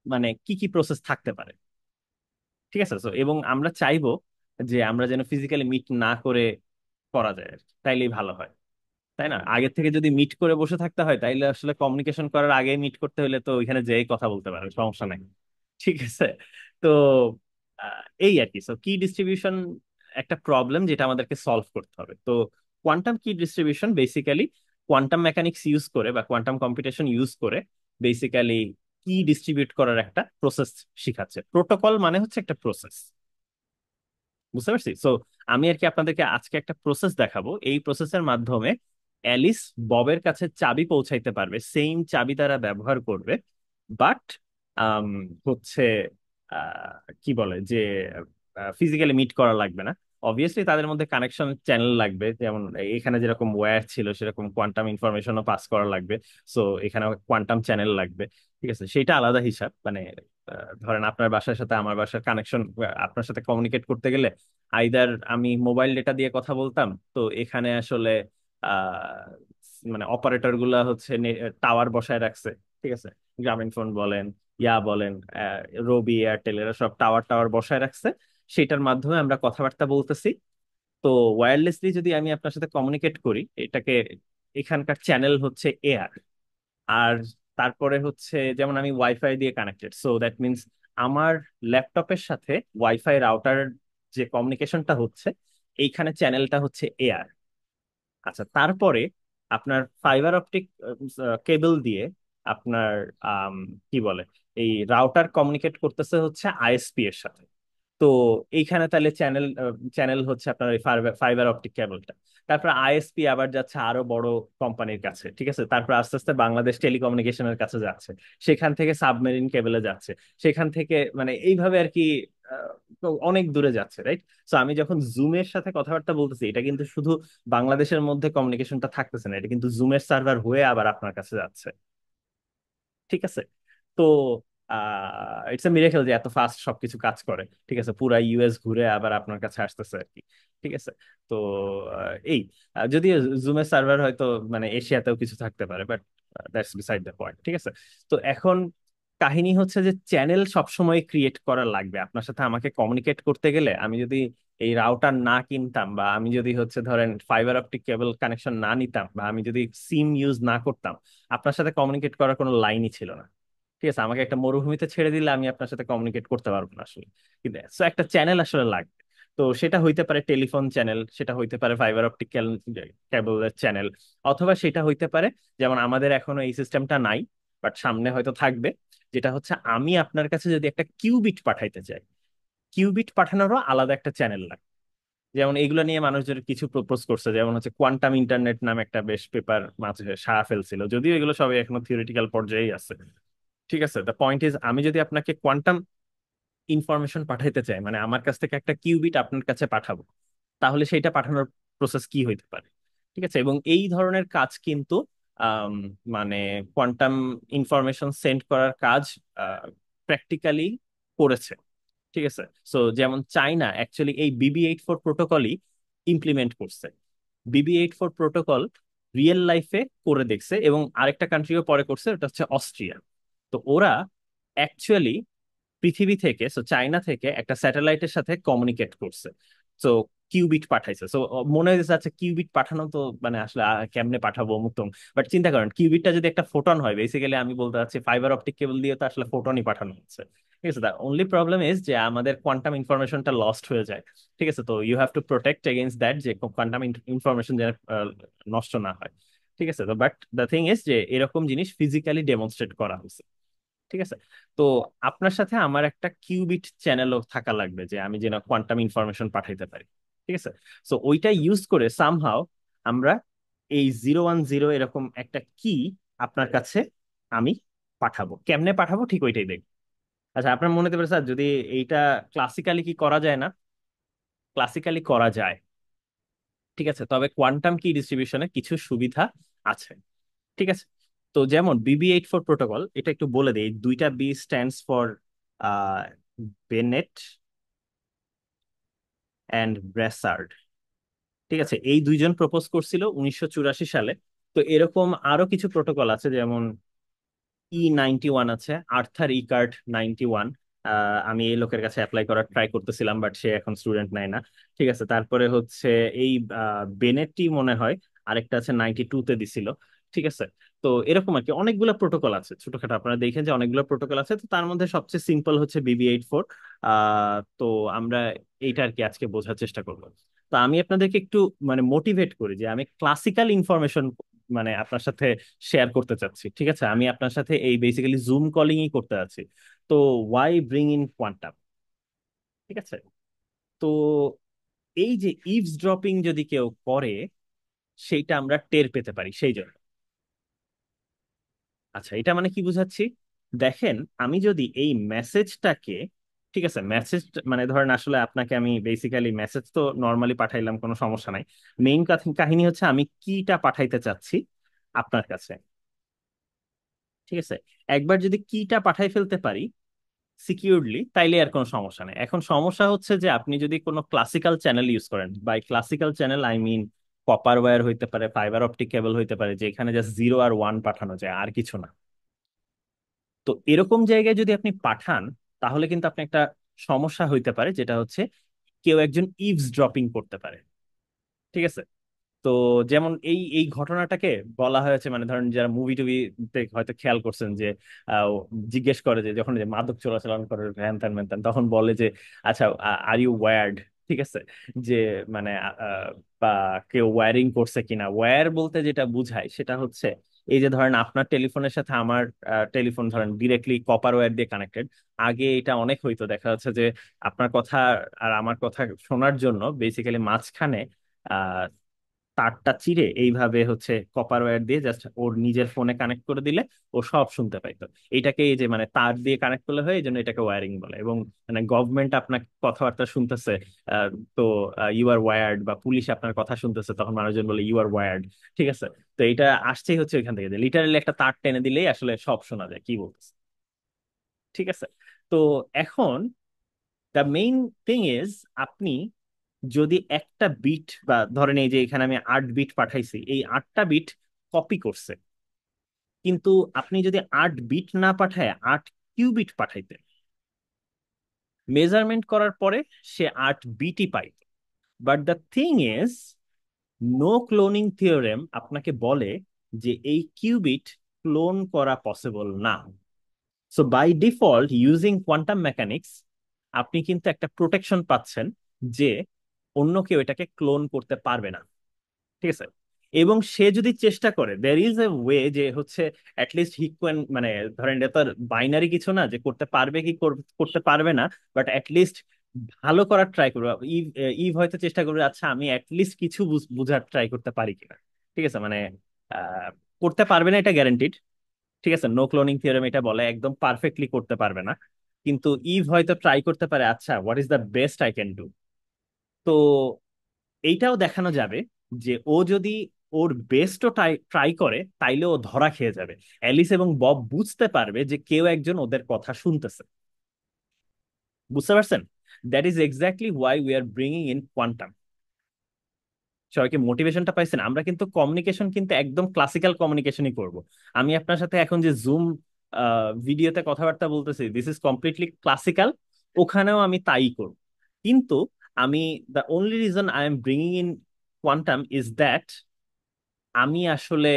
Speaker 1: মানে কি কি প্রসেস থাকতে পারে? ঠিক আছে, তো এবং আমরা চাইবো যে আমরা যেন ফিজিক্যালি মিট না করে করা যায় আর কি। তাইলেই ভালো হয়, তাই না? আগে থেকে যদি মিট করে বসে থাকতে হয় তাইলে আসলে কমিউনিকেশন করার আগে মিট করতে হলে তো ওইখানে যেই কথা বলতে পারে, সমস্যা নাই। ঠিক আছে। তো এই আর কি, সো কি ডিস্ট্রিবিউশন একটা প্রবলেম যেটা আমাদেরকে সলভ করতে হবে। তো কোয়ান্টাম কি distribution basically quantum mechanics use করে বা কোয়ান্টাম কম্পিউটেশন ইউজ করে বেসিক্যালি কি ডিস্ট্রিবিউট করার একটা প্রসেস শিখাচ্ছে। প্রোটোকল মানে হচ্ছে একটা প্রসেস, বুঝতে পারছি? সো আমি আর কি আপনাদেরকে আজকে একটা প্রসেস দেখাবো। এই প্রসেসের মাধ্যমে অ্যালিস ববের কাছে চাবি পৌঁছাইতে পারবে, সেম চাবি তারা ব্যবহার করবে, বাট হচ্ছে কি বলে যে ফিজিক্যালি মিট করা লাগবে না। অবভিয়াসলি তাদের মধ্যে কানেকশন চ্যানেল লাগবে, যেমন এখানে যেরকম ওয়্যার ছিল সেরকম কোয়ান্টাম ইনফরমেশনও পাস করা লাগবে। সো এখানে কোয়ান্টাম চ্যানেল লাগবে, ঠিক আছে, সেটা আলাদা হিসাব। মানে ধরেন আপনার বাসার সাথে আমার বাসার কানেকশন, আপনার সাথে কমিউনিকেট করতে গেলে আইদার আমি মোবাইল ডেটা দিয়ে কথা বলতাম, তো এখানে আসলে আহ মানে অপারেটর গুলা হচ্ছে টাওয়ার বসায় রাখছে, ঠিক আছে, গ্রামীণ ফোন বলেন, ইয়া বলেন, রবি এয়ারটেল এরা সব টাওয়ার টাওয়ার বসায় রাখছে, সেটার মাধ্যমে আমরা কথাবার্তা বলতেছি। তো ওয়্যারলেসলি যদি আমি আপনার সাথে কমিউনিকেট করি, এটাকে এখানকার চ্যানেল হচ্ছে এয়ার। আর তারপরে হচ্ছে যেমন আমি ওয়াইফাই দিয়ে কানেক্টেড, সো দ্যাট মিনস আমার ল্যাপটপের সাথে ওয়াইফাই রাউটার যে কমিউনিকেশনটা হচ্ছে, এইখানে চ্যানেলটা হচ্ছে এয়ার। আচ্ছা, তারপরে আপনার ফাইবার অপটিক কেবল দিয়ে আপনার আম, কি বলে এই রাউটার কমিউনিকেট করতেছে হচ্ছে আইএসপি এর সাথে। তো এইখানে তাহলে চ্যানেল চ্যানেল হচ্ছে আপনার ওই ফাইবার অপটিক কেবলটা। তারপর আইএসপি আবার যাচ্ছে আরো বড় কোম্পানির কাছে, ঠিক আছে, তারপর আস্তে আস্তে বাংলাদেশ টেলিকমিউনিকেশনের কাছে যাচ্ছে, সেখান থেকে সাবমেরিন কেবলে যাচ্ছে, সেখান থেকে মানে এইভাবে আর কি তো অনেক দূরে যাচ্ছে, রাইট? সো আমি যখন জুমের সাথে কথাবার্তা বলতেছি, এটা কিন্তু শুধু বাংলাদেশের মধ্যে কমিউনিকেশনটা থাকতেছে না, এটা কিন্তু জুমের সার্ভার হয়ে আবার আপনার কাছে যাচ্ছে, ঠিক আছে। তো ইটস এ মিরাকেল যে এত ফাস্ট সবকিছু কাজ করে, ঠিক আছে, পুরা ইউএস ঘুরে আবার আপনার কাছে আসতেছে আর কি। ঠিক আছে। তো এই যদিও জুমের সার্ভার হয়তো মানে এশিয়াতেও কিছু থাকতে পারে, but that's beside the point, ঠিক আছে। তো এখন কাহিনী হচ্ছে যে চ্যানেল সবসময় ক্রিয়েট করা লাগবে আপনার সাথে আমাকে কমিউনিকেট করতে গেলে। আমি যদি এই রাউটার না কিনতাম, বা আমি যদি হচ্ছে ধরেন ফাইবার অপটিক কেবল কানেকশন না নিতাম, বা আমি যদি সিম ইউজ না করতাম, আপনার সাথে কমিউনিকেট করার কোনো লাইনই ছিল না। ঠিক আছে, আমাকে একটা মরুভূমিতে ছেড়ে দিলে আমি আপনার সাথে কমিউনিকেট করতে পারবো না আসলে। কিন্তু সো একটা চ্যানেল আসলে লাগবে। তো সেটা হইতে পারে টেলিফোন চ্যানেল, সেটা হইতে পারে ফাইবার অপটিক কেবলের চ্যানেল, অথবা সেটা হইতে পারে, যেমন আমাদের এখনো এই সিস্টেমটা নাই, বাট সামনে হয়তো থাকবে, যেটা হচ্ছে আমি আপনার কাছে যদি একটা কিউবিট পাঠাইতে চাই, কিউবিট পাঠানোরও আলাদা একটা চ্যানেল লাগে। যেমন এইগুলো নিয়ে মানুষজন কিছু প্রপোজ করছে, যেমন হচ্ছে কোয়ান্টাম ইন্টারনেট নামে একটা বেশ পেপার মাঝে সাড়া ফেলছিল, যদিও এগুলো সবই এখনো থিওরিটিক্যাল পর্যায়েই আছে। ঠিক আছে, দ্য পয়েন্ট ইজ, আমি যদি আপনাকে কোয়ান্টাম ইনফরমেশন পাঠাইতে চাই, মানে আমার কাছ থেকে একটা কিউবিট আপনার কাছে পাঠাবো, তাহলে সেইটা পাঠানোর প্রসেস কি হইতে পারে? ঠিক আছে, এবং এই ধরনের কাজ কিন্তু আম, মানে কোয়ান্টাম ইনফরমেশন সেন্ড করার কাজ প্র্যাকটিক্যালি করেছে। ঠিক আছে, সো যেমন চায়না অ্যাকচুয়ালি এই BB84 প্রোটোকলই ইমপ্লিমেন্ট করছে। BB84 প্রোটোকল রিয়েল লাইফে করে দেখছে, এবং আরেকটা কান্ট্রিও পরে করছে, ওটা হচ্ছে অস্ট্রিয়া। তো ওরা অ্যাকচুয়ালি পৃথিবী থেকে, সো চায়না থেকে একটা স্যাটেলাইটের সাথে কমিউনিকেট করছে। সো কিউবিট পাঠাইছে। সো মনে হয়েছে আচ্ছা কিউবিট পাঠানো তো মানে আসলে কেমনে পাঠাবো মুক্ত। বাট চিন্তা করেন, কিউবিটটা যদি একটা ফোটন হয়, বেসিক্যালি আমি বলতে চাচ্ছি ফাইবার অপটিক কেবল দিয়ে তো আসলে ফোটনই পাঠানো হচ্ছে। ঠিক আছে, দ্য অনলি প্রবলেম ইজ যে আমাদের কোয়ান্টাম ইনফরমেশনটা লস্ট হয়ে যায়। ঠিক আছে, তো you have to protect against that, যে কোয়ান্টাম ইনফরমেশন যেন নষ্ট না হয়। ঠিক আছে, তো বাট দ্য থিং ইজ যে এরকম জিনিস ফিজিক্যালি ডেমনস্ট্রেট করা হয়েছে। ঠিক আছে, তো আপনার সাথে আমার একটা কিউবিট চ্যানেলও থাকা লাগবে, যে আমি যেন কোয়ান্টাম ইনফরমেশন পাঠাইতে পারি। ঠিক আছে, সো ওইটা ইউজ করে সামহাও আমরা এই 010 এরকম একটা কি আপনার কাছে আমি পাঠাবো। কেমনে পাঠাবো ঠিক ওইটাই দেখবো। আচ্ছা, আপনার মনে হতে পারে স্যার যদি এইটা ক্লাসিক্যালি কি করা যায় না? ক্লাসিক্যালি করা যায়। ঠিক আছে, তবে কোয়ান্টাম কি ডিস্ট্রিবিউশনে কিছু সুবিধা আছে। ঠিক আছে, তো যেমন BB84 প্রোটোকল, এটা একটু বলে দেই, দুইটা B stands for Bennett and Brassard. ঠিক আছে, এই দুইজন প্রপোজ করছিল 1984 সালে। তো এরকম আরো কিছু প্রোটোকল আছে, যেমন E91 আছে, আর্থার ইকার্ট 91। আমি এই লোকের কাছে অ্যাপ্লাই করার ট্রাই করতেছিলাম, বাট সে এখন স্টুডেন্ট নেয় না। ঠিক আছে, তারপরে হচ্ছে এই বেনেটটি মনে হয় আরেকটা আছে 92-তে দিছিল। ঠিক আছে, তো এরকম আর কি অনেকগুলো প্রোটোকল আছে ছোটখাটো, আপনারা দেখেন যে অনেকগুলো প্রোটোকল আছে, তো তার মধ্যে সবচেয়ে সিম্পল হচ্ছে BB84। তো আমরা এইটা আর কি আজকে বোঝার চেষ্টা করবো। তো আমি আপনাদেরকে একটু মানে মোটিভেট করি যে আমি ক্লাসিক্যাল ইনফরমেশন মানে আপনার সাথে শেয়ার করতে চাচ্ছি। ঠিক আছে, আমি আপনার সাথে এই বেসিক্যালি জুম কলিংই করতে যাচ্ছি। তো ওয়াই ব্রিং ইন কোয়ান্টাম? ঠিক আছে, তো এই যে ইভসড্রপিং যদি কেউ করে, সেইটা আমরা টের পেতে পারি সেই জন্য। আচ্ছা, এটা মানে কি বুঝাচ্ছি? দেখেন, আমি যদি এই মেসেজটাকে, ঠিক আছে, মেসেজ মানে ধরেন আসলে আপনাকে আমি বেসিক্যালি মেসেজ তো নর্মালি পাঠাইলাম, কোনো সমস্যা নাই। মেইন কাহিনী হচ্ছে আমি কিটা পাঠাইতে চাচ্ছি আপনার কাছে। ঠিক আছে, একবার যদি কিটা পাঠাই ফেলতে পারি সিকিউরলি, তাইলে আর কোনো সমস্যা নেই। এখন সমস্যা হচ্ছে যে আপনি যদি কোনো ক্লাসিক্যাল চ্যানেল ইউজ করেন, by classical channel I mean copper wire হইতে পারে, ফাইবার অপটিক কেবল হইতে পারে, যেখানে জাস্ট 0 আর 1 পাঠানো যায় আর কিছু না। তো এরকম জায়গায় যদি আপনি পাঠান, তাহলে কিন্তু আপনি একটা সমস্যা হইতে পারে, যেটা হচ্ছে কেউ একজন ইভস ড্রপিং করতে পারে। ঠিক আছে, তো যেমন এই এই ঘটনাটাকে বলা হয়েছে, মানে ধরেন যারা মুভি টুবিতে হয়তো খেয়াল করছেন যে আহ, জিজ্ঞেস করে যে যখন যে মাদক চোরাচালান করে হ্যান ত্যান ম্যান ত্যান, তখন বলে যে আচ্ছা আর ইউ ওয়্যার্ড? ঠিক আছে, যে মানে বা কেউ ওয়্যারিং করছে কিনা। ওয়্যার বলতে যেটা বুঝায় সেটা হচ্ছে এই যে ধরেন আপনার টেলিফোনের সাথে আমার টেলিফোন ধরেন ডিরেক্টলি কপার ওয়্যার দিয়ে কানেক্টেড। আগে এটা অনেক হইতো, দেখা যাচ্ছে যে আপনার কথা আর আমার কথা শোনার জন্য বেসিক্যালি মাঝখানে তারটা চিরে এইভাবে হচ্ছে কপার ওয়্যার দিয়ে জাস্ট ওর নিজের ফোনে কানেক্ট করে দিলে ও সব শুনতে পাইতো। এইটাকে এই যে মানে তার দিয়ে কানেক্ট করলে হয়, এই জন্য এটাকে ওয়্যারিং বলে। এবং মানে গভর্নমেন্ট আপনার কথাবার্তা শুনতেছে, আহ, তো ইউ আর ওয়্যার্ড, বা পুলিশ আপনার কথা শুনতেছে, তখন মানুষজন বলে ইউ আর ওয়্যার্ড। ঠিক আছে, তো এটা আসছেই হচ্ছে ওইখান থেকে, যে লিটারালি একটা তার টেনে দিলেই আসলে সব শোনা যায় কি বলতেছে। ঠিক আছে, তো এখন দ্য মেইন থিং ইজ, আপনি যদি একটা বিট, বা ধরেন এই যে এখানে আমি 8 বিট পাঠাইছি, এই 8টা বিট কপি করছে, কিন্তু আপনি যদি 8 বিট না পাঠায় 8 কিউবিট পাঠাইতেন, মেজারমেন্ট করার পরে সে 8 বিটই পাইত। But the thing is, no cloning theorem আপনাকে বলে যে এই কিউবিট ক্লোন করা পসিবল না। So by default using quantum mechanics আপনি কিন্তু একটা প্রোটেকশন পাচ্ছেন যে অন্য কেউ এটাকে ক্লোন করতে পারবে না। ঠিক আছে? এবং সে যদি চেষ্টা করে, দের ইজ এ ওয়ে যে হচ্ছে অ্যাটলিস্ট হি ক্যান, মানে ধরেন এটা তো বাইনারি কিছু না যে করতে পারবে কি করতে পারবে না, বাট অ্যাটলিস্ট ভালো করার ট্রাই করবে। ইভ ইভ হয়তো চেষ্টা করবে, আচ্ছা আমি অ্যাটলিস্ট কিছু বুঝার ট্রাই করতে পারি কিনা। ঠিক আছে? মানে আহ, করতে পারবে না এটা গ্যারান্টিড। ঠিক আছে, নো ক্লোনিং থিওরেম এটা বলে একদম পারফেক্টলি করতে পারবে না, কিন্তু ইভ হয়তো ট্রাই করতে পারে, আচ্ছা what is the best I can do. তো এইটাও দেখানো যাবে যে ও যদি ওর বেস্টও ট্রাই ট্রাই করে তাইলে ও ধরা খেয়ে যাবে। অ্যালিস এবং বব বুঝতে পারবে যে কেউ একজন ওদের কথা শুনতেছে। বুঝতে পারছেন? That is exactly why we are bringing in quantum. সবাইকে মোটিভেশনটা পাইছেন? আমরা কিন্তু কমিউনিকেশন কিন্তু একদম ক্লাসিক্যাল কমিউনিকেশনই করব। আমি আপনার সাথে এখন যে জুম ভিডিওতে কথাবার্তা বলতেছি, দিস ইজ কমপ্লিটলি ক্লাসিক্যাল। ওখানেও আমি তাই করব। কিন্তু আমি, the only reason I am bringing in quantum is that আমি আসলে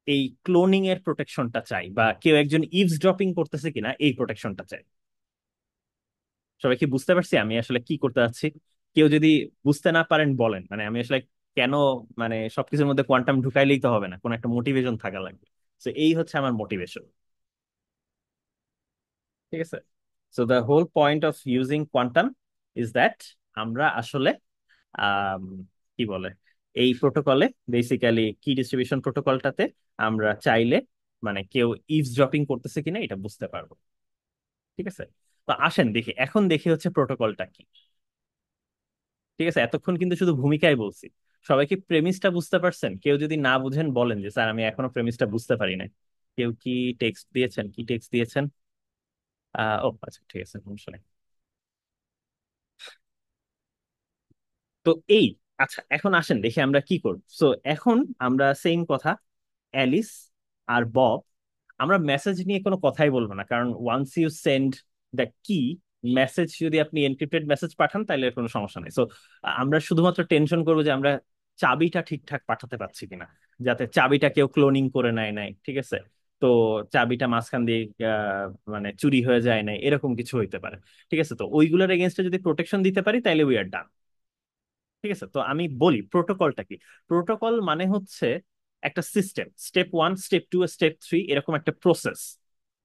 Speaker 1: এই ক্লোনিং এর প্রোটেকশনটা চাই, বা কেউ একজন ইভসড্রপিং করতেছে কিনা এই প্রোটেকশনটা চাই। সবাই কি বুঝতে পারছি আমি আসলে কি করতে যাচ্ছি? কেউ যদি বুঝতে না পারেন বলেন, মানে আমি আসলে কেন, মানে সবকিছুর মধ্যে কোয়ান্টাম ঢুকাইলেই তো হবে না, কোন একটা মোটিভেশন থাকা লাগবে। তো এই হচ্ছে আমার মোটিভেশন। ঠিক আছে? So the whole point of using quantum is that আমরা আসলে আম, কি বলে, এই প্রোটোকলে, বেসিক্যালি কি ডিস্ট্রিবিউশন প্রোটোকলটাতে আমরা চাইলে মানে কেউ ইভসড্রপিং করতেছে কিনা এটা বুঝতে পারবো। ঠিক আছে? তো আসেন দেখি, এখন দেখি হচ্ছে প্রোটোকলটা কি। ঠিক আছে, এতক্ষণ কিন্তু শুধু ভূমিকায় বলছি। সবাই কি প্রেমিসটা বুঝতে পারছেন? কেউ যদি না বুঝেন বলেন যে স্যার আমি এখনো প্রেমিসটা বুঝতে পারি না। কেউ কি টেক্সট দিয়েছেন? কি টেক্সট দিয়েছেন? ও আচ্ছা, ঠিক আছে, সমস্যা নেই। তো এই, আচ্ছা এখন আসেন দেখি আমরা কি করব। সো এখন আমরা সেম কথা, অ্যালিস আর বব, আমরা মেসেজ নিয়ে কোনো কথাই বলবো না, কারণ ওয়ান্স ইউ সেন্ড দ্য কি মেসেজ, যদি আপনি এনক্রিপ্টেড মেসেজ পাঠান তাহলে এর কোনো সমস্যা নেই। সো আমরা শুধুমাত্র টেনশন করবো যে আমরা চাবিটা ঠিকঠাক পাঠাতে পারছি কিনা, যাতে চাবিটা কেউ ক্লোনিং করে নেয় নাই। ঠিক আছে? তো চাবিটা মাঝখান দিয়ে মানে চুরি হয়ে যায় নাই, এরকম কিছু হইতে পারে। ঠিক আছে? তো ওইগুলোর এগেনস্টে যদি প্রোটেকশন দিতে পারি তাহলে উই আর ডান। ঠিক আছে? তো আমি বলি প্রোটোকলটা কি। প্রোটোকল মানে হচ্ছে একটা system, step one, step two, step three, এরকম একটা প্রসেস।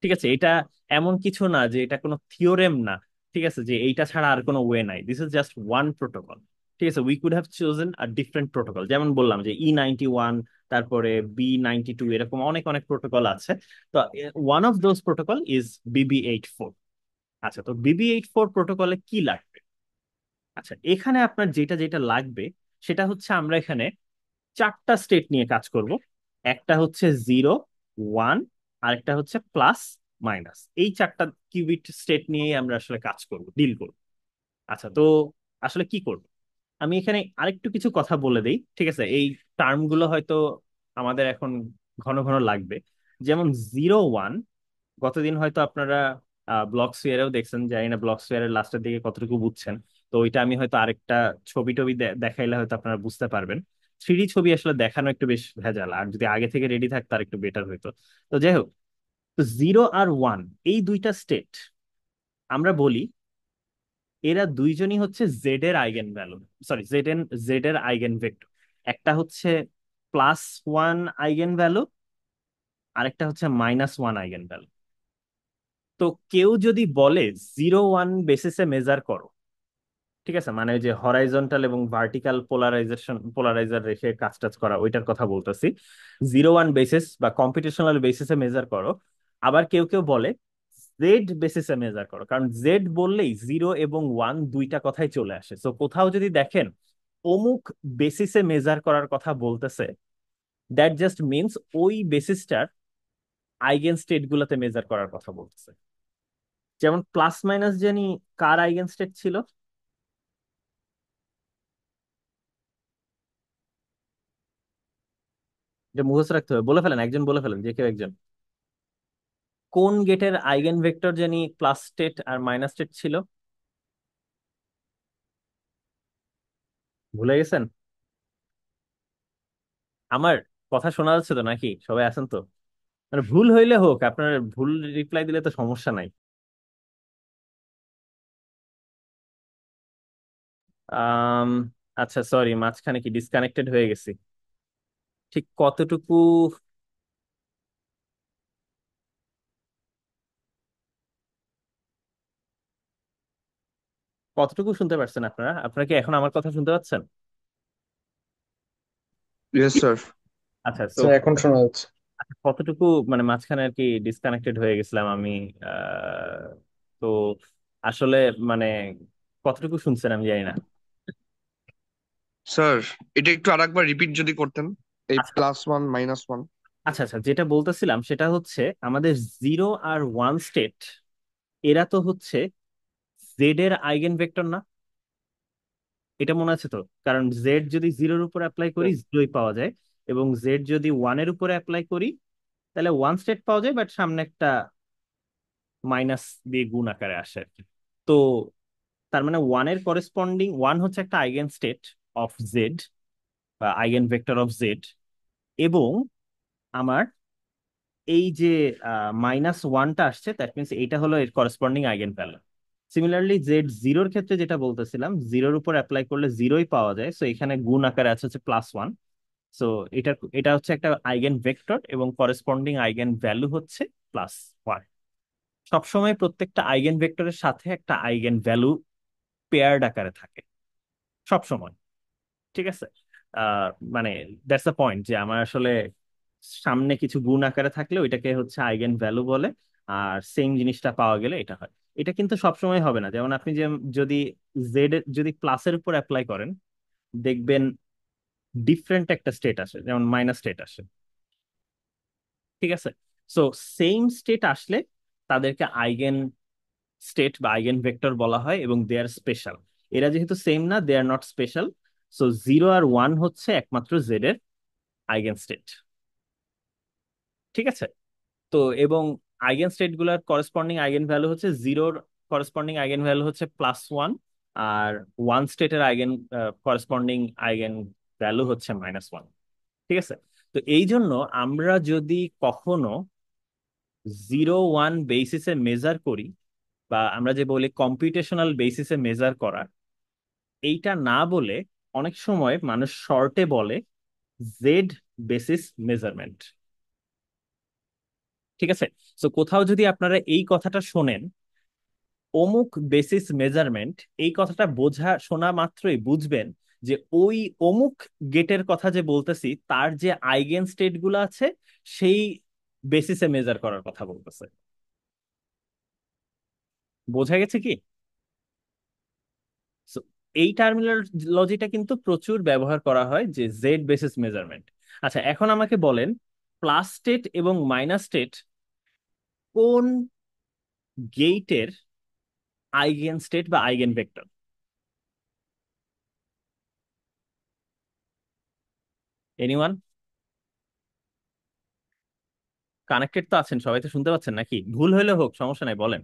Speaker 1: ঠিক আছে? এটা এমন কিছু না যে এটা কোনো থিওরেম না। ঠিক আছে, যে এইটা ছাড়া আর কোনো ওয়ে নাই, this is just one protocol. ঠিক আছে, we could have chosen a different protocol, যেমন বললাম যে E91, তারপরে B92, এরকম অনেক অনেক প্রোটোকল আছে। তো one of those protocol is BB84। আচ্ছা, তো BB84 প্রোটোকলে কি লাগবে? আচ্ছা, এখানে আপনার যেটা যেটা লাগবে সেটা হচ্ছে আমরা এখানে চারটা স্টেট নিয়ে কাজ করব। একটা হচ্ছে 0, 1, আর একটা হচ্ছে প্লাস মাইনাস। এই চারটা কিউবিট স্টেট নিয়েই আমরা আসলে কাজ করব, ডিল করব। আচ্ছা, তো আসলে কি করব? আমি এখানে আরেকটু কিছু কথা বলে দেই। ঠিক আছে? এই টার্ম গুলো হয়তো আমাদের এখন ঘন ঘন লাগবে। যেমন 0, 1, গতদিন হয়তো আপনারা ব্লক স্ফিয়ারেও দেখছেন, জানি না ব্লক স্ফিয়ারের লাস্টের দিকে কতটুকু বুঝছেন। তো ওইটা আমি হয়তো আরেকটা ছবি টবি দেখাইলে হয়তো আপনারা বুঝতে পারবেন। 3D ছবি আসলে দেখানো একটু বেশ ভেজাল, আর যদি আগে থেকে রেডি থাকতো আর একটু বেটার হইতো। তো যাই হোক, তো 0 আর 1, এই দুইটা স্টেট আমরা বলি এরা দুইজনই হচ্ছে জেড এর আইগেন ভ্যালু, সরি জেড এর আইগেন ভেক্টর। একটা হচ্ছে +1 আইগেন ভ্যালু, আরেকটা হচ্ছে -1 আইগেন ভ্যালু। তো কেউ যদি বলে 0, 1 বেসিসে মেজার করো, ঠিক আছে, মানে ওই যে হরাইজন্টাল এবং ভার্টিক্যাল পোলারাইজার রেখে কাজ টাজ করা, ওইটার কথা বলতেছি। 0, 1 বেসিস বা কম্পিটিশনাল বেসিসে মেজার করো। আবার কেউ কেউ বলে জেড বেসিসে মেজার করো, কারণ জেড বললেই 0 এবং 1 দুইটা কথাই চলে আসে। তো কোথাও যদি দেখেন অমুক বেসিসে মেজার করার কথা বলতেছে, দ্যাট জাস্ট মিনস ওই বেসিসটার আইগেন স্টেট গুলাতে মেজার করার কথা বলতেছে। যেমন প্লাস মাইনাস জানি কার আইগেন স্টেট ছিল, যে মুখস্থ রাখতে হবে, বলে ফেলেন, একজন বলে ফেলেন, যে কেউ একজন। কোন গেটের আইগেন ভেক্টর জানি প্লাস স্টেট আর মাইনাস স্টেট ছিল? ভুলে গেছেন? আমার কথা শোনা যাচ্ছে তো নাকি? সবাই আছেন তো? মানে ভুল হইলে হোক, আপনার ভুল রিপ্লাই দিলে তো সমস্যা নাই। আম, আচ্ছা, সরি, মাঝখানে কি ডিসকানেক্টেড হয়ে গেছি? ঠিক কতটুকু? কতটুকু শুনতে পারছেন আপনারা? আপনারা কি এখন আমার কথা শুনতে পাচ্ছেন?
Speaker 4: Yes sir.
Speaker 1: আচ্ছা, তো
Speaker 5: স্যার এখন শোনা যাচ্ছে।
Speaker 1: কতটুকু মানে মাঝখানে আর কি ডিসকানেক্টেড হয়ে গেছিলাম আমি। আহ, তো আসলে মানে কতটুকু শুনছেন আমি জানি না।
Speaker 4: স্যার, এটা একটু আরেকবার রিপিট যদি করতেন, এই
Speaker 1: আচ্ছা
Speaker 4: +1 - 1।
Speaker 1: আচ্ছা আচ্ছা, যেটা বলতেছিলাম সেটা হচ্ছে আমাদের জিরো আর ওয়ান স্টেট, এরা তো হচ্ছে জেড এর আইগেন ভেক্টর না? এটা মনে আছে তো? কারণ জেড যদি জিরোর উপর অ্যাপ্লাই করি জিরোই পাওয়া যায়, এবং জেড যদি ওয়ানের উপরে অ্যাপ্লাই করি তাহলে ওয়ান স্টেট পাওয়া যায়, বাট সামনে একটা মাইনাস দিয়ে গুণ আকারে আসে আর কি। তো তার মানে ওয়ানের করেসপন্ডিং ওয়ান হচ্ছে একটা আইগেন স্টেট অফ জেড বা আইগেন ভেক্টর অফ জেড, এবং আমার এই যে -1টা আসছে, দ্যাট মিনস এইটা হলো এর corresponding eigen value. Similarly Z জিরোর ক্ষেত্রে যেটা বলতেছিলাম, জিরোর উপর অ্যাপ্লাই করলে জিরোই পাওয়া যায়, সো এখানে গুণ আকারে আছে হচ্ছে +1। সো এটা হচ্ছে একটা আইগেন ভেক্টর এবং করেসপন্ডিং আইগেন ভ্যালু হচ্ছে +1। সবসময় প্রত্যেকটা আইগেন ভেক্টরের সাথে একটা আইগেন ভ্যালু পেয়ার্ড আকারে থাকে সব সময়। ঠিক আছে? আহ মানে দ্যাটস দ্য পয়েন্ট, যে আমার আসলে সামনে কিছু গুণ আকারে থাকলে ওইটাকে হচ্ছে আইগেন ভ্যালু বলে, আর সেম জিনিসটা পাওয়া গেলে এটা হয়। এটা কিন্তু সবসময় হবে না। যেমন আপনি যে যদি জেড যদি প্লাসের উপর অ্যাপ্লাই করেন, দেখবেন ডিফারেন্ট একটা স্টেট আসে, যেমন মাইনাস স্টেট আসে। ঠিক আছে? সো সেম স্টেট আসলে তাদেরকে আইগেন স্টেট বা আইগেন ভেক্টর বলা হয়, এবং দে আর স্পেশাল। এরা যেহেতু সেম না, they are not special. So zero আর ওয়ান হচ্ছে একমাত্র জেড এর আইগেন স্টেট। ঠিক আছে? তো এবং আইগেন স্টেট গুলার করেসপন্ডিং আইগেন ভ্যালু হচ্ছে জিরোর করেসপন্ডিং আইগেন ভ্যালু হচ্ছে +1, আর ওয়ান স্টেটের আইগেন করেসপন্ডিং আইগেন ভ্যালু হচ্ছে -1। ঠিক আছে? তো এই জন্য আমরা যদি কখনো জিরো ওয়ান বেসিসে মেজার করি, বা আমরা যে বলি কম্পিউটেশনাল বেসিসে মেজার করা, এইটা না বলে অনেক সময় মানুষ শর্টে বলে জেড বেসিস মেজারমেন্ট। ঠিক আছে? তো কোথাও যদি আপনারা এই কথাটা শোনেন, অমুক বেসিস মেজারমেন্ট, এই কথাটা বোঝা শোনা মাত্রই বুঝবেন যে ওই অমুক গেটের কথা যে বলতেছি তার যে আইগেন স্টেট গুলো আছে সেই বেসিসে মেজার করার কথা বলতেছে। বোঝা গেছে কি? So, এই টার্মিনোলজিটা কিন্তু প্রচুর ব্যবহার করা হয়, যে জেড বেসিস মেজারমেন্ট। আচ্ছা, এখন আমাকে বলেন প্লাস স্টেট এবং মাইনাস স্টেট কোন গেটের আইগেন স্টেট বা আইগেন ভেক্টর? এনিওয়ান? কানেক্টেড তো আছেন, সবাই তো শুনতে পাচ্ছেন নাকি? ভুল হইলে হোক, সমস্যা নাই, বলেন।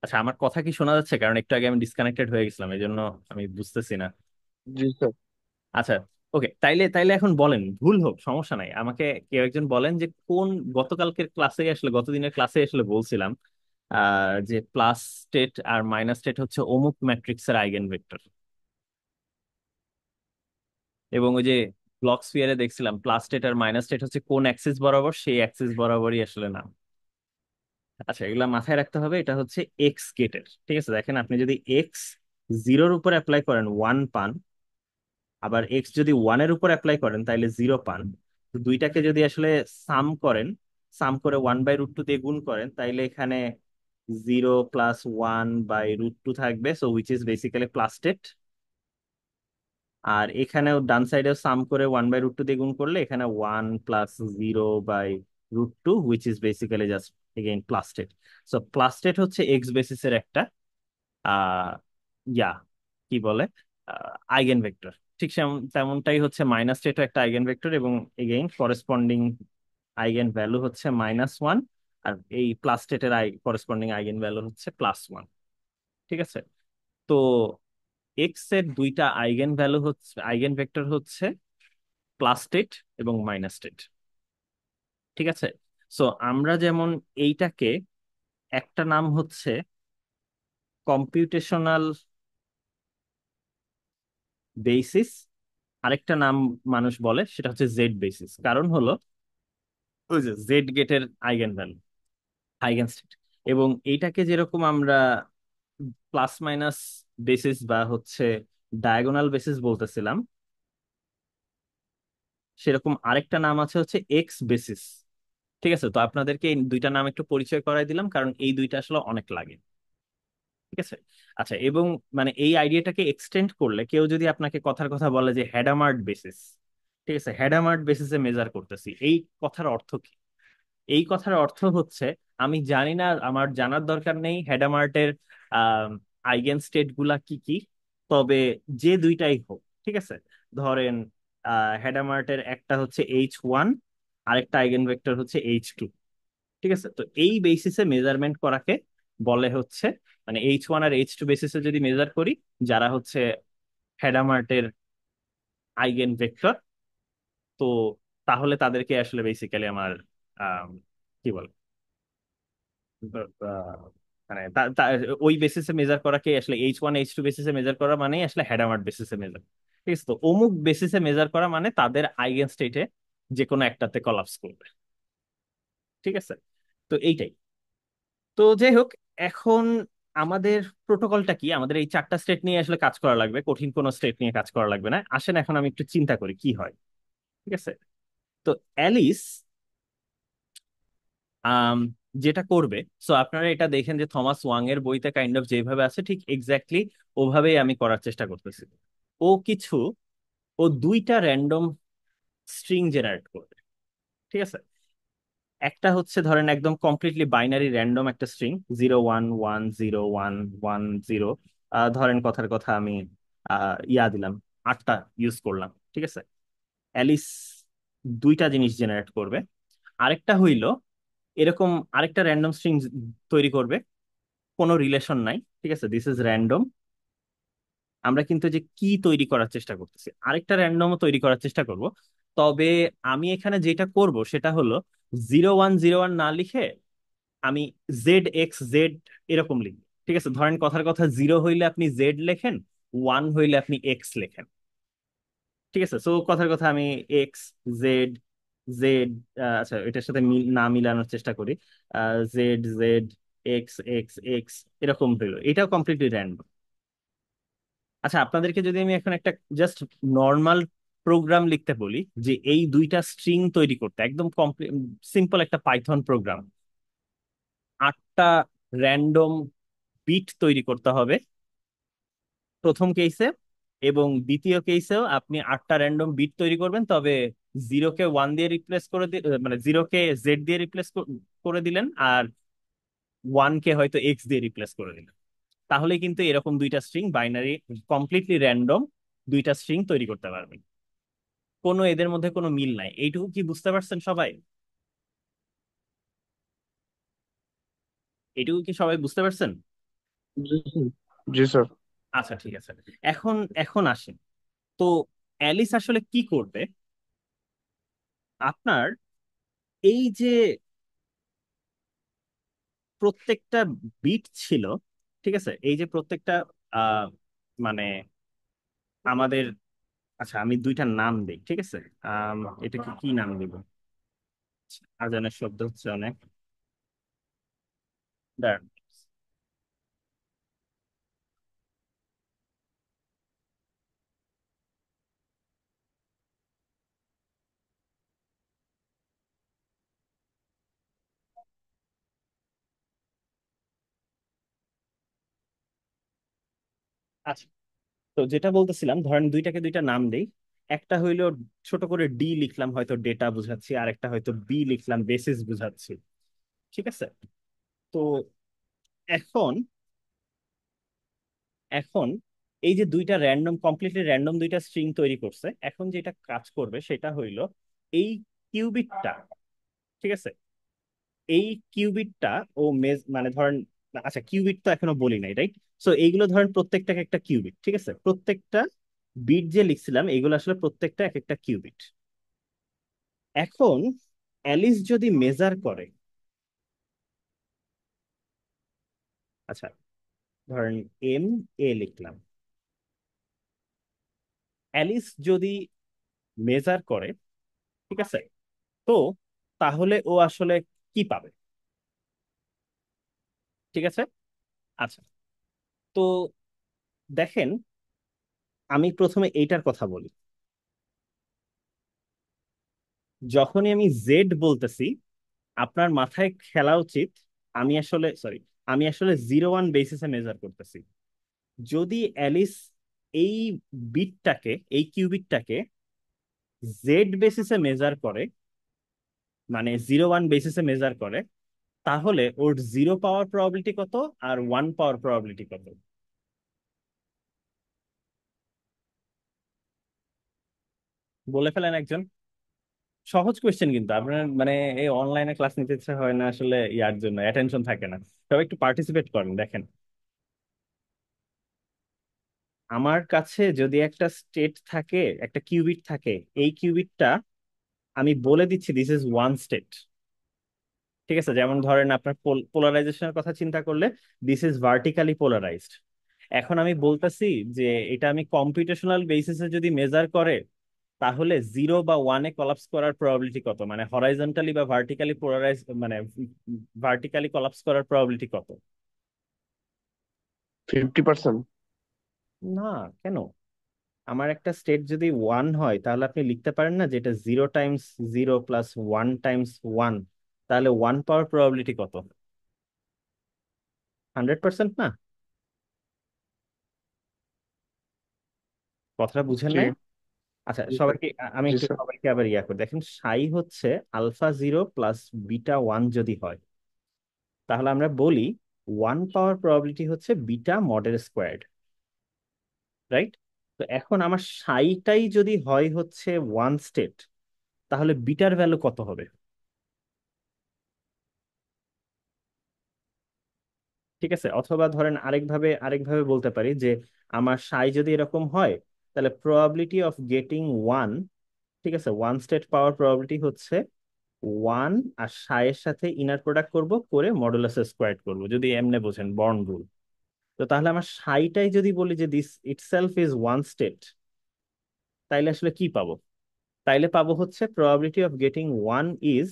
Speaker 1: আচ্ছা, আমার কথা কি শোনা যাচ্ছে? কারণ একটু আগে আমি ডিসকানেক্টেড হয়ে গেছিলাম, এই জন্য আমি বুঝতেছি না।
Speaker 4: জি স্যার।
Speaker 1: আচ্ছা, ওকে, তাইলে তাইলে এখন বলেন, ভুল হোক সমস্যা নাই, আমাকে কেউ একজন বলেন যে কোন গতকালকের ক্লাসে আসলে, গতদিনের ক্লাসে আসলে বলছিলাম যে প্লাস স্টেট আর মাইনাস স্টেট হচ্ছে অমুক ম্যাট্রিক্সের আইগেন ভেক্টর, এবং ওই যে ব্লক স্ফিয়ারে দেখছিলাম প্লাস স্টেট আর মাইনাস স্টেট হচ্ছে কোন অ্যাক্সিস বরাবর, সেই অ্যাক্সিস বরাবরই আসলে নাম। আচ্ছা, এগুলা মাথায় রাখতে হবে। এটা হচ্ছে এক্স গেটের। ঠিক আছে? দেখেন, আপনি যদি এক্স জিরোর উপর অ্যাপ্লাই করেন ওয়ান পান, আবার এক্স যদি ওয়ানের উপর অ্যাপ্লাই করেন তাহলে জিরো পান। তো দুইটাকে যদি আসলে সাম করেন, সাম করে 1/√2 দিয়ে গুণ করেন, তাইলে এখানে 0 + 1/√2 থাকবে, so which is basically plus state. আর এখানেও ডান সাইডেও সাম করে 1/√2 দিয়ে গুণ করলে এখানে 1 + 0/√2, which is basically just again plus state. So plus state হচ্ছে এক্স বেসিসের একটা আহ ইয়া কি বলে আইগেন ভেক্টর। ঠিক তেমনটাই হচ্ছে মাইনাস স্টেটও একটা আইগেন ভেক্টর, এবং এগেইন করেসপন্ডিং আইগেন ভ্যালু হচ্ছে -1, আর এই প্লাস স্টেটের করেসপন্ডিং আইগেন ভ্যালু হচ্ছে +1। ঠিক আছে, তো এক্স এর দুইটা আইগেন ভ্যালু হচ্ছে, আইগেন ভেক্টর হচ্ছে +স্টেট এবং -স্টেট। ঠিক আছে, সো আমরা যেমন এইটাকে একটা নাম হচ্ছে কম্পিউটেশনাল বেসিস, আরেকটা নাম মানুষ বলে সেটা হচ্ছে জেড বেসিস। কারণ হলো ওই যে জেড গেটের আইগেন ভ্যালু, আইগেন স্টেট। এবং এইটাকে যেরকম আমরা প্লাস মাইনাস বেসিস বা হচ্ছে ডায়াগোনাল বেসিস বলতেছিলাম, সেরকম আরেকটা নাম আছে হচ্ছে এক্স বেসিস। ঠিক আছে, তো আপনাদেরকে এই দুইটা নাম একটু পরিচয় করাই দিলাম, কারণ এই দুইটা আসলে অনেক লাগে। ঠিক আছে, আচ্ছা, এবং মানে এই আইডিয়াটাকে এক্সটেন্ড করলে কেউ যদি আপনাকে কথার কথা বলে যে হ্যাডামার্ড বেসিস, ঠিক আছে, হ্যাডামার্ড বেসিসে মেজার করতেছি, এই কথার অর্থ কি? এই কথার অর্থ হচ্ছে আমি জানি না, আমার জানার দরকার নেই হ্যাডামার্টের আইগেন স্টেট গুলা কি কি, তবে যে দুইটাই হোক, ঠিক আছে, ধরেন হ্যাডামার্টের একটা হচ্ছে H1, আরেকটা আইগেন ভেক্টর হচ্ছে H2। ঠিক আছে, তো এই বেসিসে মেজারমেন্ট করাকে বলে হচ্ছে, মানে H1 আর H2 বেসিসে যদি মেজার করি, যারা হচ্ছে হ্যাডামার্টের আইগেন ভেক্টর, তো তাহলে তাদেরকে আসলে বেসিক্যালি আমার আম, কি বলে, আহ, মানে ওই বেসিসে মেজার করাকে আসলে H1 H2 বেসিসে মেজার করা মানে আসলে হ্যাডামার্ট বেসিসে মেজার। ঠিক আছে, তো অমুক বেসিসে মেজার করা মানে তাদের আইগেন স্টেটে যে কোনো একটাতে কলাপস করবে। ঠিক আছে, তো এইটাই। তো যাই হোক, এখন আমাদের প্রোটোকলটা কি? আমাদের এই চারটা স্টেট নিয়ে আসলে কাজ করা লাগবে, কঠিন কোনো স্টেট নিয়ে কাজ করা লাগবে না। আসেন এখন আমি একটু চিন্তা করি কি হয়। ঠিক আছে, তো অ্যালিস আম, যেটা করবে, সো আপনারা এটা দেখেন যে থমাস ওয়াং এর বইতে কাইন্ড অফ যেভাবে আছে ঠিক এক্স্যাক্টলি ওভাবেই আমি করার চেষ্টা করতেছি। ও কিছু, ও দুইটা র্যান্ডম স্ট্রিং জেনারেট করবে। ঠিক আছে, একটা হচ্ছে ধরেন একদম কমপ্লিটলি বাইনারি র্যান্ডম একটা স্ট্রিং, 0 1 1 0 1 1 0। ধরেন কথার কথা আমি ইয়া দিলাম, 8টা ইউজ করলাম। ঠিক আছে, অ্যালিস দুইটা জিনিস জেনারেট করবে। আরেকটা হইলো এরকম আরেকটা র্যান্ডম স্ট্রিং তৈরি করবে, কোনো রিলেশন নাই। ঠিক আছে, দিস ইজ র্যান্ডম। আমরা কিন্তু যে কি তৈরি করার চেষ্টা করতেছি, আরেকটা র্যান্ডমও তৈরি করার চেষ্টা করব। তবে আমি এখানে যেটা করব সেটা হলো 0 1 0 1 না লিখে আমি Z X Z এরকম লিখব। ঠিক আছে, ধরেন কথার কথা, 0 হইলে আপনি জেড লেখেন, 1 হইলে আপনি এক্স লেখেন। ঠিক আছে, সো কথার কথা আমি এক্স, জেড, জেড, আচ্ছা এটার সাথে না মিলানোর চেষ্টা করি, Z Z, x x x, এরকম হইলো। এটাও কমপ্লিটলি র্যান্ডম। আচ্ছা, আপনাদেরকে যদি আমি এখন একটা জাস্ট নর্মাল প্রোগ্রাম লিখতে বলি, যে এই দুইটা স্ট্রিং তৈরি করতে একদম সিম্পল একটা পাইথন প্রোগ্রাম, 8টা র্যান্ডম বিট তৈরি করতে হবে প্রথম কেসে, এবং দ্বিতীয় কেসেও আপনি 8টা র্যান্ডম বিট তৈরি করবেন, তবে 0 কে 1 দিয়ে রিপ্লেস করে মানে 0 কে জেড দিয়ে রিপ্লেস করে দিলেন, আর 1 কে হয়তো এক্স দিয়ে রিপ্লেস করে দিলেন। তাহলে কিন্তু এরকম দুইটা স্ট্রিং, বাইনারি কমপ্লিটলি র্যান্ডম দুইটা স্ট্রিং তৈরি করতে পারবেন। কোনো এদের মধ্যে কোনো মিল নাই। এইটুকু কি বুঝতে পারছেন সবাই? এইটুকু কি সবাই বুঝতে পারছেন?
Speaker 4: জি স্যার। জি স্যার।
Speaker 1: আচ্ছা ঠিক আছে, এখন এখন আসেন, তো অ্যালিস আসলে কি করবে? আপনার এই যে প্রত্যেকটা বিট ছিল, ঠিক আছে, এই যে প্রত্যেকটা আহ মানে আমাদের, আচ্ছা আমি দুইটা নাম দিই। ঠিক আছে, এটাকে কি নাম দিব? আজানের শব্দ হচ্ছে অনেক, দাঁড়ান। আচ্ছা, তো যেটা বলতেছিলাম, ধরেন দুইটাকে দুইটা নাম দেই। একটা হইলো ছোট করে ডি লিখলাম, হয়তো ডেটা বুঝাচ্ছি, আর একটা হয়তো বি লিখলাম, বেসিস বুঝাচ্ছি। ঠিক আছে, তো এখন এখন এই যে দুইটা র্যান্ডম, কমপ্লিটলি র্যান্ডম দুইটা স্ট্রিং তৈরি করছে, এখন যেটা কাজ করবে সেটা হইলো এই কিউবিটটা, ঠিক আছে, এই কিউবিটটা ও মানে ধরেন, আচ্ছা কিউবিট তো এখনো বলি নাই, রাইট? সো এইগুলো ধরেন প্রত্যেকটাকে একটা কিউবিট, ঠিক আছে? প্রত্যেকটা বিট যে লিখছিলাম এগুলো আসলে প্রত্যেকটা এক একটা কিউবিট। এখন অ্যালিস যদি মেজার করে, আচ্ছা ধরেন এম এ লিখলাম, অ্যালিস যদি মেজার করে, ঠিক আছে, তো তাহলে ও আসলে কি পাবে? ঠিক আছে, আচ্ছা। তো দেখেন, আমি প্রথমে এইটার কথা বলি। যখনই আমি জেড বলতেছি, আপনার মাথায় খেলা উচিত আমি আসলে 0-1 বেসিসে মেজার করতেছি। যদি অ্যালিস এই এই কিউবিটটাকে জেড বেসিসে মেজার করে, মানে 0-1 বেসিসে মেজার করে, তাহলে ওর 0 পাওয়ার প্রবাবিলিটি কত আর 1 পাওয়ার প্রবাবিলিটি কত? বলে ফেলেন একজন। সহজ কোয়েশ্চেন, কিন্তু আপনার মানে এই অনলাইনে ক্লাস নিতে ইচ্ছা হয় না আসলে, ইয়ার জন্য অ্যাটেনশন থাকে না। সবাই একটু পার্টিসিপেট করেন, দেখেন। আমার কাছে যদি একটা স্টেট থাকে, একটা কিউবিট থাকে, এই কিউবিটটা আমি বলে দিচ্ছি দিস ইজ ওয়ান স্টেট, ঠিক আছে? যেমন ধরেন আপনার পোলারাইজেশনের কথা চিন্তা করলে দিস ইজ ভার্টিক্যালি পোলারাইজড। এখন আমি বলতেছি যে এটা আমি কম্পিউটেশনাল বেসিসে যদি মেজার করে, তাহলে 0 বা 1-এ কলাপস করার প্রবাবিলিটি কত, মানে হরাইজন্টালি বা ভার্টিক্যালি পোলারাইজ, মানে ভার্টিক্যালি কলাপস করার প্রবাবিলিটি কত?
Speaker 4: 50%।
Speaker 1: না, কেন? আমার একটা স্টেট যদি 1 হয়, তাহলে আপনি লিখতে পারেন না যে এটা 0 × 0 + 1 × 1, তাহলে 1 পাওয়ার প্রবাবিলিটি কত? 100% না? কথাটা বুঝেন
Speaker 4: জি।
Speaker 1: নাই? আচ্ছা,
Speaker 4: জি স্যার।
Speaker 1: সবাইকে আমি
Speaker 4: জি
Speaker 1: একটু
Speaker 4: স্যার।
Speaker 1: সবাইকে আবার ইয়া করে দেখেন, সাই হচ্ছে α0 + β1 যদি হয়, তাহলে আমরা বলি 1 পাওয়ার প্রবাবিলিটি হচ্ছে বিটা মডেল স্কোয়ার্ড, রাইট? তো এখন আমার সাইটাই যদি হয় হচ্ছে ওয়ান স্টেট, তাহলে বিটার ভ্যালু কত হবে? ঠিক আছে, অথবা ধরেন আরেকভাবে বলতে পারি যে আমার সাই যদি এরকম হয়, তাহলে প্রবাবিলিটি অফ গেটিং ওয়ান, ঠিক আছে, ওয়ান স্টেট পাওয়ার প্রবাবিলিটি হচ্ছে 1, আর সাইয়ের সাথে ইনার প্রোডাক্ট করব, করে মডুলাস স্কোয়ার্ড করব, যদি এমনে বোঝেন বর্ন রুল। তো তাহলে আমার সাইটাই যদি বলি যে this itself is one state, তাইলে আসলে কি পাবো? তাইলে পাবো হচ্ছে probability of getting one is,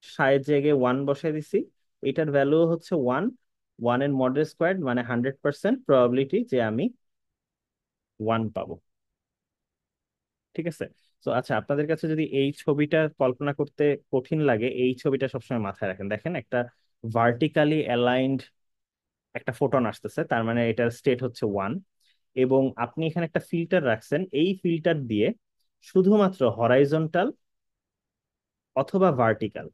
Speaker 1: সায়ের জায়গায় 1 বসাই দিছি, এটার ভ্যালু হচ্ছে 1, 1-এর মডেল স্কোয়ার্ড, মানে 100% প্রবাবিলিটি যে আমি 1 পাবো। ঠিক আছে। তো আচ্ছা, আপনাদের কাছে যদি এই ছবিটা কল্পনা করতে কঠিন লাগে, এই ছবিটা সবসময় মাথায় রাখেন। দেখেন, একটা ভার্টিক্যালি অ্যালাইন্ড একটা ফোটন আসতেছে, তার মানে এটার স্টেট হচ্ছে 1, এবং আপনি এখানে একটা ফিল্টার রাখছেন, এই ফিল্টার দিয়ে শুধুমাত্র হরাইজন্টাল অথবা ভার্টিক্যাল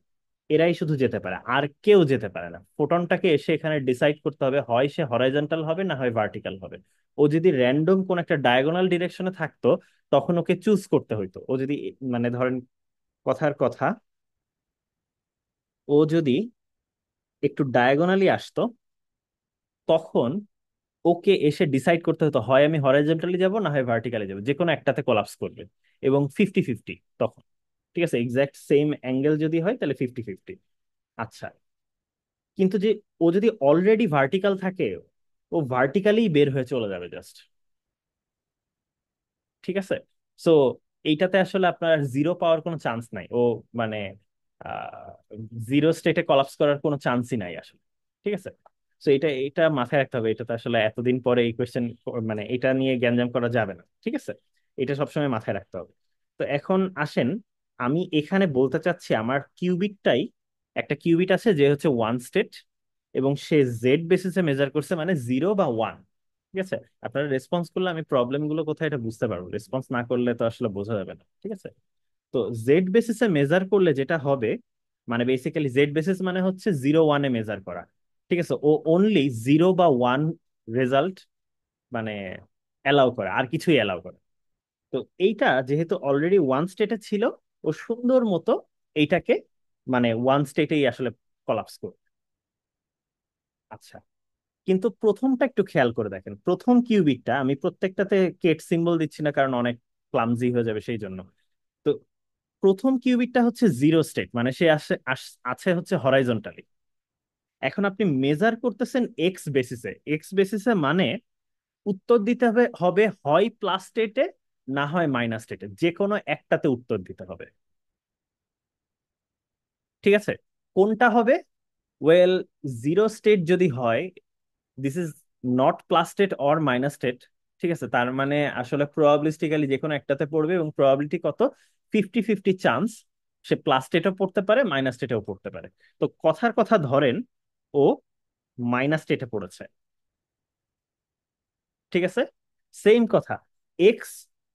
Speaker 1: এরাই শুধু যেতে পারে, আর কেউ যেতে পারে না। ফোটনটাকে এসে এখানে ডিসাইড করতে হবে, হয় সে হরাইজন্টাল হবে না হয় ভার্টিক্যাল হবে। ও যদি র্যান্ডম কোন একটা ডায়াগোনাল ডিরেকশনে থাকতো, তখন ওকে চুজ করতে হইতো। ও যদি, মানে ধরেন কথার কথা, ও যদি একটু ডায়াগোনালি আসতো, তখন ওকে এসে ডিসাইড করতে হতো হয় আমি হরাইজন্টালি যাব না হয় ভার্টিক্যালি যাব, যে কোনো একটাতে কোলাপস করবে, এবং 50-50 তখন। ঠিক আছে, এক্সাক্ট সেম অ্যাঙ্গেল যদি হয় তাহলে 50-50। আচ্ছা, কিন্তু যে ও যদি অলরেডি ভার্টিক্যাল থাকে, ও ভার্টিক্যালি বের হয়ে চলে যাবে জাস্ট। ঠিক আছে। সো এইটাতে আসলে আপনার 0 পাওয়ার কোনো চান্স নাই। ও মানে জিরো স্টেটে কলাপস করার কোনো চান্সই নাই আসলে। ঠিক আছে। সো এটা এটা মাথায় রাখতে হবে। এটা তো আসলে এতদিন পরে এই কোয়েশ্চেন, মানে এটা নিয়ে গ্যাঞ্জাম করা যাবে না। ঠিক আছে, এটা সবসময় মাথায় রাখতে হবে। তো এখন আসেন, আমি এখানে বলতে চাচ্ছি আমার কিউবিটটাই, একটা কিউবিট আছে যে হচ্ছে ওয়ান স্টেট, এবং সে জেড বেসিসে মেজার করছে, মানে 0 বা 1। ঠিক আছে, আপনারা রেসপন্স করলে আমি প্রবলেম গুলো কোথায় এটা বুঝতে পারবো, রেসপন্স না করলে তো আসলে বোঝা যাবে না। ঠিক আছে। তো জেড বেসিসে মেজার করলে যেটা হবে, মানে বেসিক্যালি জেড বেসিস মানে হচ্ছে 0-1-এ মেজার করা। ঠিক আছে, ও অনলি 0 বা 1 রেজাল্ট মানে অ্যালাউ করে, আর কিছুই অ্যালাউ করে। তো এইটা যেহেতু অলরেডি ওয়ান স্টেটে ছিল, ও সুন্দর মতো এইটাকে মানে ওয়ান স্টেটেই আসলে কলাপস করবে। আচ্ছা, কিন্তু প্রথমটা একটু খেয়াল করে দেখেন, প্রথম কিউবিটটা, আমি প্রত্যেকটাতে কেট সিম্বল দিচ্ছি না কারণ অনেক ক্লামজি হয়ে যাবে সেই জন্য। তো প্রথম কিউবিটটা হচ্ছে জিরো স্টেট, মানে সে আছে হচ্ছে হরাইজন্টালি। এখন আপনি মেজার করতেছেন এক্স বেসিসে। এক্স বেসিসে মানে উত্তর দিতে হবে হবে হয় প্লাস স্টেটে, না হয় মাইনাস স্টেটে, যে কোনো একটাতে উত্তর দিতে হবে। ঠিক আছে, কোনটা হবে? ওয়েল, জিরো স্টেট যদি হয়, this is not plus state or minus state. ঠিক আছে, তার মানে আসলে প্রবাবিলিস্টিক্যালি যে কোনো একটাতে পড়বে, এবং প্রবাবিলিটি কত? 50-50 চান্স সে প্লাস স্টেটও পড়তে পারে, মাইনাস স্টেটেও পড়তে পারে। তো কথার কথা ধরেন ও মাইনাস স্টেটে পড়েছে। ঠিক আছে, সেম কথা, এক্স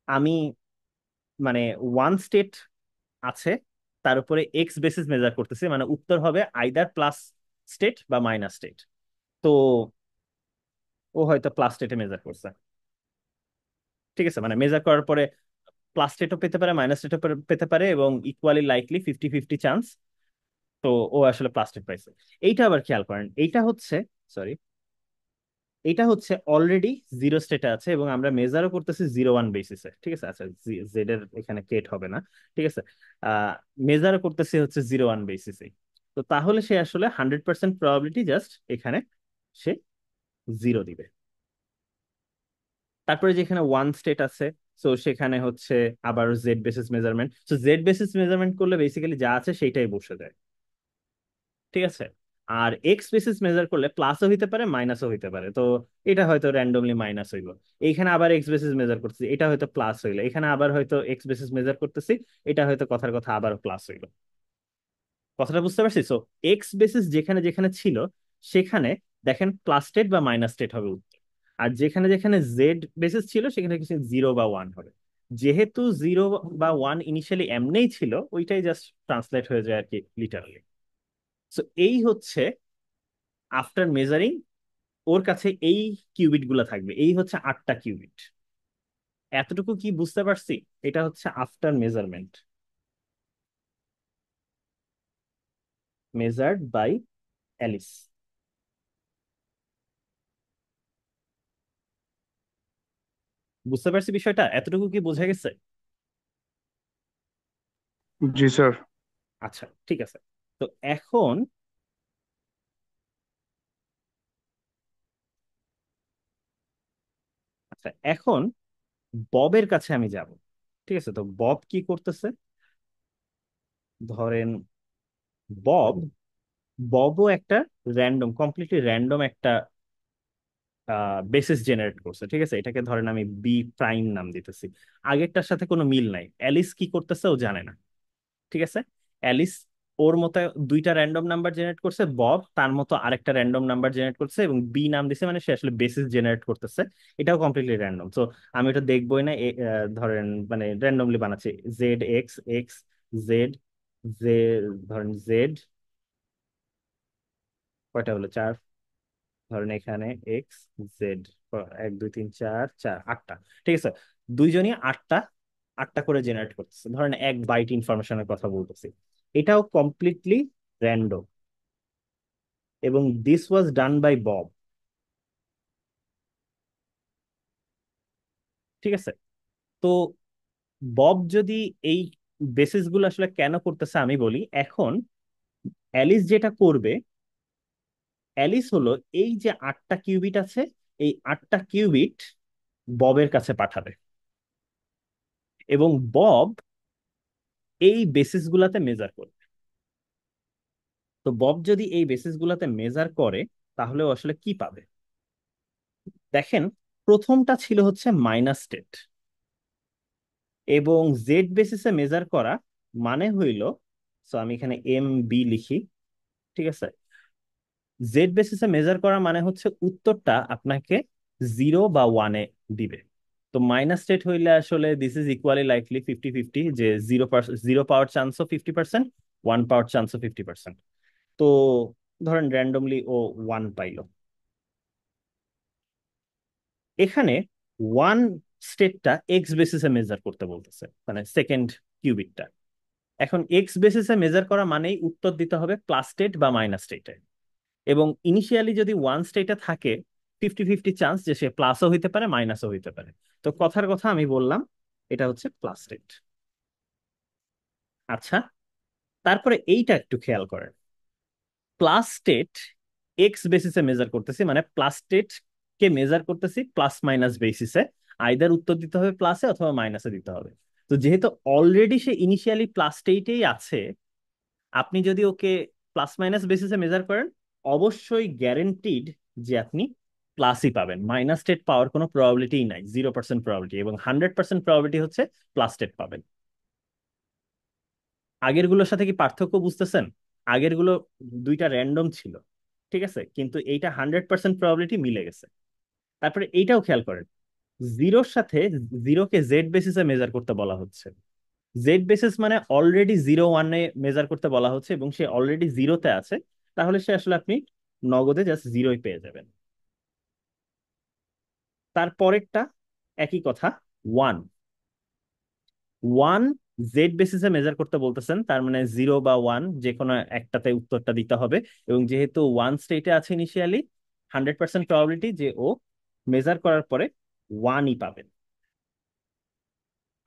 Speaker 1: আমি মানে ওয়ান স্টেট আছে, তার উপরে এক্স বেসিস মেজার করতেছি, মানে উত্তর হবে আইদার প্লাস স্টেট বা মাইনাস স্টেট। তো ও হয়তো প্লাস স্টেটে মেজার করছে। ঠিক আছে, মানে মেজার করার পরে প্লাস স্টেটও পেতে পারে, মাইনাস স্টেটও পেতে পারে, এবং ইকুয়ালি লাইকলি 50-50 চান্স। তো ও আসলে প্লাস স্টেট পাইছে। এইটা আবার খেয়াল করেন, এইটা হচ্ছে, সরি, এটা হচ্ছে অলরেডি জিরো স্টেটে আছে, এবং আমরা মেজারও করতেছি 0-1 বেসিসে। ঠিক আছে, আচ্ছা, জেড এর এখানে কেট হবে না। ঠিক আছে, আহ মেজারও করতেছি হচ্ছে 0-1 বেসিসে। তো তাহলে সে আসলে 100% প্রবাবিলিটি জাস্ট এখানে সে জিরো দিবে। তারপরে যেখানে ওয়ান স্টেট আছে, তো সেখানে হচ্ছে আবার জেড বেসিস মেজারমেন্ট। তো জেড বেসিস মেজারমেন্ট করলে বেসিক্যালি যা আছে সেইটাই বসে যায়। ঠিক আছে, আর এক্স বেসিস মেজার করলে প্লাসও হইতে পারে, মাইনাসও হইতে পারে। তো এটা হয়তো র্যান্ডমলি মাইনাস হইলো, এইখানে আবার এক্স বেসিস মেজার করতেছি, এটা হয়তো প্লাস হইলো, এখানে আবার হয়তো এক্স বেসিস মেজার করতেছি, এটা হয়তো কথার কথা আবার প্লাস হইলো। কথাটা বুঝতে পারছি? সো এক্স বেসিস যেখানে যেখানে ছিল সেখানে দেখেন প্লাস স্টেট বা মাইনাস স্টেট হবে উত্তর। আর যেখানে যেখানে জেড বেসিস ছিল সেখানে কিছু জিরো বা ওয়ান হবে। যেহেতু জিরো বা ওয়ান ইনিশিয়ালি এমনেই ছিল, ওইটাই জাস্ট ট্রান্সলেট হয়ে যায় আর কি, লিটারালি। সো এই হচ্ছে আফটার মেজারিং, ওর কাছে এই কিউবিট গুলা থাকবে, এই হচ্ছে 8টা কিউবিট। এতটুকু কি বুঝতে পারছি? এটা হচ্ছে after measurement, measured by Alice. বুঝতে পারছি বিষয়টা? এতটুকু কি বোঝা গেছে?
Speaker 4: জি স্যার।
Speaker 1: আচ্ছা, ঠিক আছে। তো এখন, আচ্ছা এখন ববের কাছে আমি যাব। ঠিক আছে, তো বব কি করতেছে? ধরেন বব, ববও একটা র্যান্ডম, কমপ্লিটলি র্যান্ডম একটা বেসিস জেনারেট করছে। ঠিক আছে, এটাকে ধরেন আমি বি প্রাইম নাম দিতেছি। আগেরটার সাথে কোনো মিল নাই, অ্যালিস কি করতেছে ও জানে না। ঠিক আছে, অ্যালিস ওর মতো দুইটা র্যান্ডম নাম্বার জেনারেট করছে, বব তার মতো আরেকটা র্যান্ডম নাম্বার জেনারেট করছে, এবং বি নাম দিছে, মানে সে আসলে বেসিস জেনারেট করতেছে। এটাও কমপ্লিটলি র্যান্ডম। তো আমি ওটা দেখবোই না, ধরেন মানে র্যান্ডমলি বানাচ্ছি, Z x x Z, J ধরেন জেড কয়টা হলো, চার। ধরেন এখানে এক্স জেড, 1 2 3 4 4, 8টা। ঠিক আছে, দুইজনই আটটা আটটা করে জেনারেট করতেছে, ধরেন 1 বাইট ইনফরমেশনের কথা বলতেছি। এটাও কমপ্লিটলি র্যান্ডম, এবং this was done by Bob. ঠিক আছে, তো বব যদি এই বেসিস গুলো আসলে কেন করতেছে আমি বলি এখন। অ্যালিস যেটা করবে, অ্যালিস হলো এই যে 8টা কিউবিট আছে, এই 8টা কিউবিট ববের কাছে পাঠাবে, এবং বব এই বেসিস গুলাতে মেজার করবে। তো বব যদি এই বেসিস গুলাতে মেজার করে, তাহলে ও আসলে কি পাবে? দেখেন, প্রথমটা ছিল হচ্ছে মাইনাস স্টেট, এবং জেড বেসিসে মেজার করা মানে হইল, সো আমি এখানে এম বি লিখি। ঠিক আছে, জেড বেসিসে মেজার করা মানে হচ্ছে উত্তরটা আপনাকে 0 বা 1-এ দিবে। তো মাইনাস স্টেট হইলে আসলে দিস ইজ ইকুয়ালি লাইকলি 50-50, যে 0 পাওয়ার চান্সও 50%, 1 পাওয়ার চান্সও 50%। তো ধরেন র্যান্ডমলি ও 1 পাইলো। এখানে ওয়ান স্টেটটা এক্স বেসিসে মেজার করতে বলতেছে, মানে সেকেন্ড কিউবিটটা। এখন এক্স বেসিসে মেজার করা মানেই উত্তর দিতে হবে প্লাস স্টেট বা মাইনাস স্টেটে, এবং ইনিশিয়ালি যদি ওয়ান স্টেটে থাকে 50-50 চান্স যে সে প্লাসও হইতে পারে মাইনাসও হইতে পারে। তো কথার কথা আমি বললাম এটা হচ্ছে প্লাস স্টেট। আচ্ছা, তারপরে এইটা একটু খেয়াল করেন, প্লাস স্টেট এক্স বেসিসে মেজার করতেছি, মানে প্লাস স্টেট কে মেজার করতেছি প্লাস মাইনাস বেসিসে, আইদার উত্তর দিতে হবে প্লাসে অথবা মাইনাসে দিতে হবে। তো যেহেতু অলরেডি সে ইনিশিয়ালি প্লাস স্টেটেই আছে, আপনি যদি ওকে প্লাস মাইনাস বেসিসে মেজার করেন অবশ্যই গ্যারেন্টিড যে আপনি প্লাসই পাবেন, মাইনাস স্টেট পাওয়ার কোনো প্রবাবিলিটিই নাই, 0% প্রবাবিলিটি, এবং 100% প্রবাবিলিটি হচ্ছে প্লাস স্টেট পাবেন। আগের গুলোর সাথে কি পার্থক্য বুঝতেছেন? আগের গুলো দুইটা র্যান্ডম ছিল, ঠিক আছে, কিন্তু এইটা 100% প্রবাবিলিটি মিলে গেছে। তারপরে এইটাও খেয়াল করেন, জিরোর সাথে জিরোকে জেড বেসিসে মেজার করতে বলা হচ্ছে। জেড বেসিস মানে অলরেডি 0-1-এ মেজার করতে বলা হচ্ছে এবং সে অলরেডি জিরোতে আছে, তাহলে সে আসলে আপনি নগদে জাস্ট জিরোই পেয়ে যাবেন। তারপরেরটা একই কথা, ওয়ান। ওয়ান জেড বেসিসে মেজার করতে বলতেছেন, তার মানে 0 বা 1 যে কোনো একটাতে উত্তরটা দিতে হবে, এবং যেহেতু ওয়ান স্টেটে আছে ইনিশিয়ালি, 100% প্রবাবিলিটি যে ও মেজার করার পরে ওয়ানই পাবেন।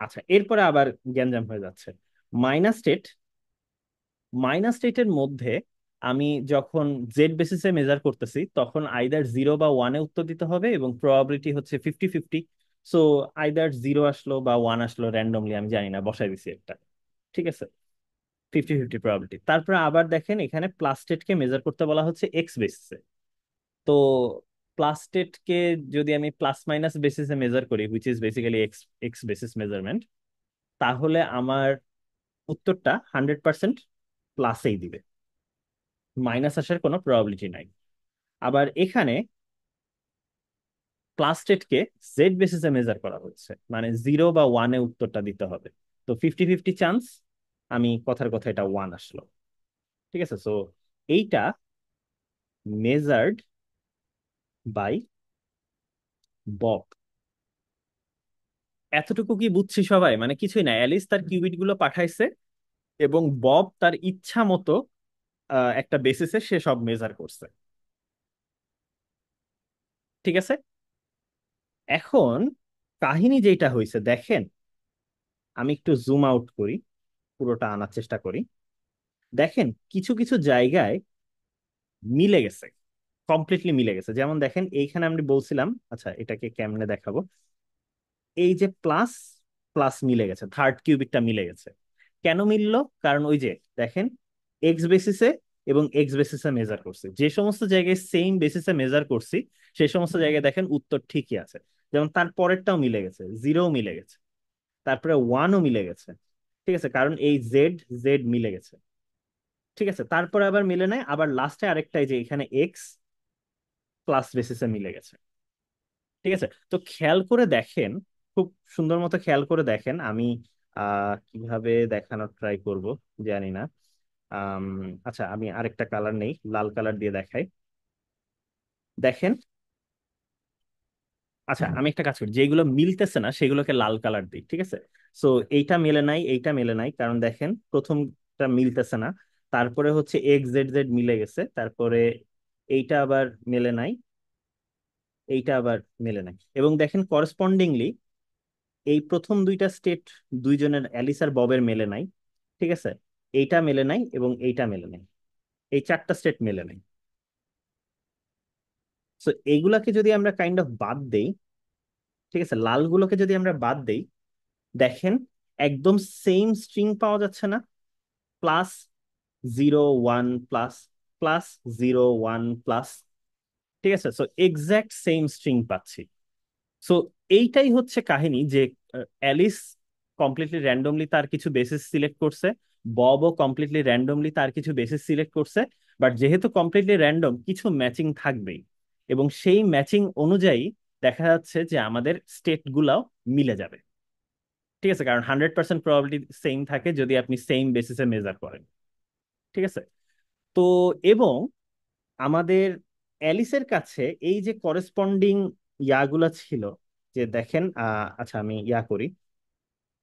Speaker 1: আচ্ছা, এরপরে আবার গ্যাঞ্জাম হয়ে যাচ্ছে। মাইনাস স্টেট, মাইনাস স্টেটের মধ্যে আমি যখন জেড বেসিসে মেজার করতেছি তখন আইদার 0 বা 1-এ উত্তর দিতে হবে, এবং প্রবাবিলিটি হচ্ছে 50-50। সো আইদার 0 আসলো বা 1 আসলো, র্যান্ডমলি আমি জানি না, বসাই দিছি একটা, ঠিক আছে, 50-50 প্রবাবিলিটি। তারপরে আবার দেখেন এখানে প্লাস স্টেটকে মেজার করতে বলা হচ্ছে এক্স বেসিসে। তো প্লাস স্টেটকে যদি আমি প্লাস মাইনাস বেসিসে মেজার করি, which is basically x x basis measurement, তাহলে আমার উত্তরটা 100% প্লাসেই দিবে, মাইনাস আসার কোনো প্রবাবিলিটি নাই। আবার এখানে প্লাস স্টেটকে জেড বেসিসে মেজার করা হচ্ছে, মানে 0 বা 1-এ উত্তরটা দিতে হবে। তো 50-50 চান্স আমি কথার কথা এটা 1 আসলো, ঠিক আছে। সো এইটা মেজার্ড বাই বব। এতটুকু কি বুঝছি সবাই? মানে কিছুই না, অ্যালিস তার কিউবিট গুলো পাঠাইছে এবং বব তার ইচ্ছা মতো একটা বেসিসে সে সব মেজার করছে, ঠিক আছে। এখন কাহিনী যেটা হয়েছে দেখেন, আমি একটু জুম আউট করি, পুরোটা আনার চেষ্টা করি। দেখেন কিছু কিছু জায়গায় মিলে গেছে, কমপ্লিটলি মিলে গেছে। যেমন দেখেন এইখানে আমি বলছিলাম, আচ্ছা এটাকে কেমনে দেখাবো, এই যে প্লাস প্লাস মিলে গেছে, থার্ড কিউবিকটা মিলে গেছে। কেন মিললো? কারণ ওই যে দেখেন এক্স বেসিসে এবং এক্স বেসিসে মেজার করছি, যে সমস্ত জায়গায় সেম বেসিসে মেজার করছি সেই সমস্ত জায়গায় দেখেন উত্তর ঠিকই আছে। যেমন তার পরেরটাও মিলে গেছে, জিরো মিলে গেছে, তারপরে ওয়ানও মিলে গেছে, ঠিক আছে, কারণ এই জেড জেড মিলে গেছে, ঠিক আছে। তারপরে আবার মিলে নাই, আবার লাস্টে আরেকটাই যে এখানে এক্স প্লাস বেসিসে মিলে গেছে, ঠিক আছে। তো খেয়াল করে দেখেন, খুব সুন্দর মতো খেয়াল করে দেখেন, আমি কিভাবে দেখানোর ট্রাই করব জানি না। আম, আচ্ছা আমি আরেকটা কালার নেই, লাল কালার দিয়ে দেখাই। দেখেন, আচ্ছা আমি একটা কাজ করি, যেগুলো মিলতেছে না সেগুলোকে লাল কালার দিই, ঠিক আছে। সো এইটা মেলে নাই, এইটা মেলে নাই, কারণ দেখেন প্রথমটা মিলতেছে না, তারপরে হচ্ছে এক্স জেড জেড মিলে গেছে, তারপরে এইটা আবার মেলে নাই, এইটা আবার মেলে নাই, এবং দেখেন করসপন্ডিংলি এই প্রথম দুইটা স্টেট দুইজনের অ্যালিস আর ববের মেলে নাই, ঠিক আছে, এইটা মেলে নাই এবং এইটা মেলে নাই, এই চারটা স্টেট মেলে নাই। সো এইগুলাকে যদি আমরা কাইন্ড অফ বাদ দেই, ঠিক আছে, লালগুলোকে যদি আমরা বাদ দেই, দেখেন একদম সেম স্ট্রিং পাওয়া যাচ্ছে না, প্লাস 0 1 প্লাস প্লাস 0 1 প্লাস, ঠিক আছে। সো এক্সাক্ট সেম স্ট্রিং পাচ্ছি। সো এইটাই হচ্ছে কাহিনী যে অ্যালিস কমপ্লিটলি র্যান্ডমলি তার কিছু বেসিস সিলেক্ট করছে, ববও কমপ্লিটলি র্যান্ডমলি তার কিছু বেসিস সিলেক্ট করছে, বাট যেহেতু কমপ্লিটলি র্যান্ডম কিছু ম্যাচিং থাকবেই, এবং সেই ম্যাচিং অনুযায়ী দেখা যাচ্ছে যে আমাদের স্টেট গুলাও মিলে যাবে, ঠিক আছে, কারণ 100% প্রবাবিলিটি সেম থাকে যদি আপনি সেম বেসিসে মেজার করেন, ঠিক আছে। তো এবং আমাদের অ্যালিসের কাছে এই যে করেসপন্ডিং ইয়াগুলা ছিল, যে দেখেন আচ্ছা আমি ইয়া করি,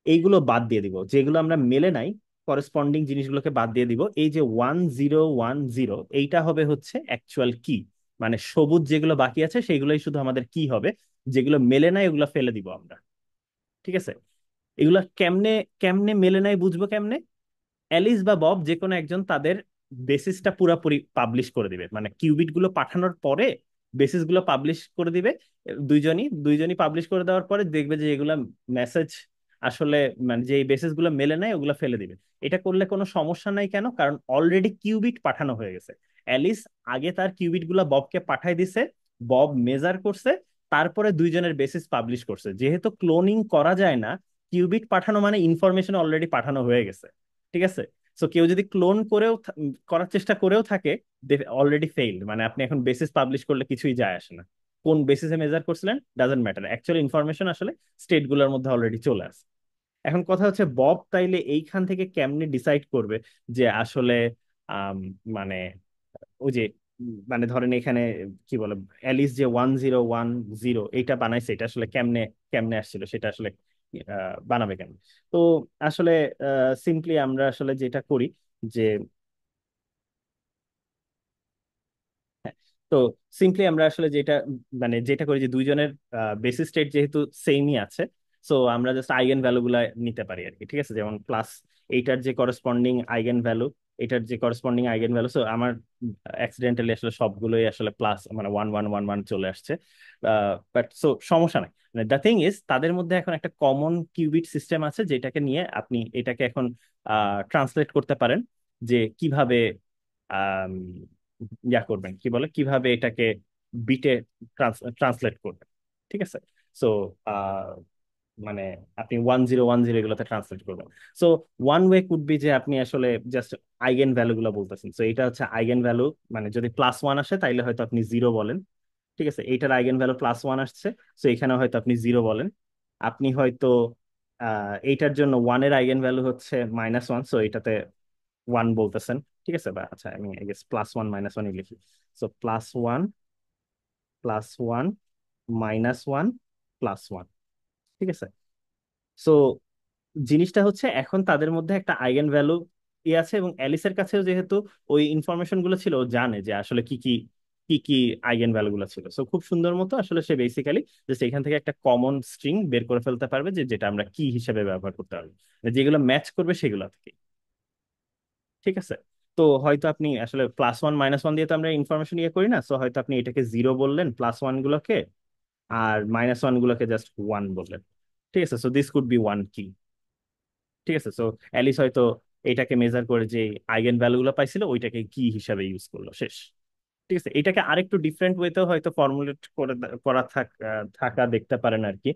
Speaker 1: এইগুলো বাদ দিয়ে দিব, যেগুলো আমরা মেলে নাই করেসপন্ডিং জিনিসগুলোকে বাদ দিয়ে দিব। এই যে 1010 এইটা হবে হচ্ছে অ্যাকচুয়াল কি, মানে সবুজ যেগুলো বাকি আছে সেগুলোই শুধু আমাদের কি হবে, যেগুলো মেলে নাই ওগুলো ফেলে দিব আমরা। ঠিক আছে, এগুলা কেমনে কেমনে মেলে নাই বুঝবো কেমনে? অ্যালিস বা বব যে কোনো একজন তাদের বেসিসটা পুরাপুরি পাবলিশ করে দিবে, মানে কিউবিট গুলো পাঠানোর পরে বেসিস গুলো পাবলিশ করে দিবে। দুইজনই পাবলিশ করে দেওয়ার পরে দেখবে যে এগুলা মেসেজ আসলে, মানে যে বেসিস গুলো মেলে নাই ওগুলো ফেলে দিবে। এটা করলে কোনো সমস্যা নাই, কেন? কারণ অলরেডি কিউবিট পাঠানো হয়ে গেছে। অ্যালিস আগে তার কিউবিট গুলা ববকে পাঠাই দিছে, বব মেজার করছে, তারপরে দুইজনের বেসিস পাবলিশ করছে। যেহেতু ক্লোনিং করা যায় না, কিউবিট পাঠানো মানে ইনফরমেশন অলরেডি পাঠানো হয়ে গেছে। ঠিক আছে, সো কেউ যদি ক্লোন করার চেষ্টা করেও থাকে, অলরেডি ফেইল্ড, মানে আপনি এখন বেসিস পাবলিশ করলে কিছুই যায় আসে না। কোন বেসিসে মেজার করছিলেন ডাজন্ট ম্যাটার, অ্যাকচুয়ালি ইনফরমেশন আসলে স্টেট গুলোর মধ্যে অলরেডি চলে আসে। এখন কথা হচ্ছে বব তাইলে এইখান থেকে কেমনে ডিসাইড করবে যে আসলে আম, মানে ওই যে মানে ধরেন এখানে কি বলে, অ্যালিস যে 1010 এইটা বানাইছে, এটা আসলে কেমনে কেমনে আসছিল সেটা আসলে বানাবে কেন? তো আসলে সিম্পলি আমরা আসলে যেটা করি যে, হ্যাঁ, তো সিম্পলি আমরা আসলে যেটা মানে যেটা করি যে দুইজনের বেসিস স্টেট যেহেতু সেমই আছে, সো আমরা জাস্ট আইগেন ভ্যালু গুলা নিতে পারি আর কি। ঠিক আছে, যেমন প্লাস এইটার যে করেসপন্ডিং আইগেন ভ্যালু, এটার যে করেসপন্ডিং আইগেন ভ্যালু, সো আমার অ্যাক্সিডেন্টালি আসলে সবগুলোই আসলে প্লাস, মানে 1111 চলে আসছে। বাট সো সমস্যা নাই। মানে দ্য থিং ইজ তাদের মধ্যে এখন একটা কমন কিউবিট সিস্টেম আছে, যেটাকে নিয়ে আপনি এটাকে এখন ট্রান্সলেট করতে পারেন যে কিভাবে করবেন, কি বলে, কিভাবে এটাকে বিটে ট্রান্সলেট করবেন। ঠিক আছে, সো মানে আপনি 1010 এগুলোতে ট্রান্সলেট করবেন। So one way could be যে আপনি আসলে জাস্ট আইগেন ভ্যালু গুলো বলতেছেন। সো এটা হচ্ছে আইগেন ভ্যালু, মানে যদি +1 আসে তাইলে হয়তো আপনি 0 বলেন। ঠিক আছে, এইটার আইগেন ভ্যালু +1 আসছে, সো এখানে হয়তো আপনি 0 বলেন। আপনি হয়তো এইটার জন্য 1 এর আইগেন ভ্যালু হচ্ছে -1, সো এটাতে 1 বলতেছেন। ঠিক আছে, বা আচ্ছা আমি +1 -1 লিখি। সো +1 +1 -1 +1। ঠিক আছে, সো জিনিসটা হচ্ছে এখন তাদের মধ্যে একটা আইগেন ভ্যালু আছে, এবং অ্যালিসের কাছেও যেহেতু ওই ইনফরমেশন গুলো ছিল, ও জানে যে আসলে কি কি আইগেন ভ্যালু গুলো ছিল। সো খুব সুন্দর মতো আসলে সে বেসিক্যালি জাস্ট এখান থেকে একটা কমন স্ট্রিং বের করে ফেলতে পারবে, যে যেটা আমরা কি হিসেবে ব্যবহার করতে পারবো, মানে যেগুলো ম্যাচ করবে সেগুলো থেকে। ঠিক আছে, তো হয়তো আপনি আসলে +1 -1 দিয়ে তো আমরা ইনফরমেশন করি না, সো হয়তো আপনি এটাকে 0 বললেন +1 গুলোকে, আর -1 গুলোকে জাস্ট 1 বললেন। ঠিক আছে, so this could be one কি। ঠিক আছে, সো অ্যালিস হয়তো এটাকে মেজার করে যে আইগেন ভ্যালু গুলো পাইছিল ওইটাকে কি হিসাবে ইউজ করলো, শেষ। ঠিক আছে, এটাকে আরেকটু ডিফারেন্ট ওয়েতেও হয়তো ফর্মুলেট করে থাকা দেখতে পারেন আর কি।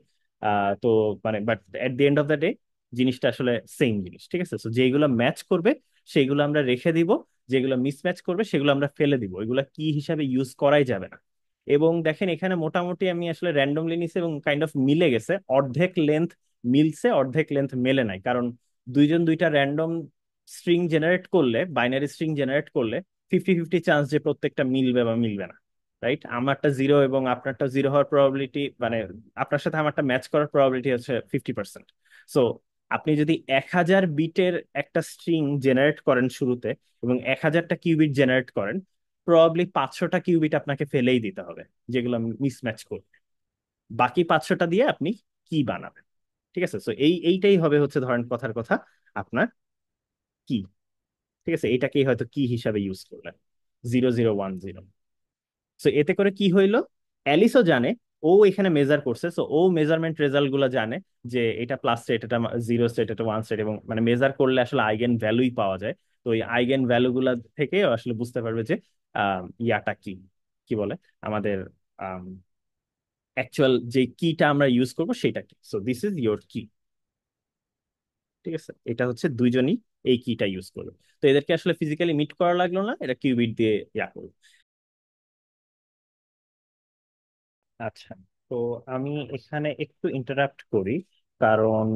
Speaker 1: তো মানে but at the end of the day জিনিসটা আসলে সেম জিনিস। ঠিক আছে, তো যেগুলো ম্যাচ করবে সেগুলো আমরা রেখে দিব, যেগুলো মিসম্যাচ করবে সেগুলো আমরা ফেলে দিব, এগুলো কি হিসাবে ইউজ করাই যাবে না। এবং দেখেন এখানে মোটামুটি আমি আসলে র্যান্ডমলি নিছি এবং কাইন্ড অফ মিলে গেছে, অর্ধেক লেন্থ মিলছে, অর্ধেক লেন্থ মেলে নাই, কারণ দুইজন দুইটা র্যান্ডম স্ট্রিং জেনারেট করলে, বাইনারি স্ট্রিং জেনারেট করলে 50-50 চান্স যে প্রত্যেকটা মিলবে বা মিলবে না। রাইট, আমারটা 0 এবং আপনারটা 0 হওয়ার প্রবাবিলিটি, মানে আপনার সাথে আমারটা ম্যাচ করার প্রবাবিলিটি হচ্ছে 50%। সো আপনি যদি 1000 বিটের একটা স্ট্রিং জেনারেট করেন শুরুতে, এবং 1000টা কিউবিট জেনারেট করেন, প্রবাবলি 500টা কিউবিট আপনাকে ফেলেই দিতে হবে, যেগুলো মিসম্যাচ করবে। বাকি 500টা দিয়ে আপনি কি বানাবেন? ঠিক আছে, সো এইটাই হবে হচ্ছে ধরেন কথার কথা আপনার কি। ঠিক আছে, এটাকেই হয়তো কি হিসাবে ইউজ করলেন, 0010। সো এতে করে কি হইলো, অ্যালিসও জানে, ও এখানে মেজার করছে, সো ও মেজারমেন্ট রেজাল্ট গুলো জানে, যে এটা প্লাস স্টেট, এটা 0 স্টেট, এটা 1 স্টেট, এবং মানে মেজার করলে আসলে আইগেন ভ্যালুই পাওয়া যায়। তো এই আইগেন ভ্যালু গুলা থেকে আসলে বুঝতে পারবে যে ইয়াটা কি, কি বলে, আমাদের অ্যাকচুয়াল যে কিটা আমরা ইউজ করবো সেটা কি। সো দিস ইজ ইয়োর কি। ঠিক আছে, এটা হচ্ছে দুইজনই এই কিটা ইউজ করবে। তো এদেরকে আসলে ফিজিক্যালি মিট করা লাগলো না, এটা কিউবিট দিয়ে করবে। আচ্ছা, তো আমি এখানে একটু ইন্টারাপ্ট করি, কারণ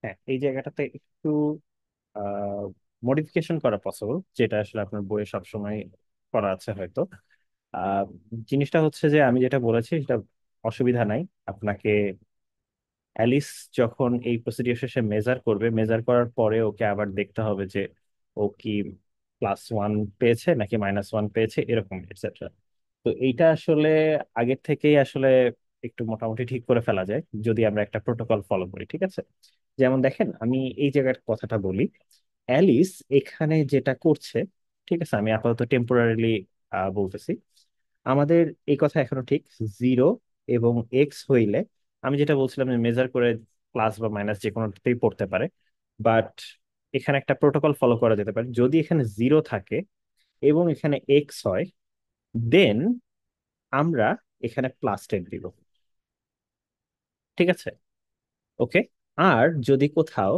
Speaker 1: হ্যাঁ, এই জায়গাটাতে একটু মডিফিকেশন করা পসিবল, যেটা আসলে আপনার বইয়ে সবসময় করা আছে হয়তো। আহ, জিনিসটা হচ্ছে যে আমি যেটা বলেছি সেটা অসুবিধা নাই, আপনাকে অ্যালিস যখন এই প্রসিডিউর শেষে মেজার করবে, মেজার করার পরে ওকে আবার দেখতে হবে যে ও কি +1 পেয়েছে নাকি -1 পেয়েছে, এরকম এটসেট্রা। তো এইটা আসলে আগের থেকেই আসলে একটু মোটামুটি ঠিক করে ফেলা যায় যদি আমরা একটা প্রোটোকল ফলো করি, ঠিক আছে? যেমন দেখেন, আমি এই জায়গার কথাটা বলি। অ্যালিস এখানে যেটা করছে, ঠিক আছে, আমি আপাতত টেম্পোরারিলি বলতেছি, আমাদের এই কথা এখনো ঠিক। 0 এবং এক্স হইলে আমি যেটা বলছিলাম যে মেজার করে প্লাস বা মাইনাস যে কোনোটাতেই পড়তে পারে, বাট এখানে একটা প্রোটোকল ফলো করা যেতে পারে। যদি এখানে 0 থাকে এবং এখানে এক্স হয়, দেন আমরা এখানে +10 দিব, ঠিক আছে? ওকে। আর যদি কোথাও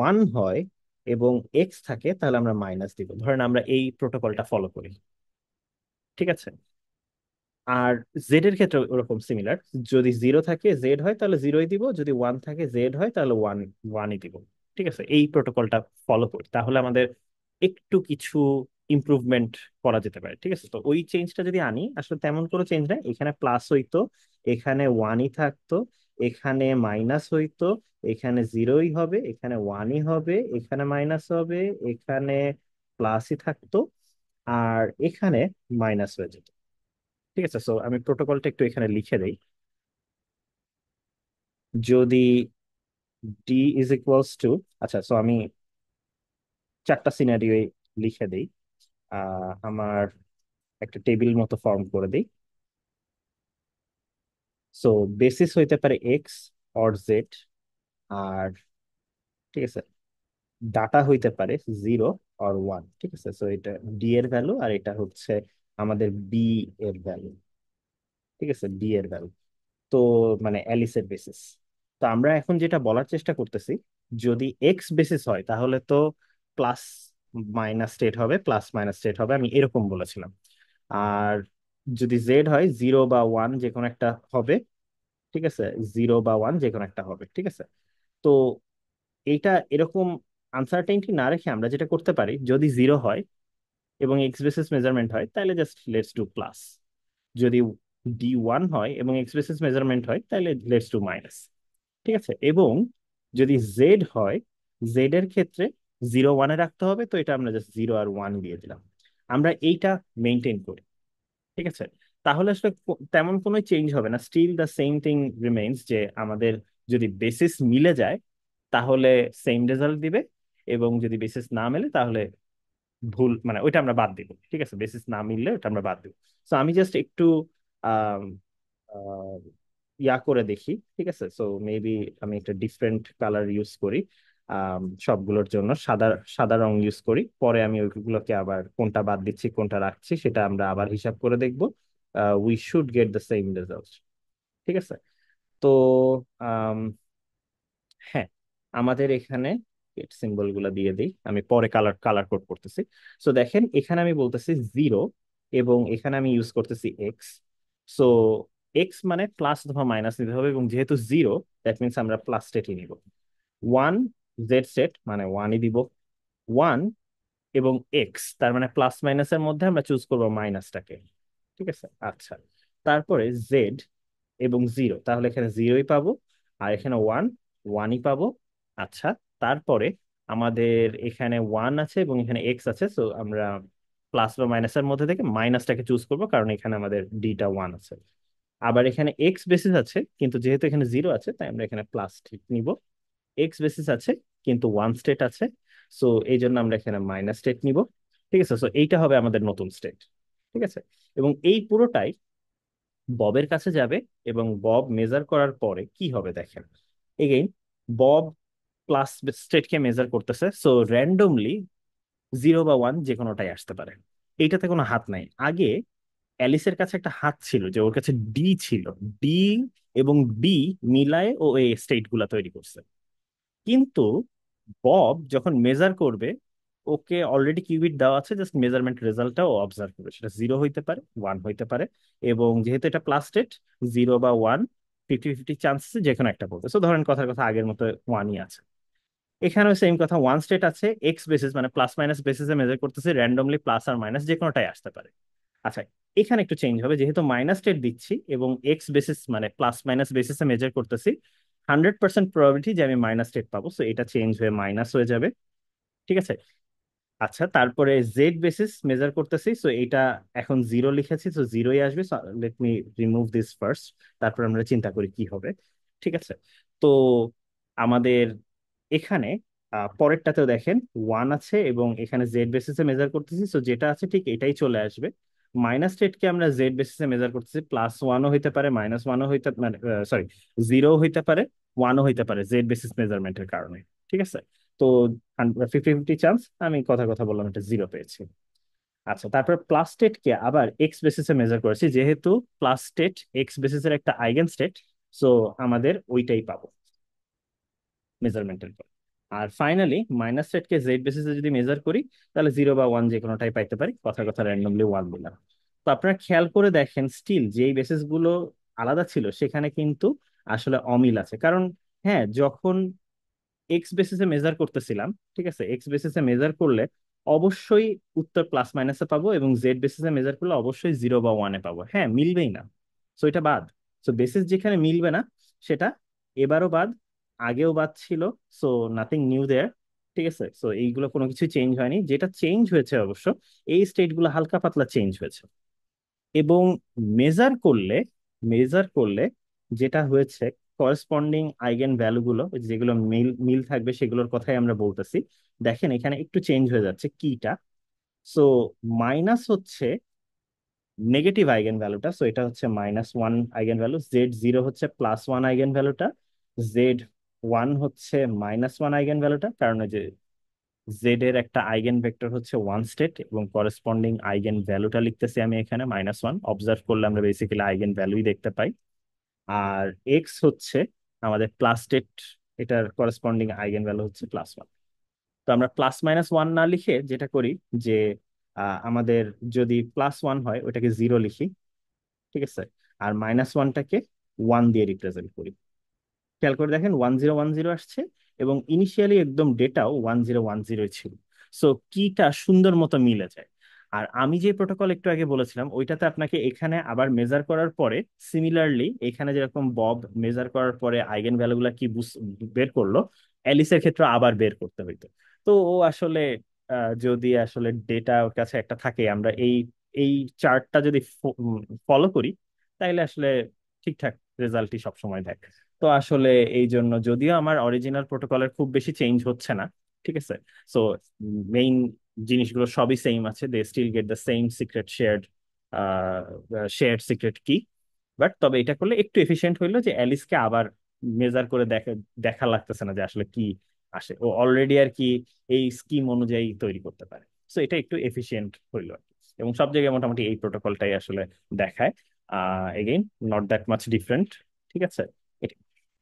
Speaker 1: 1 হয় এবং এক্স থাকে, তাহলে আমরা মাইনাস দিব। ধরেন আমরা এই প্রোটোকলটা ফলো করি, ঠিক আছে? আর জেড এর ক্ষেত্রে ওরকম সিমিলার। যদি 0 থাকে জেড হয় তাহলে 0ই দিব, যদি 1 থাকে জেড হয় তাহলে 1ই দিব। ঠিক আছে, এই প্রোটোকলটা ফলো করি, তাহলে আমাদের একটু কিছু ইমপ্রুভমেন্ট করা যেতে পারে। ঠিক আছে, তো ওই চেঞ্জটা যদি আনি, আসলে তেমন কোনো চেঞ্জ নাই। এখানে প্লাস হইতো, এখানে 1ই থাকতো, এখানে মাইনাস হইতো, এখানে 0ই হবে, এখানে 1ই হবে, এখানে মাইনাস হবে, এখানে প্লাসই থাকতো, আর এখানে মাইনাস হয়ে যেত। ঠিক আছে, সো আমি প্রোটোকলটা একটু এখানে লিখে দেই। যদি ডি ইজ ইকুয়ালস টু, আচ্ছা, সো আমি 4টা সিনারিও লিখে দেই। আমার একটা টেবিল মতো ফর্ম করে দিই। সো বেসিস হইতে পারে এক্স অর জেড, আর ঠিক আছে, ডাটা হইতে পারে 0 অর 1। ঠিক আছে, সো এটা ডি এর ভ্যালু, আর এটা হচ্ছে আমাদের বি এর ভ্যালু। ঠিক আছে, ডি এর ভ্যালু, তো মানে অ্যালিসের বেসিস। তো আমরা এখন যেটা বলার চেষ্টা করতেছি, যদি এক্স বেসিস হয় তাহলে তো প্লাস মাইনাস স্টেট হবে, প্লাস মাইনাস স্টেট হবে, আমি এরকম বলেছিলাম। আর যদি জেড হয়, 0 বা 1 যে কোনো একটা হবে। ঠিক আছে, 0 বা 1 যে কোনো একটা হবে। ঠিক আছে, তো এইটা এরকম আনসার্টেনটি না রেখে আমরা যেটা করতে পারি, যদি 0 হয় এবং এক্স বেসিস মেজারমেন্ট হয়, তাহলে জাস্ট লেটস ডু প্লাস। যদি D1 হয় এবং এক্স বেসিস মেজারমেন্ট হয়, তাহলে লেটস ডু মাইনাস। ঠিক আছে, এবং যদি জেড হয়, জেড এর ক্ষেত্রে 0 1-এ রাখতে হবে, তো এটা আমরা জাস্ট 0 আর 1 দিয়ে দিলাম। আমরা এইটা মেনটেন করি, ঠিক আছে? তাহলে আসলে তেমন কোনো চেঞ্জ হবে না, still the same thing remains, যে আমাদের যদি বেসিস মিলে যায় তাহলে সেম রেজাল্ট দিবে, এবং যদি বেসিস না মেলে তাহলে ভুল, মানে ওইটা আমরা বাদ দিব। ঠিক আছে, বেসিস না মিললে ওটা আমরা বাদ দিব। তো আমি জাস্ট একটু আম, আহ, ইয়া করে দেখি। ঠিক আছে, সো মেবি আমি একটা ডিফারেন্ট কালার ইউজ করি। সবগুলোর জন্য সাদা সাদা রং ইউজ করি, পরে আমি ওইগুলোকে আবার কোনটা বাদ দিচ্ছি কোনটা রাখছি সেটা আমরা আবার হিসাব করে দেখবো। We should get the same result. ঠিক আছে, তো আম, হ্যাঁ, আমাদের এখানে সিম্বল গুলা দিয়ে দিই, আমি পরে কালার কালার কোড করতেছি। সো দেখেন, এখানে আমি বলতেছি 0 এবং এখানে আমি ইউজ করতেছি এক্স। সো এক্স মানে প্লাস অথবা মাইনাস নিতে হবে, এবং যেহেতু 0, দ্যাট মিনস আমরা প্লাস স্টেটই নিব। 1 জেড সেট মানে 1ই দিব। 1 এবং এক্স, তার মানে প্লাস মাইনাসের মধ্যে আমরা চুজ করবো মাইনাসটাকে। ঠিক আছে, আচ্ছা। তারপরে জেড এবং 0, তাহলে এখানে 0ই পাবো, আর এখানে 1ই পাবো। আচ্ছা, তারপরে আমাদের এখানে 1 আছে এবং এখানে এক্স আছে, তো আমরা প্লাস বা মাইনাসের মধ্যে থেকে মাইনাসটাকে চুজ করবো, কারণ এখানে আমাদের ডিটা 1 আছে। আবার এখানে এক্স বেসিস আছে, কিন্তু যেহেতু এখানে 0 আছে তাই আমরা এখানে প্লাস নিব। এক্স বেসিস আছে কিন্তু 1 স্টেট আছে, সো এই জন্য আমরা এখানে মাইনাস স্টেট নিব। ঠিক আছে, সো এইটা হবে আমাদের নতুন স্টেট। ঠিক আছে, এবং এই পুরোটাই ববের কাছে যাবে, এবং বব মেজার করার পরে কি হবে দেখেন। এগেইন বব প্লাস স্টেটকে মেজার করতেছে, সো র্যান্ডমলি 0 বা 1 যে কোনোটাই আসতে পারে। এইটাতে কোনো হাত নাই। আগে অ্যালিসের কাছে একটা হাত ছিল, যে ওর কাছে ডি ছিল। ডি এবং বি মিলায়ে ও এই স্টেট গুলা তৈরি করছে। কিন্তু বব যখন মেজার করবে, ওকে অলরেডি কিউবিট দেওয়া আছে, জাস্ট মেজারমেন্ট রেজাল্টটা ও অবজার্ভ করবে, সেটা 0 হইতে পারে, 1 হইতে পারে। এবং যেহেতু এটা প্লাস স্টেট, 0 বা 1, 50-50 চান্স যে কোনো একটা বলতে। তো ধরেন কথার কথা আগের মতো 1ই আছে। এখানেও সেম কথা, 1 স্টেট আছে, এক্স বেসিস মানে প্লাস মাইনাস বেসিসে মেজার করতেছে, র্যান্ডমলি প্লাস আর মাইনাস যে কোনোটাই আসতে পারে। আচ্ছা, এখানে একটু চেঞ্জ হবে, যেহেতু মাইনাস স্টেট দিচ্ছি এবং এক্স বেসিস মানে প্লাস মাইনাস বেসিসে মেজার করতেছি, 100% প্রবাবিলিটি যে আমি মাইনাস স্টেট পাবো, সো এটা চেঞ্জ হয়ে মাইনাস হয়ে যাবে। ঠিক আছে। আচ্ছা, তারপরে জেড বেসিস মেজার করতেছি, সো এটা এখন জিরো লিখেছি, তো জিরোই আসবে। Let me remove this first, তারপর আমরা চিন্তা করি কি হবে। ঠিক আছে। তো আমাদের এখানে পরেরটাতেও দেখেন ওয়ান আছে, এবং এখানে জেড বেসিসে মেজার করতেছি, সো যেটা আছে ঠিক এটাই চলে আসবে। মাইনাস টেটকে আমরা জেড বেসিসে মেজার করতেছি, প্লাস ওয়ানও হইতে পারে, মাইনাস ওয়ানও হইতে মানে সরি, জিরো হইতে পারে, ওয়ানও হইতে পারে জেড বেসিস মেজারমেন্টের কারণে। ঠিক আছে। তো 50-50 চান্স, আমি কথা কথা বললাম, এটা জিরো পেয়েছি। আচ্ছা, তারপর প্লাস স্টেটকে আবার এক্স বেসিসে মেজার করেছি, যেহেতু প্লাস স্টেট এক্স বেসিসের একটা আইগেন স্টেট, সো আমাদের ওইটাই পাবো মেজারমেন্টের পর। আর ফাইনালি মাইনাস স্টেটকে জেড বেসিসে যদি মেজার করি, তাহলে জিরো বা ওয়ান যে কোনোটাই পাইতে পারি, কথা কথা র্যান্ডমলি ওয়ান দিলাম। তো আপনারা খেয়াল করে দেখেন, স্টিল যেই বেসিস গুলো আলাদা ছিল সেখানে কিন্তু আসলে অমিল আছে। কারণ হ্যাঁ, যখন এক্স বেসিসে মেজার করতেছিলাম, ঠিক আছে, এক্স বেসিসে মেজার করলে অবশ্যই উত্তর প্লাস মাইনাসে পাবো, এবং জেড বেসিসে মেজার করলে অবশ্যই জিরো বা ওয়ানে পাবো। হ্যাঁ, মিলবেই না, সো এটা বাদ। সো বেসিস যেখানে মিলবে না, সেটা এবারও বাদ, আগেও বাদ ছিল। সো নাথিং নিউ দেয়ার। ঠিক আছে। সো এইগুলো কোনো কিছু চেঞ্জ হয়নি। যেটা চেঞ্জ হয়েছে অবশ্য, এই স্টেট গুলো হালকা পাতলা চেঞ্জ হয়েছে। এবং মেজার করলে মেজার করলে যেটা হয়েছে, করেসপন্ডিং আইগেন ভ্যালু গুলো যেগুলো মিল মিল থাকবে সেগুলোর কথাই আমরা বলতেছি। দেখেন এখানে একটু চেঞ্জ হয়ে যাচ্ছে কিটা। সো মাইনাস হচ্ছে নেগেটিভ আইগেন ভ্যালুটা, সো এটা হচ্ছে -1 আইগেন ভ্যালু, জেড জিরো হচ্ছে +1 আইগেন ভ্যালুটা, জেড ওয়ান হচ্ছে -1 আইগেন ভ্যালুটা, কারণ ওই যে জেড এর একটা আইগেন ভেক্টর হচ্ছে ওয়ান স্টেট, এবং করেসপন্ডিং আইগেন ভ্যালুটা লিখতেছি আমি এখানে -1। অবজার্ভ করলে আমরা বেসিক্যালি আইগেন ভ্যালুই দেখতে পাই। আর এক্স হচ্ছে আমাদের প্লাস স্টেট, এটার করেসপন্ডিং আইগেন ভ্যালু হচ্ছে +1। তো আমরা প্লাস মাইনাস ওয়ান না লিখে যেটা করি যে আমাদের যদি +1 হয় ওটাকে জিরো লিখি। ঠিক আছে। আর -1টাকে ওয়ান দিয়ে রিপ্রেজেন্ট করি। খেয়াল করে দেখেন 1010 আসছে, এবং ইনিশিয়ালি একদম ডেটাও 1010 ছিল। সো কিটা সুন্দর মতো মিলে যায়। আর আমি যে প্রোটোকল একটু আগে বলেছিলাম, ওইটাতে আপনাকে এখানে আবার মেজার করার পরে, সিমিলারলি এখানে যেরকম বব মেজার করার পরে আইগেন ভ্যালুগুলা কি বের করলো, অ্যালিসের ক্ষেত্রে আবার বের করতে হইতো। তো ও আসলে যদি আসলে ডেটা ওর কাছে একটা থাকে, আমরা এই এই চার্টটা যদি ফলো করি, তাইলে আসলে ঠিকঠাক রেজাল্টই সবসময় দেয়। তো আসলে এই জন্য, যদিও আমার অরিজিনাল প্রোটোকলের খুব বেশি চেঞ্জ হচ্ছে না, ঠিক আছে, সো মেইন জিনিসগুলো সবই সেম আছে, they still get the same secret shared secret কি। বাট তবে এটা করলে একটু এফিশিয়েন্ট হইলো যে অ্যালিসকে আবার মেজার করে দেখা দেখা লাগতেছে না যে আসলে কি আসে, ও অলরেডি আর কি এই স্কিম অনুযায়ী তৈরি করতে পারে। সো এটা একটু এফিশিয়েন্ট হইলো আর কি। এবং সব জায়গায় মোটামুটি এই প্রোটোকলটাই আসলে দেখায়। Again, not that much different. ঠিক আছে।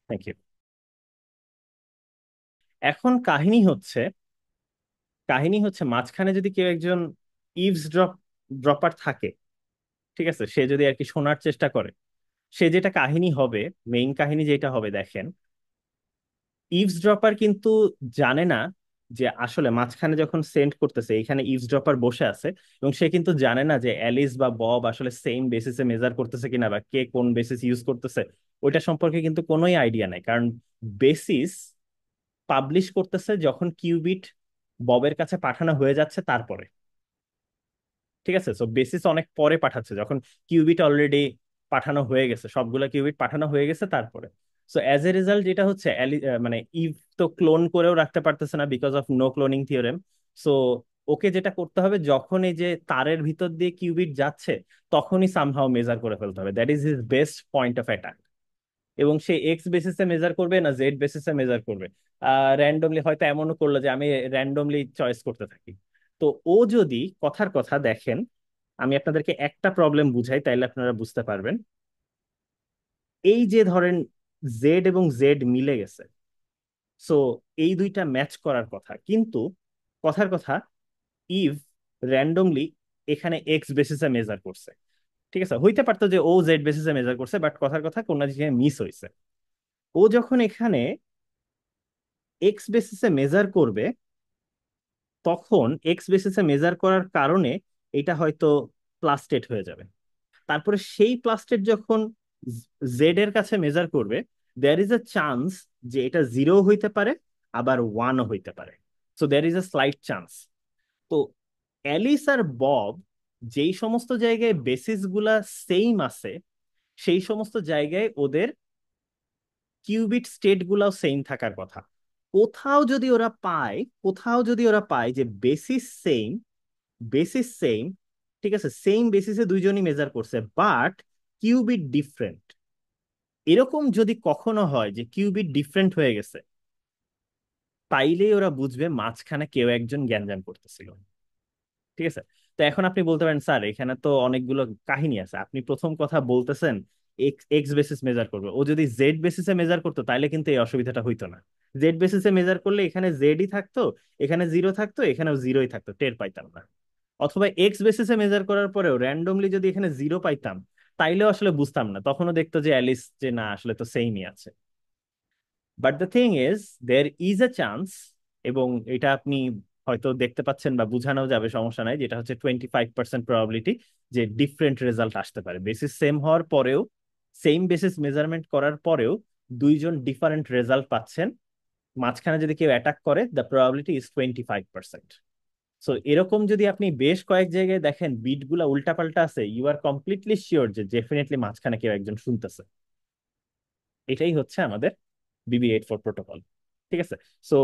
Speaker 1: Thank you. এখন কাহিনী হচ্ছে মাঝখানে যদি কেউ একজন ড্রপার থাকে, ঠিক আছে, সে যদি আর কি শোনার চেষ্টা করে, সে যেটা কাহিনী হবে, মেইন কাহিনী যেটা হবে, দেখেন ইভসড্রপার কিন্তু জানে না যে আসলে মাঝখানে যখন সেন্ড করতেছে এখানে ইভসড্রপার বসে আছে, এবং সে কিন্তু জানে না যে অ্যালিস বা বব আসলে সেম বেসিসে মেজার করতেছে কিনা, বা কে কোন বেসিস ইউজ করতেছে ওইটা সম্পর্কে কিন্তু কোনোই আইডিয়া নাই। কারণ বেসিস পাবলিশ করতেছে যখন কিউবিট ববের কাছে পাঠানো হয়ে যাচ্ছে তারপরে। ঠিক আছে। সো বেসিস অনেক পরে পাঠাচ্ছে, যখন কিউবিট অলরেডি পাঠানো হয়ে গেছে, সবগুলো কিউবিট পাঠানো হয়ে গেছে তারপরে। সো অ্যাজ এ রেজাল্ট যেটা হচ্ছে, মানে ইভ তো ক্লোন করেও রাখতে পারতেছে না because of no cloning theorem. So okay যেটা করতে হবে, যখন এই যে তারের ভিতর দিয়ে কিউবিট যাচ্ছে, তখনই সামহাও মেজার করে ফেলতে হবে। That is his best point of attack. এবং সে এক্স বেসিসে মেজার করবে না জেড বেসিসে মেজার করবে, র্যান্ডমলি হয়তো এমনও করলো যে আমি র্যান্ডমলি চয়েস করতে থাকি। তো ও যদি, কথার কথা দেখেন, আমি আপনাদেরকে একটা প্রবলেম বুঝাই তাইলে আপনারা বুঝতে পারবেন। এই যে ধরেন জেড এবং জেড মিলে গেছে, সো এই দুইটা ম্যাচ করার কথা, কিন্তু কথার কথা ইভ র্যান্ডমলি এখানে এক্স বেসিসে মেজার করছে। ঠিক আছে, হইতে পারতো যে ও জেড বেসিসে মেজার করছে, বাট কথার কথা কোন জায়গায় মিস হয়েছে। ও যখন এখানে এক্স বেসিসে মেজার করবে, তখন এক্স বেসিসে মেজার করার কারণে এটা হয়তো প্লাস্টেড হয়ে যাবে। তারপরে সেই প্লাস্টেড যখন জেড এর কাছে মেজার করবে, দেয়ার ইজ আ চান্স যে এটা জিরো হইতে পারে, আবার ওয়ানও হইতে পারে। So there is a slight chance. তো অ্যালিস আর বব যেই সমস্ত জায়গায় বেসিস গুলা সেম আছে, সেই সমস্ত জায়গায় ওদের কিউবিট স্টেট গুলাও সেম থাকার কথা। কোথাও যদি ওরা পায়, কোথাও যদি ওরা পায় যে বেসিস সেম, বেসিস সেম, ঠিক আছে, সেম বেসিসে দুইজনই মেজার করছে, বাট কিউবিট ডিফারেন্ট, এরকম যদি কখনো হয় যে কিউবিট ডিফারেন্ট হয়ে গেছে, তাইলেই ওরা বুঝবে মাঝখানে কেউ একজন গ্যাঞ্জাম করতেছিল। ঠিক আছে। তো এখন আপনি বলতে পারেন, স্যার এখানে তো অনেকগুলো কাহিনী আছে, আপনি প্রথম কথা বলতেছেন এক্স এক্স বেসিস মেজার করবে, ও যদি জেড বেসিসে মেজার করতো তাহলে কিন্তু এই অসুবিধাটা হইতো না। জেড বেসিসে মেজার করলে এখানে জেডই থাকতো, এখানে জিরো থাকতো, এখানেও জিরোই থাকতো, টের পাইতাম না। অথবা এক্স বেসিসে মেজার করার পরেও র্যান্ডমলি যদি এখানে জিরো পাইতাম, তাইলেও আসলে বুঝতাম না, তখনও দেখতো যে অ্যালিস যে না আসলে তো সেমই আছে। But the thing is there is a chance, এবং এটা আপনি হয়তো দেখতে পাচ্ছেন বা বুঝানো যাবে, সমস্যা নাই, যেটা হচ্ছে 25% প্রবাবিলিটি যে ডিফারেন্ট রেজাল্ট আসতে পারে বেসিস সেম হওয়ার পরেও, সেম বেসিস মেজারমেন্ট করার পরেও দুইজন ডিফারেন্ট রেজাল্ট পাচ্ছেন। মাঝখানে যদি কেউ অ্যাটাক করে, দ্য প্রবাবিলিটি ইজ 25%। সো এরকম যদি আপনি বেশ কয়েক জায়গায় দেখেন বিট গুলা উল্টাপাল্টা আছে, ইউ আর কমপ্লিটলি শিওর যে ডেফিনেটলি মাঝখানে কেউ একজন শুনতেছে। এটাই হচ্ছে আমাদের BB84 প্রোটোকল। ঠিক আছে। সো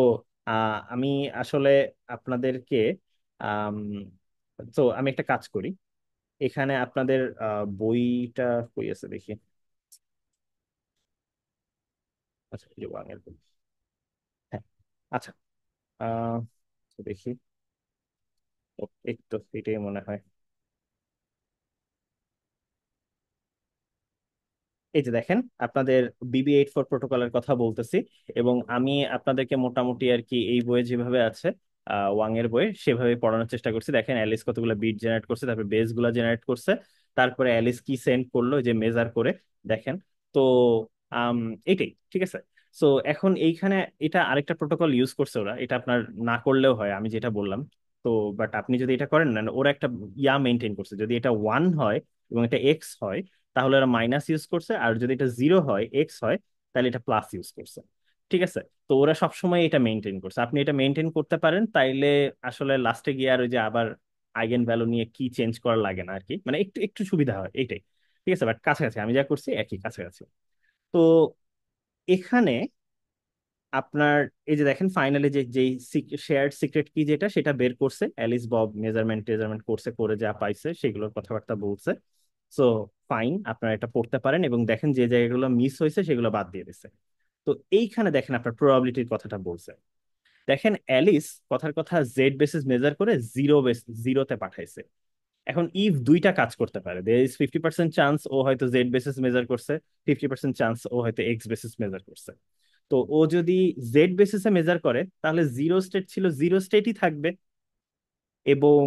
Speaker 1: আমি আসলে আপনাদেরকে আম, তো আমি একটা কাজ করি, এখানে আপনাদের বইটা কই আছে দেখি। আচ্ছা, এই যে ওয়াংয়ের বই। হ্যাঁ, আচ্ছা, আহ, তো দেখি। ও, এই তো এটাই মনে হয়। এই যে দেখেন, আপনাদের BB84 প্রোটোকলের কথা বলতেছি, এবং আমি আপনাদেরকে মোটামুটি আর কি এই বইয়ে যেভাবে আছে, ওয়াং এর বইয়ে সেভাবে পড়ানোর চেষ্টা করছি। দেখেন অ্যালিস কতগুলো বিট জেনারেট করছে, তারপরে বেস গুলা জেনারেট করছে, তারপরে অ্যালিস কি সেন্ড করলো যে মেজার করে। দেখেন, তো আম, এটাই ঠিক আছে। সো এখন এইখানে এটা আরেকটা প্রোটোকল ইউজ করছে ওরা, এটা আপনার না করলেও হয় আমি যেটা বললাম। তো বাট আপনি যদি এটা করেন না, ওরা একটা মেনটেন করছে, যদি এটা ওয়ান হয় এবং এটা এক্স হয়, তাহলে ওরা মাইনাস ইউজ করছে, আর যদি এটা জিরো হয়, এক্স হয়, তাহলে এটা প্লাস ইউজ করছে। ঠিক আছে। তো ওরা সবসময় এটা মেনটেন করছে, আপনি এটা মেনটেন করতে পারেন, তাইলে আসলে লাস্টে গিয়ে আর ওই যে আবার আইগেন ভ্যালু নিয়ে কি চেঞ্জ করা লাগে না আর কি, মানে একটু একটু সুবিধা হয় এইটাই। ঠিক আছে, বাট কাছাকাছি আমি যা করছি একই কাছাকাছি। তো এখানে আপনার এই যে দেখেন ফাইনালি যে যেই শেয়ার্ড সিক্রেট কি যেটা সেটা বের করছে অ্যালিস, বব মেজারমেন্ট টেজারমেন্ট করছে, করে যা পাইছে সেগুলোর কথাবার্তা বলছে। সো ফাইন, আপনারা এটা পড়তে পারেন এবং দেখেন যে জায়গাগুলো মিস হয়েছে সেগুলো বাদ দিয়ে দিছে। তো এইখানে দেখেন আপনার প্রবাবিলিটির কথাটা বলছে। দেখেন অ্যালিস কথার কথা জেড বেসিস মেজার করে জিরোতে পাঠাইছে। এখন ইভ দুইটা কাজ করতে পারে, দের ইজ 50% চান্স ও হয়তো জেড বেসিস মেজার করছে, 50% চান্স ও হয়তো এক্স বেসিস মেজার করছে। তো ও যদি জেড বেসিসে মেজার করে তাহলে জিরো স্টেট ছিল জিরো স্টেটই থাকবে, এবং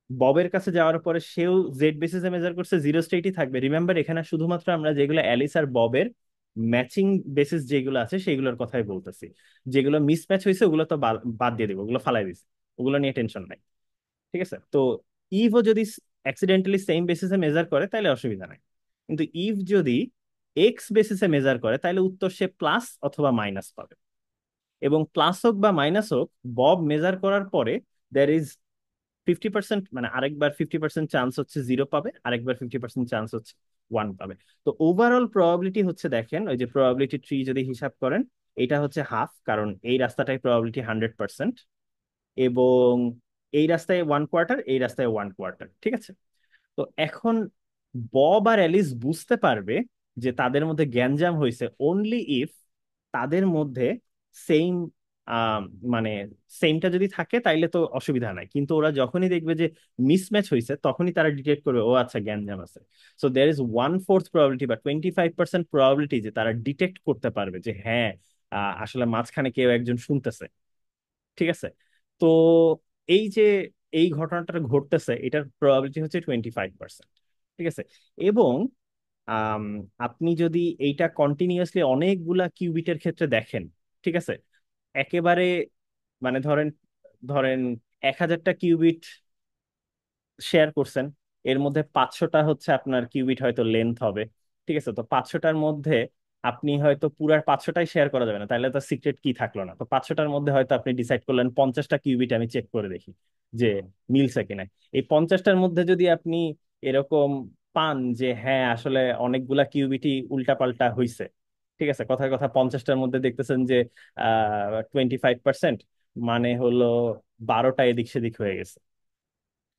Speaker 1: ববের কাছে যাওয়ার পরে সেও জেড বেসিসে মেজার করছে, জিরো স্টেটই থাকবে। রিমেম্বার এখানে শুধুমাত্র আমরা যেগুলো অ্যালিস আর ববের ম্যাচিং বেসিস যেগুলো আছে সেগুলোর কথাই বলতেছি, যেগুলো মিসম্যাচ হয়েছে ওগুলো তো বাদ দিয়ে দিব, ওগুলো ফালাই দিছি, ওগুলো নিয়ে টেনশন নাই। ঠিক আছে। তো ইভও যদি অ্যাক্সিডেন্টালি সেম বেসিসে মেজার করে তাহলে অসুবিধা নাই, কিন্তু ইভ যদি এক্স বেসিসে মেজার করে তাহলে উত্তর সে প্লাস অথবা মাইনাস পাবে। এবং প্লাস হোক বা মাইনাস হোক, বব মেজার করার পরে দ্যার ইজ 50%, মানে আরেকবার 50% চান্স হচ্ছে জিরো পাবে, আরেকবার 50% চান্স হচ্ছে ওয়ান পাবে। তো ওভারঅল প্রবাবিলিটি হচ্ছে, দেখেন ওই যে প্রবাবিলিটি ট্রি যদি হিসাব করেন, এটা হচ্ছে হাফ, কারণ এই রাস্তাটাই প্রবাবিলিটি 100%, এবং এই রাস্তায় ওয়ান কোয়ার্টার, এই রাস্তায় ওয়ান কোয়ার্টার। ঠিক আছে। তো এখন বব আর অ্যালিস বুঝতে পারবে যে তাদের মধ্যে গ্যাঞ্জাম হয়েছে অনলি ইফ তাদের মধ্যে সেম, মানে সেমটা যদি থাকে তাইলে তো অসুবিধা নাই, কিন্তু ওরা যখনই দেখবে যে মিসম্যাচ হয়েছে তখনই তারা ডিটেক্ট করবে ও আচ্ছা গ্যাঞ্জাম আছে। সো দেয়ার ইজ 1/4 প্রবাবিলিটি বা 25% প্রবাবিলিটি যে তারা ডিটেক্ট করতে পারবে যে হ্যাঁ, আসলে মাঝখানে কেউ একজন শুনতেছে। ঠিক আছে। তো এই যে এই ঘটনাটা ঘটতেছে, এটার প্রবাবিলিটি হচ্ছে 25%। ঠিক আছে। এবং আম, আপনি যদি এইটা কন্টিনিউয়াসলি অনেকগুলা কিউবিটের ক্ষেত্রে দেখেন, ঠিক আছে, একেবারে মানে ধরেন ধরেন 1000টা কিউবিট শেয়ার করছেন, এর মধ্যে 500টা হচ্ছে আপনার কিউবিট হয়তো লেন্থ হবে। ঠিক আছে। তো 500টার মধ্যে আপনি হয়তো পুরার 500টাই শেয়ার করা যাবে না, তাহলে তো সিক্রেট কি থাকলো না। তো 500টার মধ্যে হয়তো আপনি ডিসাইড করলেন 50টা কিউবিট আমি চেক করে দেখি যে মিলছে কিনা। এই 50টার মধ্যে যদি আপনি এরকম পান যে হ্যাঁ আসলে অনেকগুলা কিউবিটই উল্টাপাল্টা হইছে, ঠিক আছে, কথার কথা 50টার মধ্যে দেখতেছেন যে 25%, মানে হলো 12টা এদিক সেদিক হয়ে গেছে,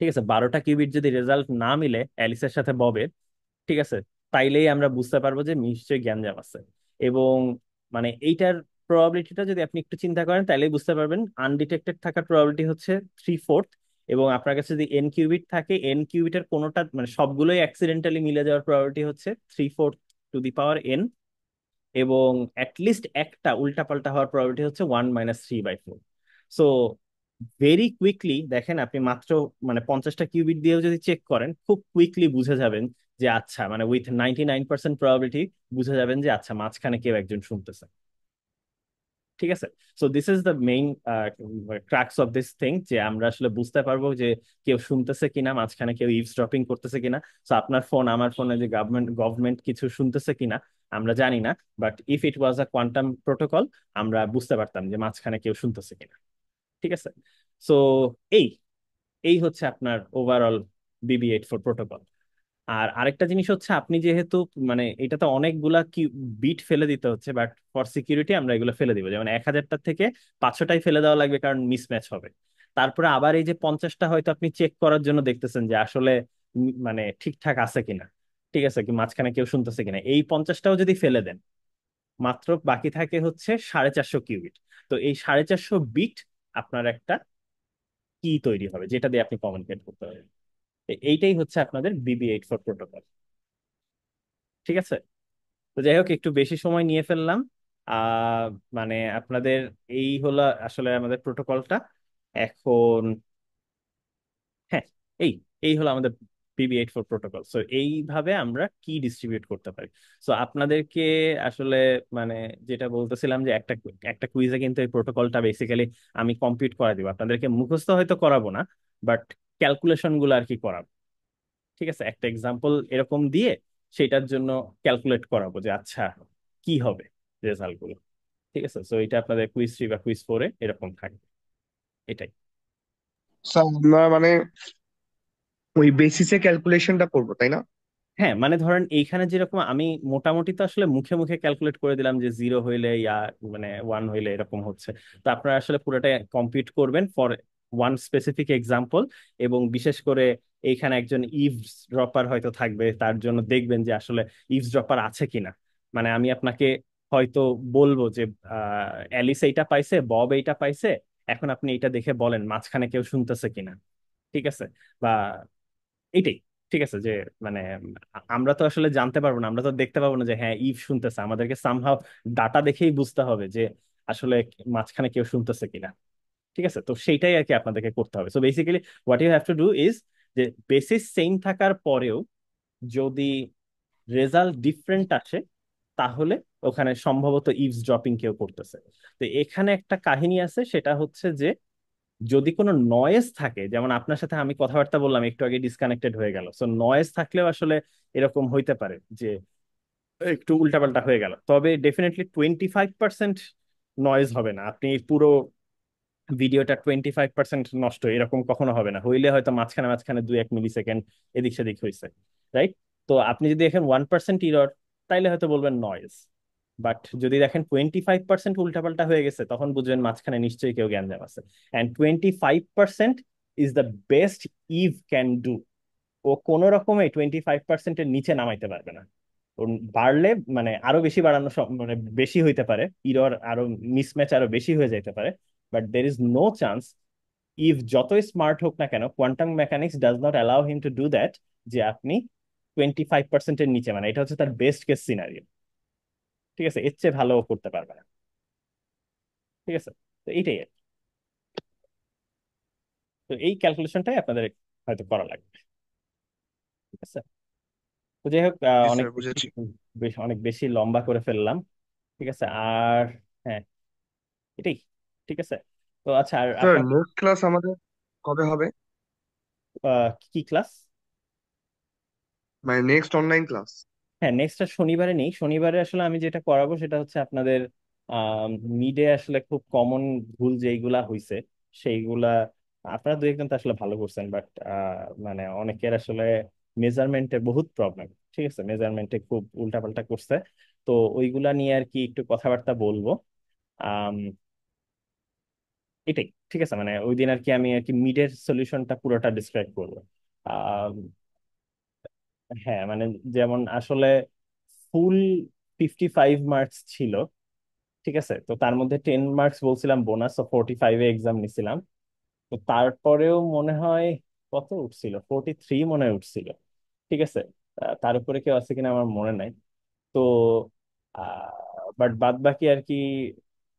Speaker 1: ঠিক আছে, 12টা কিউবিট যদি রেজাল্ট না মিলে অ্যালিসের সাথে ববের, ঠিক আছে, তাইলেই আমরা বুঝতে পারবো যে নিশ্চয়ই গ্যাঞ্জাম আছে। এবং মানে এইটার প্রবাবিলিটিটা যদি আপনি একটু চিন্তা করেন তাইলেই বুঝতে পারবেন আনডিটেক্টেড থাকার প্রবাবিলিটি হচ্ছে 3/4। এবং আপনার কাছে যদি এন কিউবিট থাকে, এন কিউবিটের কোনোটা মানে সবগুলোই অ্যাক্সিডেন্টালি মিলে যাওয়ার প্রবাবিলিটি হচ্ছে 3/4 টু দি পাওয়ার n। এবং অ্যাটলিস্ট একটা উল্টাপাল্টা হওয়ার প্রবাবিলিটি হচ্ছে 1 - 3/4। সো ভেরি কুইকলি দেখেন, আপনি মাত্র মানে 50টা কিউবিট দিয়েও যদি চেক করেন খুব কুইকলি বুঝে যাবেন যে আচ্ছা মানে উইথ 99% প্রবাবিলিটি বুঝে যাবেন যে আচ্ছা মাঝখানে কেউ একজন শুনতেছে, ঠিক আছে। So this is the main crux of this thing, যে আমরা আসলে বুঝতে পারবো যে কেউ শুনতেছে কিনা, মাঝখানে কেউ ইভসড্রপিং করতেছে কিনা। সো আপনার ফোন আমার ফোনে যে গভর্নমেন্ট কিছু শুনতেছে কিনা আমরা জানি না, but if it was a quantum protocol আমরা বুঝতে পারতাম যে মাঝখানে কেউ শুনতেছে কিনা, ঠিক আছে। সো এই এই হচ্ছে আপনার ওভারঅল BB84 প্রোটোকল। আর আরেকটা জিনিস হচ্ছে আপনি যেহেতু মানে এটাতে অনেকগুলা কি বিট ফেলে দিতে হচ্ছে, বাট ফর সিকিউরিটি আমরা এগুলো ফেলে দিব, যেমন 1000টার থেকে 500টাই ফেলে দেওয়া লাগবে কারণ মিসম্যাচ হবে। তারপরে আবার এই যে 50টা হয়তো আপনি চেক করার জন্য দেখতেছেন যে আসলে মানে ঠিকঠাক আছে কিনা, ঠিক আছে, কি মাঝখানে কেউ শুনতেছে কিনা, এই 50টাও যদি ফেলে দেন মাত্র বাকি থাকে হচ্ছে 450 কিউবিট। তো এই 450 বিট আপনার একটা কি তৈরি হবে যেটা দিয়ে আপনি কমিউনিকেট করতে পারবেন। এইটাই হচ্ছে আপনাদের BB84 প্রোটোকল, ঠিক আছে। তো যাই হোক একটু বেশি সময় নিয়ে ফেললাম। আহ মানে আপনাদের এই হলো আসলে আমাদের প্রোটোকলটা এখন। হ্যাঁ, এই এই হলো আমাদের BB84 প্রোটোকল। সো এইভাবে আমরা কি ডিস্ট্রিবিউট করতে পারি। সো আপনাদেরকে আসলে মানে যেটা বলতেছিলাম যে একটা একটা কুইজে কিন্তু এই প্রোটোকলটা বেসিক্যালি আমি কম্পিউট করা দিব, আপনাদেরকে মুখস্থ হয়তো করাবো না, বাট ক্যালকুলেশন গুলো আর কি করাবো, ঠিক আছে, একটা এক্সাম্পল এরকম দিয়ে সেটার জন্য ক্যালকুলেট করাবো যে আচ্ছা কি হবে রেজাল্ট গুলো, ঠিক আছে। সো এটা আপনাদের কুইজ 3 বা কুইজ 4-এ এরকম থাকবে, এটাই।
Speaker 4: স্যার আমরা মানে ওই বেসিসে ক্যালকুলেশনটা করবো তাই না?
Speaker 1: হ্যাঁ মানে ধরেন এইখানে যেরকম আমি মোটামুটি তো আসলে মুখে মুখে ক্যালকুলেট করে দিলাম যে 0 হইলে ইয়া মানে 1 হইলে এরকম হচ্ছে। তো আপনারা আসলে পুরোটা কম্পিউট করবেন ফর ওয়ান স্পেসিফিক এক্সাম্পল। এবং বিশেষ করে এইখানে একজন ইভস ড্রপার হয়তো থাকবে, তার জন্য দেখবেন যে আসলে ইভস ড্রপার আছে কিনা। মানে আমি আপনাকে হয়তো বলবো যে অ্যালিস এইটা পাইছে, বব এইটা পাইছে, এখন আপনি এটা দেখে বলেন মাঝখানে কেউ শুনতেছে কিনা, ঠিক আছে। বা এইটাই, ঠিক আছে, যে মানে আমরা তো আসলে জানতে পারবো না, আমরা তো দেখতে পাবো না যে হ্যাঁ ইভ শুনতেছে, আমাদেরকে সামহাও ডাটা দেখেই বুঝতে হবে যে আসলে মাঝখানে কেউ শুনতেছে কিনা, ঠিক আছে। তো সেইটাই আর কি আপনাদেরকে করতে হবে। So basically what you have to do is যে বেসিস সেম থাকার পরেও যদি রেজাল্ট ডিফারেন্ট আসে তাহলে ওখানে সম্ভবত ইভস ড্রপিং কেউ করতেছে। তো এখানে একটা কাহিনী আছে, সেটা হচ্ছে যে যদি কোনো নয়েজ থাকে, যেমন আপনার সাথে আমি কথাবার্তা বললাম একটু আগে ডিসকানেক্টেড হয়ে গেল, সো নয়েজ থাকলেও আসলে এরকম হইতে পারে যে একটু উল্টাপাল্টা হয়ে গেল, তবে ডেফিনেটলি 25% নয়েজ হবে না। আপনি পুরো ভিডিওটা 25% নষ্ট এরকম কখনো হবে না, হইলে হয়তো মাঝখানে মাঝখানে 2-1 মিলি সেকেন্ড এদিক সেদিক হয়েছে, রাইট। তো আপনি যদি দেখেন 1% ইরর, তাইলে হয়তো বলবেন নয়েজ। বাট যদি দেখেন 25% উল্টাপাল্টা হয়ে গেছে তখন বুঝবেন মাঝখানে নিশ্চয়ই কেউ গ্যাঞ্জাম আছে। And 25% is the best Eve can do. ও কোনো রকমে 25%-এর নিচে নামাইতে পারবে না। ওর বাড়লে মানে আরো বেশি বাড়ানো মানে বেশি হইতে পারে, ইরর আরো মিসম্যাচ আরো বেশি হয়ে যাইতে পারে, but there is no chance if যতই স্মার্ট হোক না কেন quantum mechanics does not allow him to do that, যে আপনি 25%-এর নিচে, মানে এটা হচ্ছে তার বেস্ট কেস সিনারিও, ঠিক আছে, এর চেয়ে ভালো ও করতে পারবে না, ঠিক আছে। তো এইটাই আর কি। তো এই ক্যালকুলেশনটাই আপনাদের হয়তো করা লাগবে, ঠিক আছে। তো যাই হোক
Speaker 4: জি
Speaker 1: অনেক
Speaker 4: স্যার,
Speaker 1: বেশি
Speaker 4: বুঝেছি।
Speaker 1: অনেক বেশি লম্বা করে ফেললাম, ঠিক আছে। আর হ্যাঁ এটাই, ঠিক আছে। তো আচ্ছা আর
Speaker 4: স্যার
Speaker 1: আপনার
Speaker 4: নেক্সট ক্লাস আমাদের কবে হবে?
Speaker 1: কি ক্লাস?
Speaker 4: মানে নেক্সট অনলাইন ক্লাস?
Speaker 1: হ্যাঁ, নেক্সট শনিবারে নেই। শনিবারে আসলে আমি যেটা করাবো সেটা হচ্ছে আপনাদের মিডে আসলে খুব কমন ভুল যেইগুলা হইছে সেইগুলা, আপনারা দু একজন তো আসলে ভালো করছেন, বাট মানে অনেকের আসলে মেজারমেন্টে বহুত প্রবলেম, ঠিক আছে, মেজারমেন্টে খুব উল্টাপাল্টা করছে। তো ওইগুলা নিয়ে আর কি একটু কথাবার্তা বলবো। আম, এটাই ঠিক আছে, মানে ওই দিন আর কি আমি আর কি মিডের সলিউশনটা পুরোটা ডিসক্রাইব করবো। হ্যাঁ মানে যেমন আসলে ফুল 55 মার্কস ছিল, ঠিক আছে, তো তার মধ্যে 10 মার্কস বলছিলাম বোনাস, তো 45-এ এক্সাম নিছিলাম। তো তারপরেও মনে হয় কত উঠছিল, 43 মনে হয় উঠছিল, ঠিক আছে। তার উপরে কেউ আছে কিনা আমার মনে নাই। তো বাট বাদ বাকি আর কি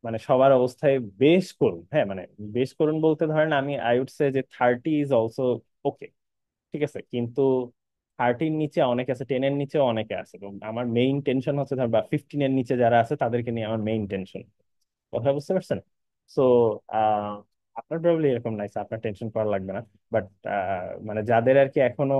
Speaker 1: মানে সবার অবস্থায় বেশ করুন, হ্যাঁ মানে বেশ করুন বলতে ধরেন আমি আই উড সে যে 30 ইজ অলসো ওকে, ঠিক আছে। কিন্তু 30-র নিচে অনেকে আছে, 10-এর নিচে অনেকে আছে, তো আমার মেইন টেনশন হচ্ছে ধর বা 15-এর নিচে যারা আছে তাদেরকে নিয়ে আমার মেইন টেনশন। কথা বুঝতে পারছেন? সো আপনার প্রবলেম এরকম নাই, so আপনার টেনশন করা লাগবে না। বাট মানে যাদের আর কি এখনো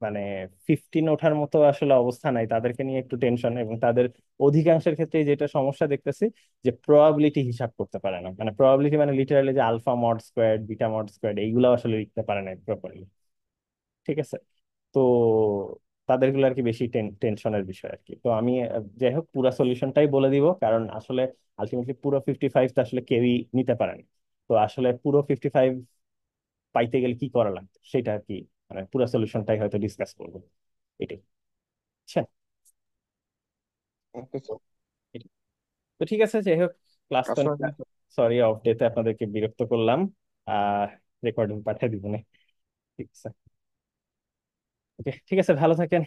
Speaker 1: মানে 15 ওঠার মতো আসলে অবস্থা নাই তাদেরকে নিয়ে একটু টেনশন, এবং তাদের অধিকাংশের ক্ষেত্রে যেটা সমস্যা দেখতেছি যে প্রবাবিলিটি হিসাব করতে পারে না, মানে প্রবাবিলিটি মানে লিটারালি যে alpha mod square beta mod square এইগুলো আসলে লিখতে পারে না প্রপারলি, ঠিক আছে। তো তাদেরগুলো আর কি বেশি টেনশনের বিষয় আর কি। তো আমি যাই হোক পুরো সলিউশনটাই বলে দিব, কারণ আসলে আলটিমেটলি পুরো 55 তো আসলে কেউই নিতে পারেন। তো আসলে পুরো 55 পাইতে গেলে কি করা লাগবে সেটা আর কি, মানে পুরো সলিউশনটাই হয়তো ডিসকাস করবো, এটাই, বুঝছেন?
Speaker 4: Okay sir.
Speaker 1: এটাই। তো ঠিক আছে, যাই হোক, ক্লাস তো
Speaker 4: আসসালামু আলাইকুম
Speaker 1: সরি অফ ডেতে আপনাদেরকে বিরক্ত করলাম। আহ রেকর্ডিং পাঠিয়ে দিব না, ঠিক আছে। ওকে, ঠিক আছে, ভালো থাকেন।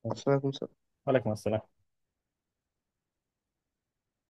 Speaker 4: স্যার। আসসালামু আলাইকুম স্যার।
Speaker 1: ওয়ালাইকুম আসসালাম।